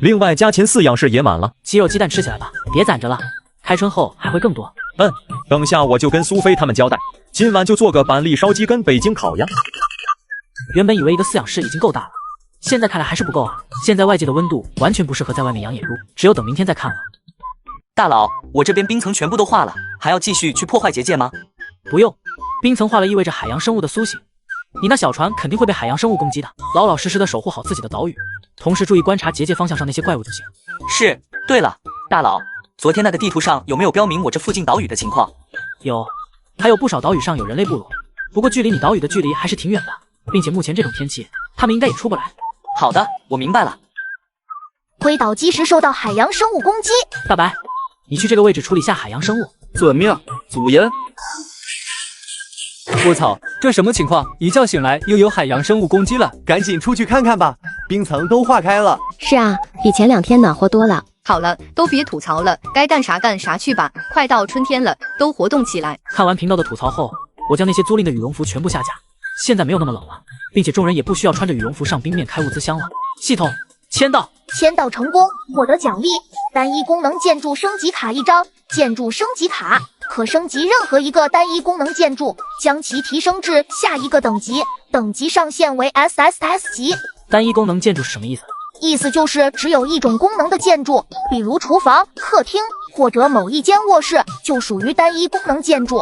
另外家禽饲养室也满了，鸡肉鸡蛋吃起来吧，别攒着了，开春后还会更多。等下我就跟苏菲他们交代，今晚就做个板栗烧鸡跟北京烤鸭。原本以为一个饲养室已经够大了，现在看来还是不够啊。现在外界的温度完全不适合在外面养野猪，只有等明天再看了。大佬，我这边冰层全部都化了，还要继续去破坏结界吗？不用，冰层化了意味着海洋生物的苏醒，你那小船肯定会被海洋生物攻击的，老老实实的守护好自己的岛屿，同时注意观察结界方向上那些怪物就行。是。对了，大佬，昨天那个地图上有没有标明我这附近岛屿的情况？有，还有不少岛屿上有人类部落，不过距离你岛屿的距离还是挺远的，并且目前这种天气，他们应该也出不来。好的，我明白了。龟岛基石受到海洋生物攻击，大白，你去这个位置处理下海洋生物。遵命，主人。我操，这什么情况？一觉醒来又有海洋生物攻击了，赶紧出去看看吧，冰层都化开了。是啊，比前2天暖和多了。好了，都别吐槽了，该干啥干啥去吧。快到春天了，都活动起来。看完频道的吐槽后，我将那些租赁的羽绒服全部下架，现在没有那么冷了，并且众人也不需要穿着羽绒服上冰面开物资箱了。系统签到，签到成功，获得奖励：单一功能建筑升级卡1张，建筑升级卡可升级任何一个单一功能建筑，将其提升至下一个等级，等级上限为 SSS 级。单一功能建筑是什么意思？意思就是只有一种功能的建筑，比如厨房、客厅或者某一间卧室就属于单一功能建筑。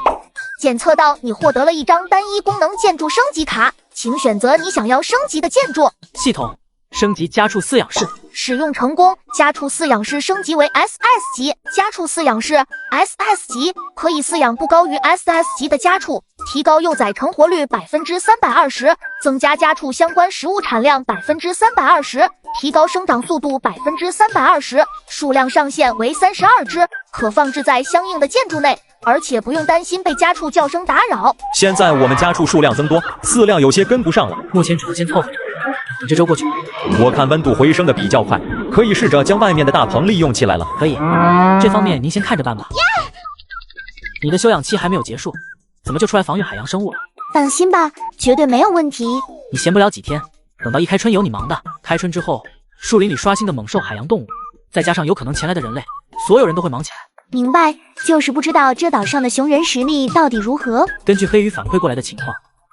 检测到你获得了1张单一功能建筑升级卡，请选择你想要升级的建筑。系统升级家畜饲养室，使用成功，家畜饲养室升级为 SS 级。家畜饲养室 SS 级可以饲养不高于 SS 级的家畜，提高幼崽成活率320%，增加家畜相关食物产量320%，提高生长速度320%，数量上限为32只，可放置在相应的建筑内，而且不用担心被家畜叫声打扰。现在我们家畜数量增多，饲料有些跟不上了，目前只能先凑合着，等这周过去。我看温度回升的比较快，可以试着将外面的大棚利用起来了。可以，这方面您先看着办吧。你的休养期还没有结束，怎么就出来防御海洋生物了？放心吧，绝对没有问题。你闲不了几天，等到一开春有你忙的。开春之后，树林里刷新的猛兽、海洋动物，再加上有可能前来的人类，所有人都会忙起来。明白，就是不知道这岛上的熊人实力到底如何。根据黑鱼反馈过来的情况，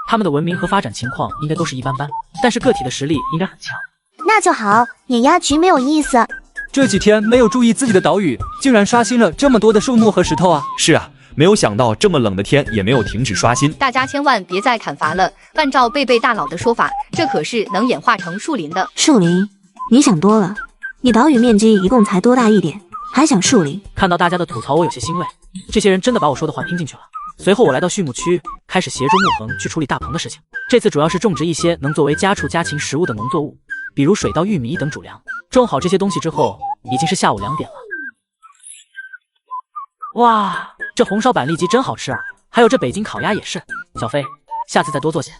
他们的文明和发展情况应该都是一般般，但是个体的实力应该很强。那就好，碾压局没有意思。这几天没有注意自己的岛屿，竟然刷新了这么多的树木和石头啊！是啊，没有想到这么冷的天也没有停止刷新。大家千万别再砍伐了，按照贝贝大佬的说法，这可是能演化成树林的。树林？你想多了，你岛屿面积一共才多大一点，还想树林？看到大家的吐槽，我有些欣慰，这些人真的把我说的话听进去了。随后我来到畜牧区，开始协助木恒去处理大棚的事情。这次主要是种植一些能作为家畜家禽食物的农作物，比如水稻、玉米等主粮。种好这些东西之后，已经是下午2点了。哇，这红烧板栗鸡真好吃啊！还有这北京烤鸭也是。小飞，下次再多做些。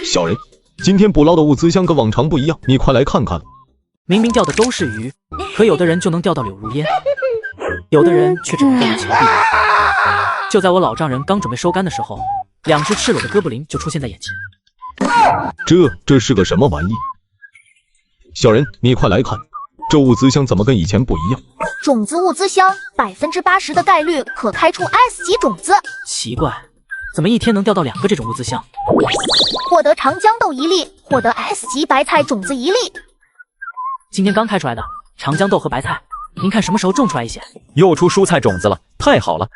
小人，今天捕捞的物资箱跟往常不一样，你快来看看。明明钓的都是鱼，可有的人就能钓到柳如烟，有的人却只能钓到峭壁。就在我老丈人刚准备收竿的时候，2只赤裸的哥布林就出现在眼前。这是个什么玩意？小人，你快来看，这物资箱怎么跟以前不一样？种子物资箱80%的概率可开出 S 级种子。奇怪，怎么一天能钓到2个这种物资箱？获得长豇豆1粒，获得 S 级白菜种子1粒。今天刚开出来的长豇豆和白菜，您看什么时候种出来一些？又出蔬菜种子了，太好了！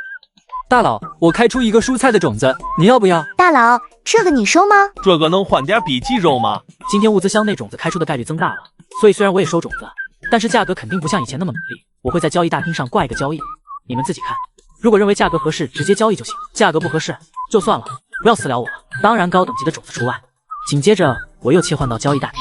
大佬，我开出一个蔬菜的种子，你要不要？大佬，这个你收吗？这个能换点笔记肉吗？今天物资箱内种子开出的概率增大了，所以虽然我也收种子，但是价格肯定不像以前那么美丽。我会在交易大厅上挂一个交易，你们自己看。如果认为价格合适，直接交易就行；价格不合适，就算了，不要私聊我了。当然高等级的种子除外。紧接着我又切换到交易大厅，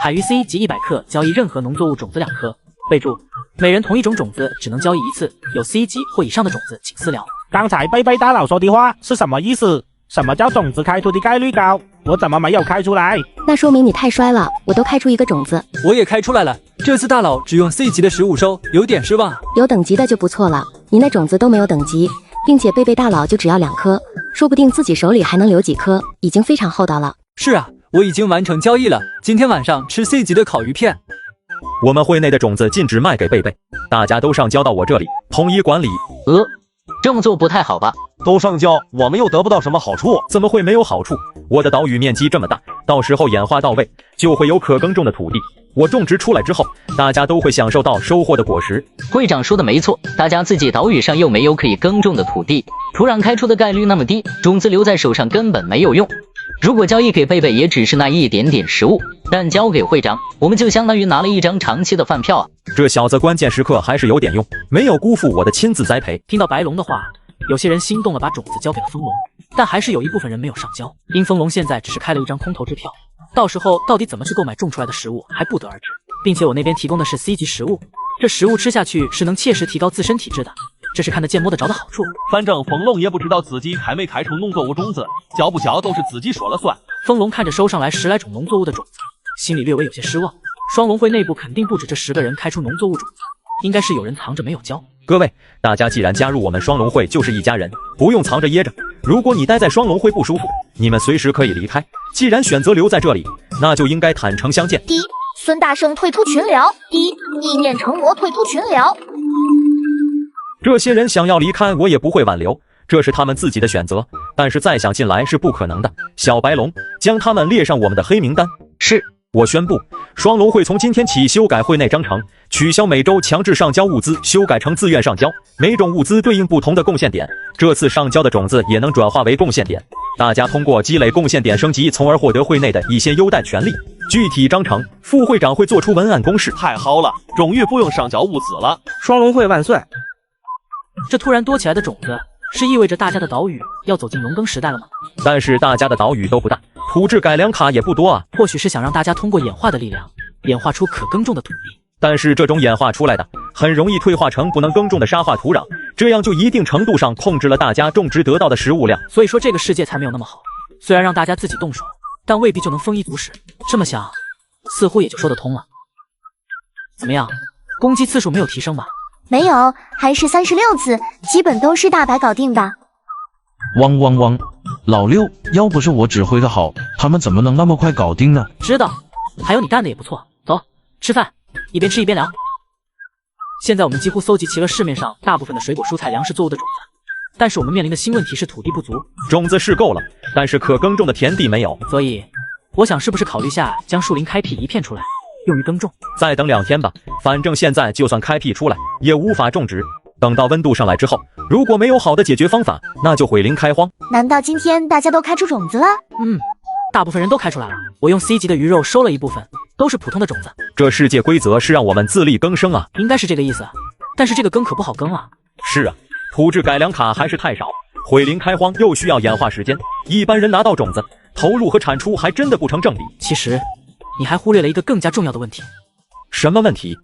海鱼 C 级100克交易任何农作物种子2颗。备注：每人同一种种子只能交易1次，有 C 级或以上的种子请私聊。刚才贝贝大佬说的话是什么意思？什么叫种子开出的概率高？我怎么没有开出来？那说明你太衰了，我都开出一个种子。我也开出来了，这次大佬只用 C 级的15收，有点失望。有等级的就不错了，你那种子都没有等级，并且贝贝大佬就只要2颗，说不定自己手里还能留几颗，已经非常厚道了。是啊，我已经完成交易了，今天晚上吃 C 级的烤鱼片。我们会内的种子禁止卖给贝贝，大家都上交到我这里，统一管理。这么做不太好吧？都上交，我们又得不到什么好处。怎么会没有好处？我的岛屿面积这么大，到时候演化到位，就会有可耕种的土地。我种植出来之后，大家都会享受到收获的果实。会长说的没错，大家自己岛屿上又没有可以耕种的土地，土壤开出的概率那么低，种子留在手上根本没有用。如果交易给贝贝也只是那一点点食物，但交给会长，我们就相当于拿了一张长期的饭票啊！这小子关键时刻还是有点用，没有辜负我的亲自栽培。听到白龙的话，有些人心动了，把种子交给了风龙，但还是有一部分人没有上交，因风龙现在只是开了一张空头支票，到时候到底怎么去购买种出来的食物还不得而知。并且我那边提供的是 C 级食物，这食物吃下去是能切实提高自身体质的，这是看得见摸得着的好处。反正风龙也不知道自己开没开出农作物种子，交不交都是自己说了算。风龙看着收上来10来种农作物的种子，心里略微有些失望。双龙会内部肯定不止这10个人开出农作物种子，应该是有人藏着没有交。各位，大家既然加入我们双龙会，就是一家人，不用藏着掖着。如果你待在双龙会不舒服，你们随时可以离开。既然选择留在这里，那就应该坦诚相见。第一，孙大圣退出群聊。第一，意念成魔退出群聊。这些人想要离开，我也不会挽留，这是他们自己的选择。但是再想进来是不可能的。小白龙，将他们列上我们的黑名单。是。我宣布，双龙会从今天起修改会内章程，取消每周强制上交物资，修改成自愿上交。每种物资对应不同的贡献点，这次上交的种子也能转化为贡献点。大家通过积累贡献点升级，从而获得会内的一些优待权利。具体章程，副会长会做出文案公示。太好了，终于不用上交物资了！双龙会万岁！这突然多起来的种子，是意味着大家的岛屿要走进农耕时代了吗？但是大家的岛屿都不大，土质改良卡也不多啊。或许是想让大家通过演化的力量，演化出可耕种的土地。但是这种演化出来的，很容易退化成不能耕种的沙化土壤，这样就一定程度上控制了大家种植得到的食物量。所以说这个世界才没有那么好。虽然让大家自己动手，但未必就能丰衣足食。这么想，似乎也就说得通了。怎么样，攻击次数没有提升吧？没有，还是36次，基本都是大白搞定的。汪汪汪！老六，要不是我指挥的好，他们怎么能那么快搞定呢？知道，还有你干的也不错。走，吃饭，一边吃一边聊。现在我们几乎搜集齐了市面上大部分的水果、蔬菜、粮食作物的种子，但是我们面临的新问题是土地不足。种子是够了，但是可耕种的田地没有，所以我想是不是考虑下将树林开辟一片出来，用于耕种？再等2天吧，反正现在就算开辟出来，也无法种植。等到温度上来之后，如果没有好的解决方法，那就毁林开荒。难道今天大家都开出种子了？大部分人都开出来了。我用 C 级的鱼肉收了一部分，都是普通的种子。这世界规则是让我们自力更生啊，应该是这个意思。但是这个耕可不好耕啊。是啊，土质改良卡还是太少，毁林开荒又需要演化时间，一般人拿到种子，投入和产出还真的不成正比。其实，你还忽略了一个更加重要的问题。什么问题？